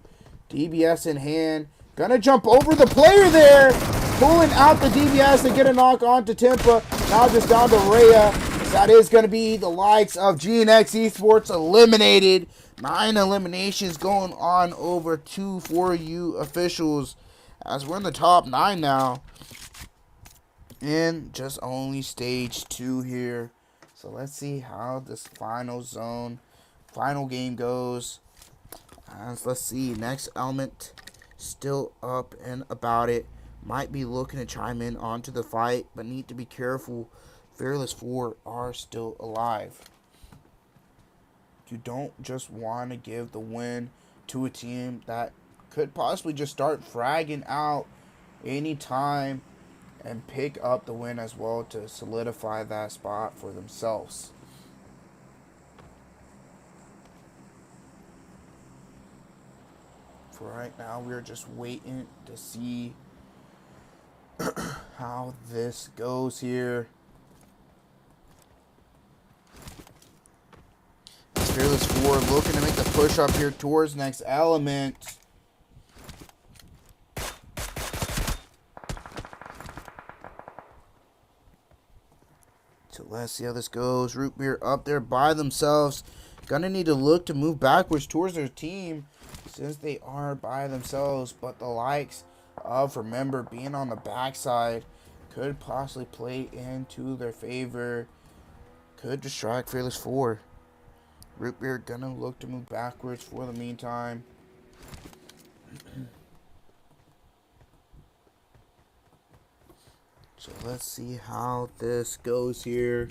DBS in hand. Gonna jump over the player there. Pulling out the DBS and get a knock onto Timpa. Now just down to Rhea. That is going to be the likes of GNX Esports eliminated. 9 eliminations going on over to for you officials. As we're in the top 9 now. And just only stage 2 here. So let's see how this final game goes. Let's see. Next element still up and about it. Might be looking to chime in onto the fight, but need to be careful. Fearless 4 are still alive. You don't just want to give the win to a team that could possibly just start fragging out anytime and pick up the win as well to solidify that spot for themselves. For right now, we're just waiting to see how this goes here. Fearless 4 looking to make the push up here towards next element. So let's see how this goes. Root Beer up there by themselves. Gonna need to look to move backwards towards their team since they are by themselves. But the likes of Remember being on the backside could possibly play into their favor. Could distract Fearless 4. Root Beer gonna look to move backwards for the meantime. So let's see how this goes here.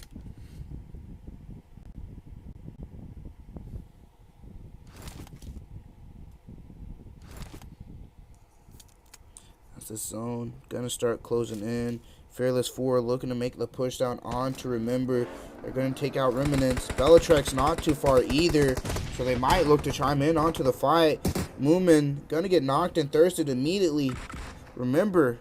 That's the zone. Gonna start closing in. Fearless 4 looking to make the push down on to Remember. They're going to take out Remnants. BELLATRIX not too far either, so they might look to chime in onto the fight. Moomin going to get knocked and thirsted immediately. Remember,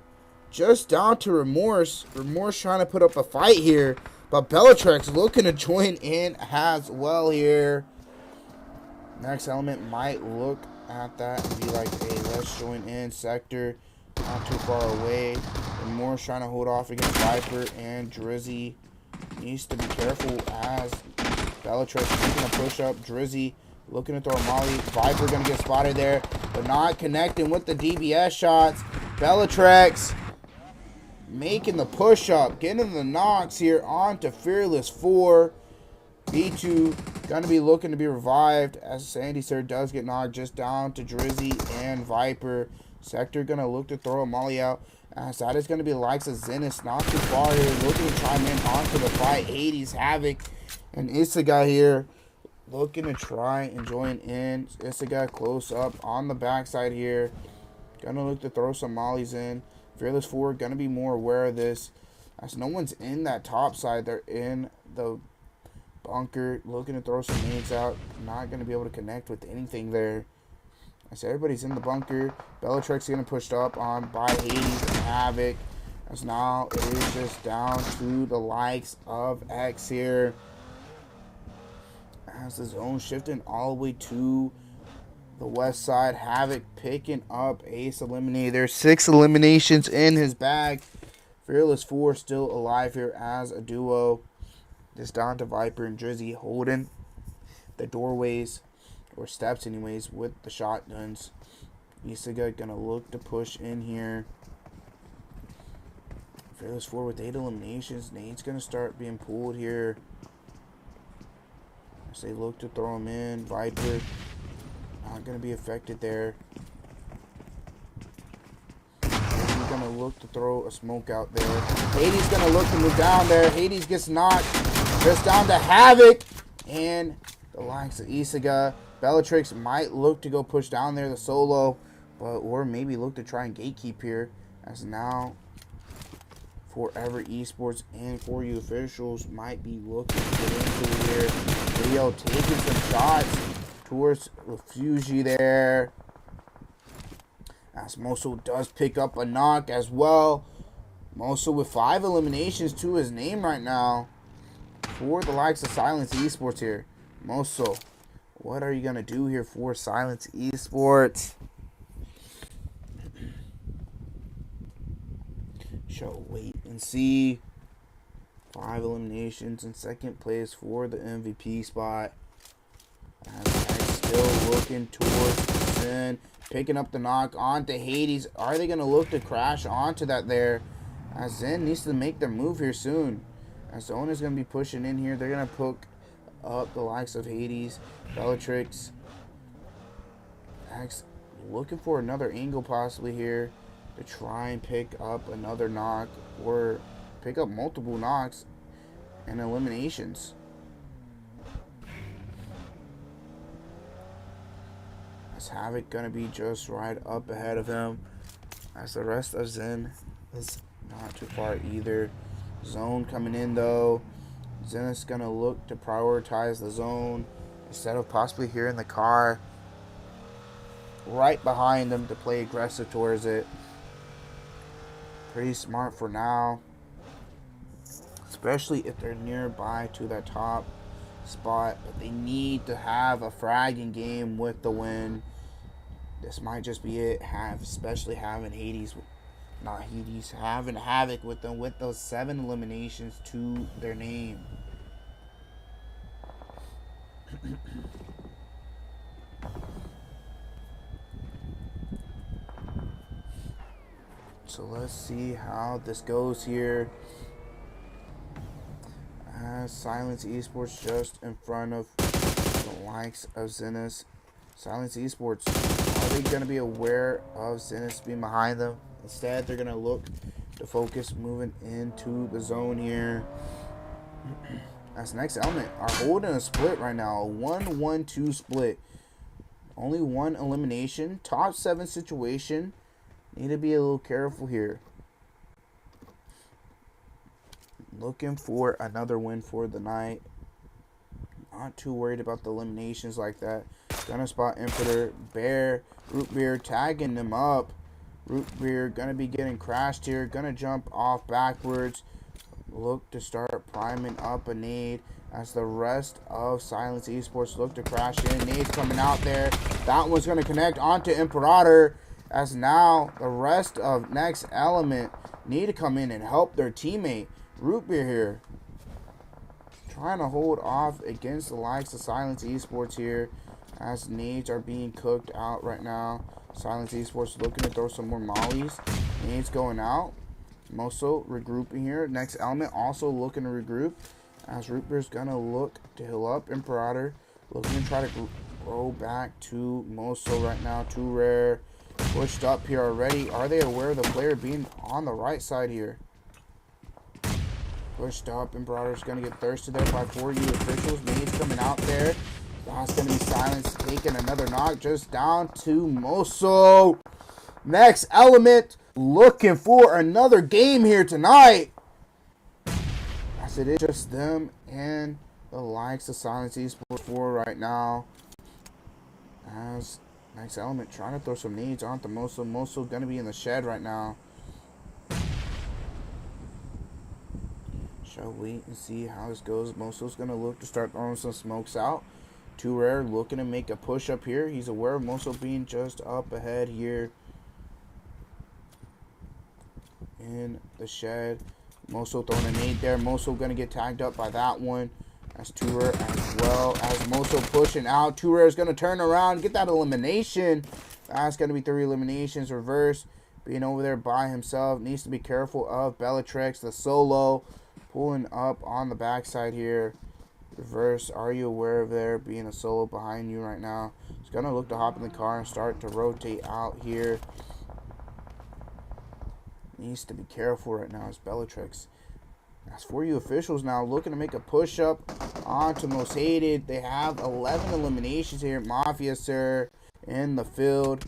just down to Remorse. Remorse trying to put up a fight here, but BELLATRIX looking to join in as well here. Next element might look at that and be like, hey, let's join in. Sector not too far away. Remorse trying to hold off against Viper, and Drizzy needs to be careful as BELLATRIX making a push up. Drizzy looking to throw a molly. Viper gonna get spotted there, but not connecting with the DBS shots. BELLATRIX making the push up, getting the knocks here onto Fearless 4. B2 gonna be looking to be revived as Sandy Sir does get knocked just down to Drizzy and Viper. Sector gonna look to throw a molly out. As that is going to be the likes of Zeniths not too far here, looking to chime in onto the fight. Hades, Havoc, and Isaga here looking to try and join in. Isaga close up on the backside here. Gonna look to throw some mollies in. Fearless 4 gonna be more aware of this, as no one's in that top side. They're in the bunker looking to throw some nades out. Not gonna be able to connect with anything there. As everybody's in the bunker. BELLATRIX getting pushed up on by Hades and Havoc. As now it is just down to the likes of X here. As the zone shifting all the way to the west side. Havoc picking up ace eliminator. There's 6 eliminations in his bag. Fearless 4 still alive here as a duo. Just down to Viper and Drizzy holding the doorways, or steps anyways, with the shotguns. Isaga gonna look to push in here. Fearless 4 with 8 eliminations. Nade's gonna start being pulled here as they look to throw him in. Viper not gonna be affected there. He's gonna look to throw a smoke out there. Hades gonna look to move down there. Hades gets knocked just down to Havoc and the likes of Isaga. BELLATRIX might look to go push down there the solo, or maybe look to try and gatekeep here, as now Forever Esports and For You officials might be looking to get into here. Leo taking some shots towards Refugi there, as Moso does pick up a knock as well. Moso with 5 eliminations to his name right now for the likes of Silence Esports here. Moso, what are you going to do here for Silence Esports? Shall wait and see. 5 eliminations in second place for the MVP spot. And still looking towards Zen. Picking up the knock onto Hades. Are they going to look to crash onto that there? As Zen needs to make their move here soon. As Zohnny is going to be pushing in here. They're going to poke up the likes of Hades. BELLATRIX looking for another angle possibly here to try and pick up another knock, or pick up multiple knocks and eliminations. As Havoc gonna be just right up ahead of him, as the rest of Zen is not too far either. Zone coming in though. Zenith's gonna look to prioritize the zone instead of possibly here in the car right behind them to play aggressive towards it. Pretty smart for now, especially if they're nearby to that top spot, but they need to have a fragging game with the win. This might just be it, especially having having Havoc with them with those 7 eliminations to their name. So let's see how this goes here. Silence Esports just in front of the likes of Zeniths. Silence Esports, are they going to be aware of Zeniths being behind them? Instead, they're going to look The focus moving into the zone here. That's next element. Are holding a split right now. A 1-1-2 split. Only one elimination. Top 7 situation. Need to be a little careful here. Looking for another win for the night. Not too worried about the eliminations like that. Gonna spot Emperor. Bear. Root Beer tagging them up. Root Beer gonna be getting crashed here. Gonna jump off backwards. Look to start priming up a nade as the rest of Silence Esports look to crash in. Nades coming out there. That one's going to connect onto Imperator as now the rest of Next Element need to come in and help their teammate. Root Beer here trying to hold off against the likes of Silence Esports here as nades are being cooked out right now. Silence Esports looking to throw some more mollies. Nades going out. Moso regrouping here. Next Element also looking to regroup as Root Beer's gonna look to heal up. Imperator looking to try to go back to Moso right now. Too rare. Pushed up here already. Are they aware of the player being on the right side here? Pushed up. Imperator's gonna get thirsted there by 4U officials. Nades coming out there. That's gonna be Silence taking another knock just down to Moso. Next Element looking for another game here tonight. As it is just them and the likes of Silence Esports 4 right now. As Next Element trying to throw some nades onto Moso. Moso gonna be in the shed right now. Shall wait and see how this goes. Moso's gonna look to start throwing some smokes out. Too Rare looking to make a push up here. He's aware of Moso being just up ahead here in the shed. Moso throwing a nade there. Moso gonna get tagged up by that one. That's Too Rare as well as Moso pushing out. Too Rare is gonna turn around, get that elimination. That's gonna be 3 eliminations. Reverse being over there by himself. Needs to be careful of BELLATRIX, the solo pulling up on the backside here. Reverse, are you aware of there being a solo behind you right now? He's gonna look to hop in the car and start to rotate out here. Needs to be careful right now as BELLATRIX. As for you officials now looking to make a push up onto Mosthated. They have 11 eliminations here. Mafia Sir in the field.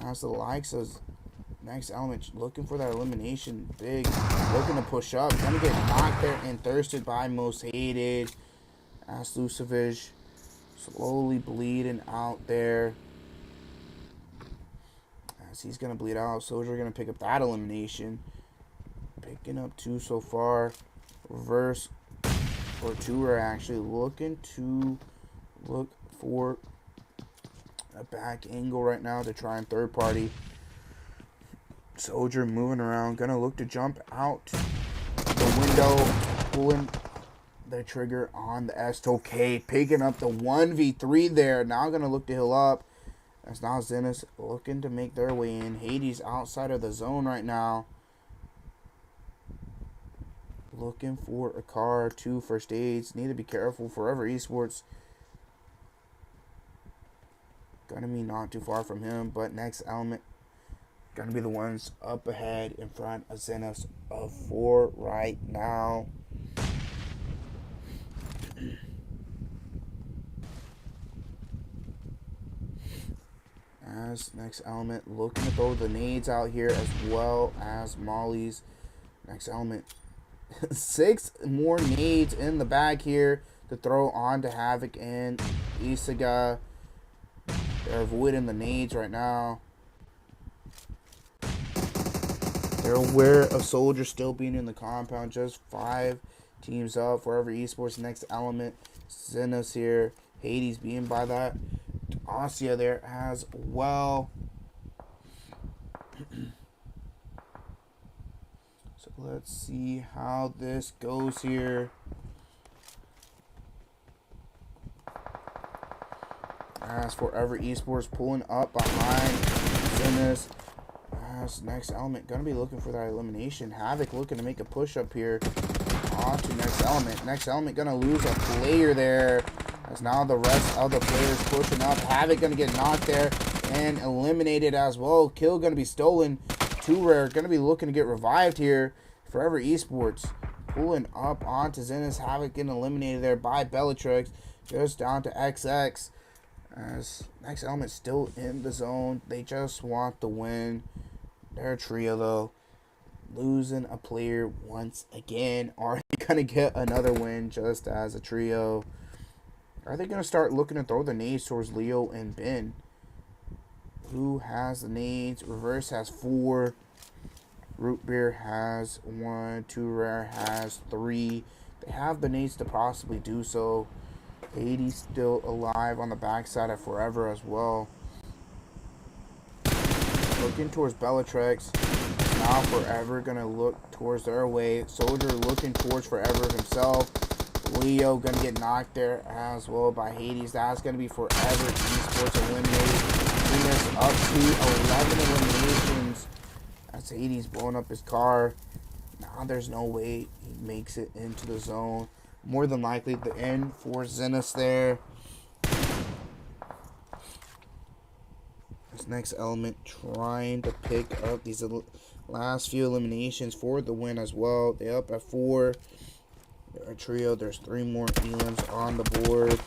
As the likes of Next Element looking for that elimination. Big looking to push up. Gonna get knocked there and thirsted by Mosthated. As Lucevich slowly bleeding out there. As he's going to bleed out. Soldier going to pick up that elimination. Picking up 2 so far. Reverse or 2 are actually looking to look for a back angle right now to try and third party. Soldier moving around. Going to look to jump out the window. Pulling the trigger on the S2K, picking up the 1v3 there. Now gonna look to heal up. That's now Zeniths looking to make their way in. Hades outside of the zone right now. Looking for a car, 2 first aids. Need to be careful. Forever Esports gonna be not too far from him, but Next Element gonna be the ones up ahead in front of Zeniths of 4 right now. As Next Element looking to throw the nades out here as well as mollies. Next Element 6 more nades in the bag here to throw on to Havoc and Isaga. They're avoiding the nades right now. They're aware of Soldier still being in the compound. Just 5 teams up. Forever Esports, Next Element, Zeniths here. Hades being by that. Asia there as well. So let's see how this goes here. As Forever Esports pulling up behind Zeniths. As Next Element gonna be looking for that elimination. Havoc looking to make a push up here onto Next Element. Next Element gonna lose a player there. As now the rest of the players pushing up. Havoc gonna get knocked there and eliminated as well. Kill gonna be stolen Two Rare going to be looking to get revived here. Forever Esports pulling up onto Zeniths. Havoc getting eliminated there by BELLATRIX. Just down to XX. As Next Element still in the zone. They just want the win. Their trio, though, losing a player once again. Are they going to get another win just as a trio? Are they going to start looking to throw the nades towards Leo and Ben? Who has the nades? Reverse has 4. Root Beer has 1. Two Rare has 3. They have the nades to possibly do so. 80 still alive on the backside of Forever as well. Looking towards BELLATRIX. Now Forever gonna look towards their way. Soldier looking towards Forever himself. Leo gonna get knocked there as well by Hades. That's gonna be Forever Esports eliminated. Bring us up to 11 eliminations. That's Hades blowing up his car. Now there's no way he makes it into the zone. More than likely the end for Zeniths there. This Next Element trying to pick up these last few eliminations for the win as well. They up at 4. They're a trio. There's 3 more elims on the board.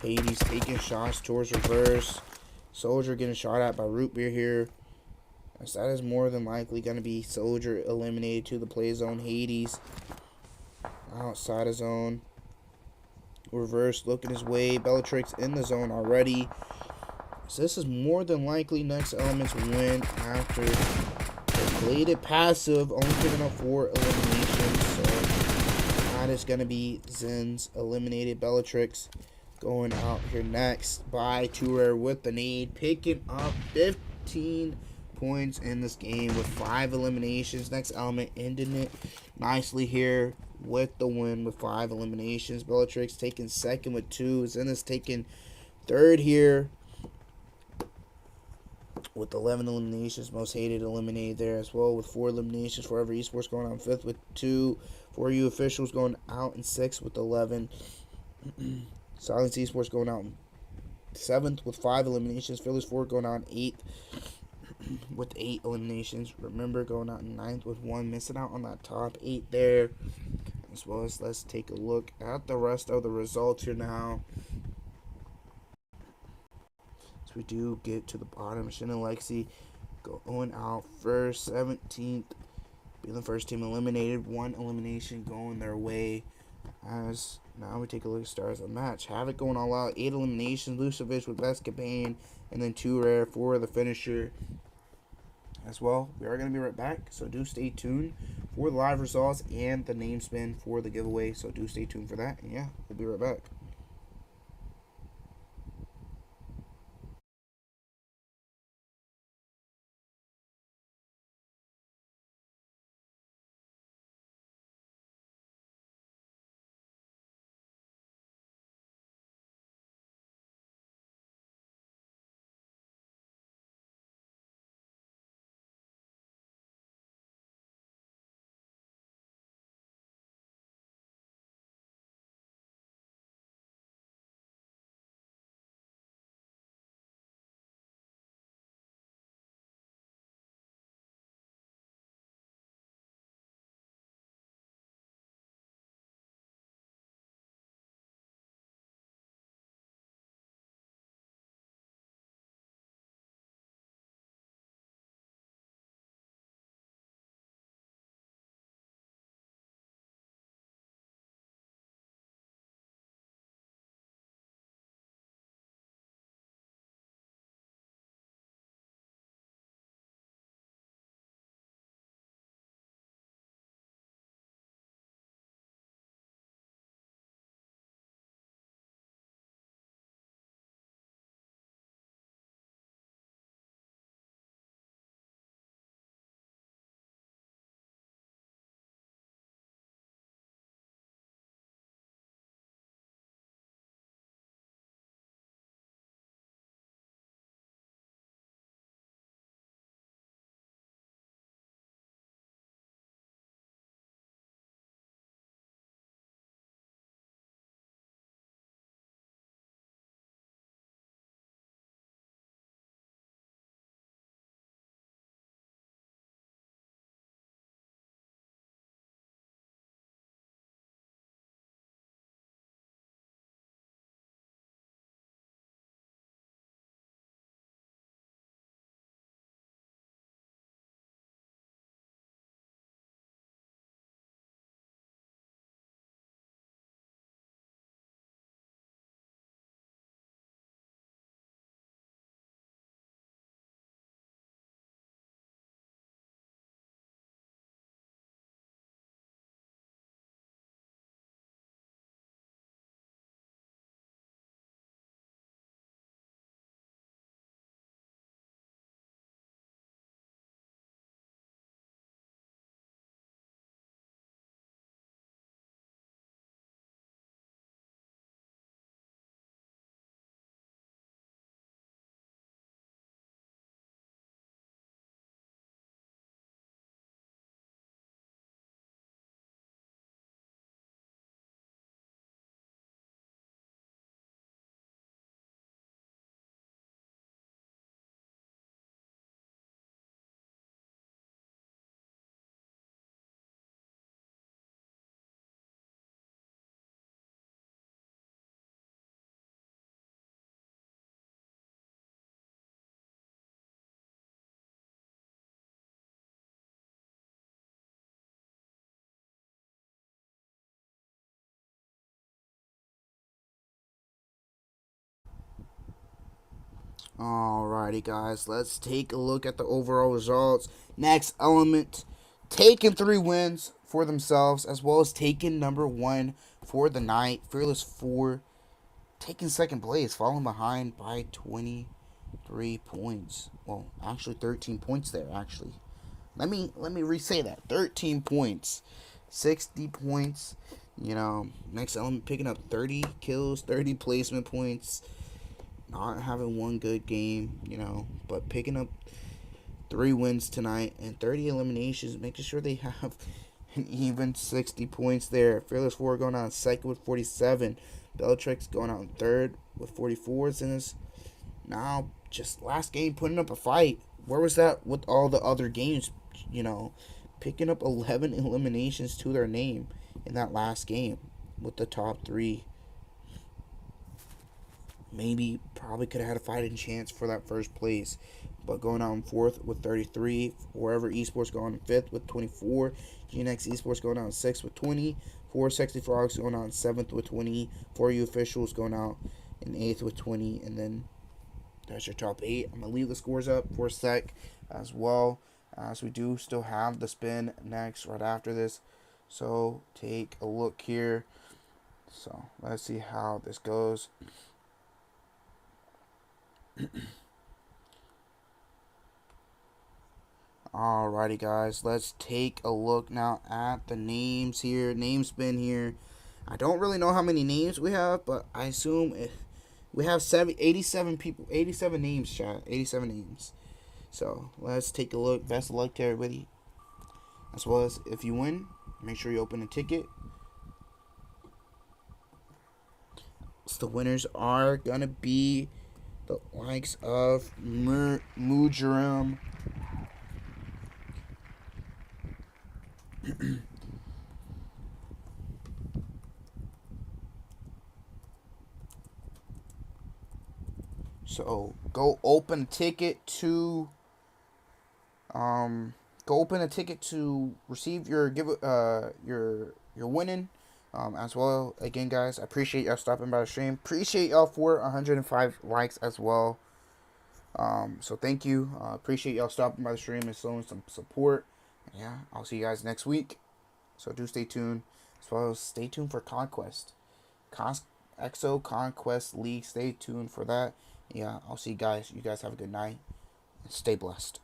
Hades taking shots towards Reverse. Soldier getting shot at by Root Beer here. As that is more than likely going to be Soldier eliminated to the play zone. Hades outside of zone. Reverse looking his way. BELLATRIX in the zone already. So this is more than likely Next Element's win after they played it passive, only picking up 4 eliminations. So that is going to be Zen's eliminated. BELLATRIX going out here next by Two Rare with the nade, picking up 15 points in this game with 5 eliminations. Next Element ending it nicely here with the win with 5 eliminations. BELLATRIX taking second with 2. Zeniths taking third here with 11 eliminations. Mosthated eliminated there as well with 4 eliminations. Forever Esports going out in 5th with 2. 4U Officials going out in 6th with 11. Silence Esports going out in 7th with 5 eliminations. Phillies 4 going out in 8th with 8 eliminations. Remember, going out in 9th with 1. Missing out on that top 8 there. As well as let's take a look at the rest of the results here now. As we do get to the bottom, Shin and Lexi going out first, 17th. Being the first team eliminated. 1 elimination going their way. As now we take a look at stars of the match. Havoc going all out. 8 eliminations. Lucevich with LESKA, and then 2 Rare for the finisher as well. We are going to be right back, so do stay tuned for the live results and the name spin for the giveaway. So do stay tuned for that. And yeah, we'll be right back. Alrighty, guys, let's take a look at the overall results. Next element, taking 3 wins for themselves, as well as taking number 1 for the night. Fearless 4 taking second place, falling behind by 23 points. Well, actually 13 points there. Actually, let me re-say that. 13 points, 60 points. Next element picking up 30 kills, 30 placement points. Not having one good game, but picking up 3 wins tonight and 30 eliminations, making sure they have an even 60 points there. Fearless 4 going out second with 47. BELLATRIX going out in third with 44. Zeniths now just last game putting up a fight. Where was that with all the other games? Picking up 11 eliminations to their name in that last game with the top 3. Maybe probably could have had a fighting chance for that first place, but going out in fourth with 33. Forever Esports going in fifth with 24. GNX Esports going out in sixth with 20. 4 Sexy Frogs going out in seventh with 20. 4U Officials going out in eighth with 20. And then there's your top 8. I'm going to leave the scores up for a sec as well, as we do still have the spin next right after this. So take a look here. So let's see how this goes. Alrighty, guys, let's take a look now at the names here. Name spin here. I don't really know how many names we have, but I assume we have 87 people, 87 names, chat, 87 names. So let's take a look. Best of luck to everybody. As well as if you win, make sure you open a ticket. So the winners are gonna be the likes of Mujaram. So go open a ticket to receive your your winning. As well, again, guys, I appreciate y'all stopping by the stream. Appreciate y'all for 105 likes as well. So thank you. Appreciate y'all stopping by the stream and showing some support. Yeah, I'll see you guys next week. So do stay tuned, as well as stay tuned for Conquest, EXO Conquest League. Stay tuned for that. Yeah, I'll see you guys. You guys have a good night and stay blessed.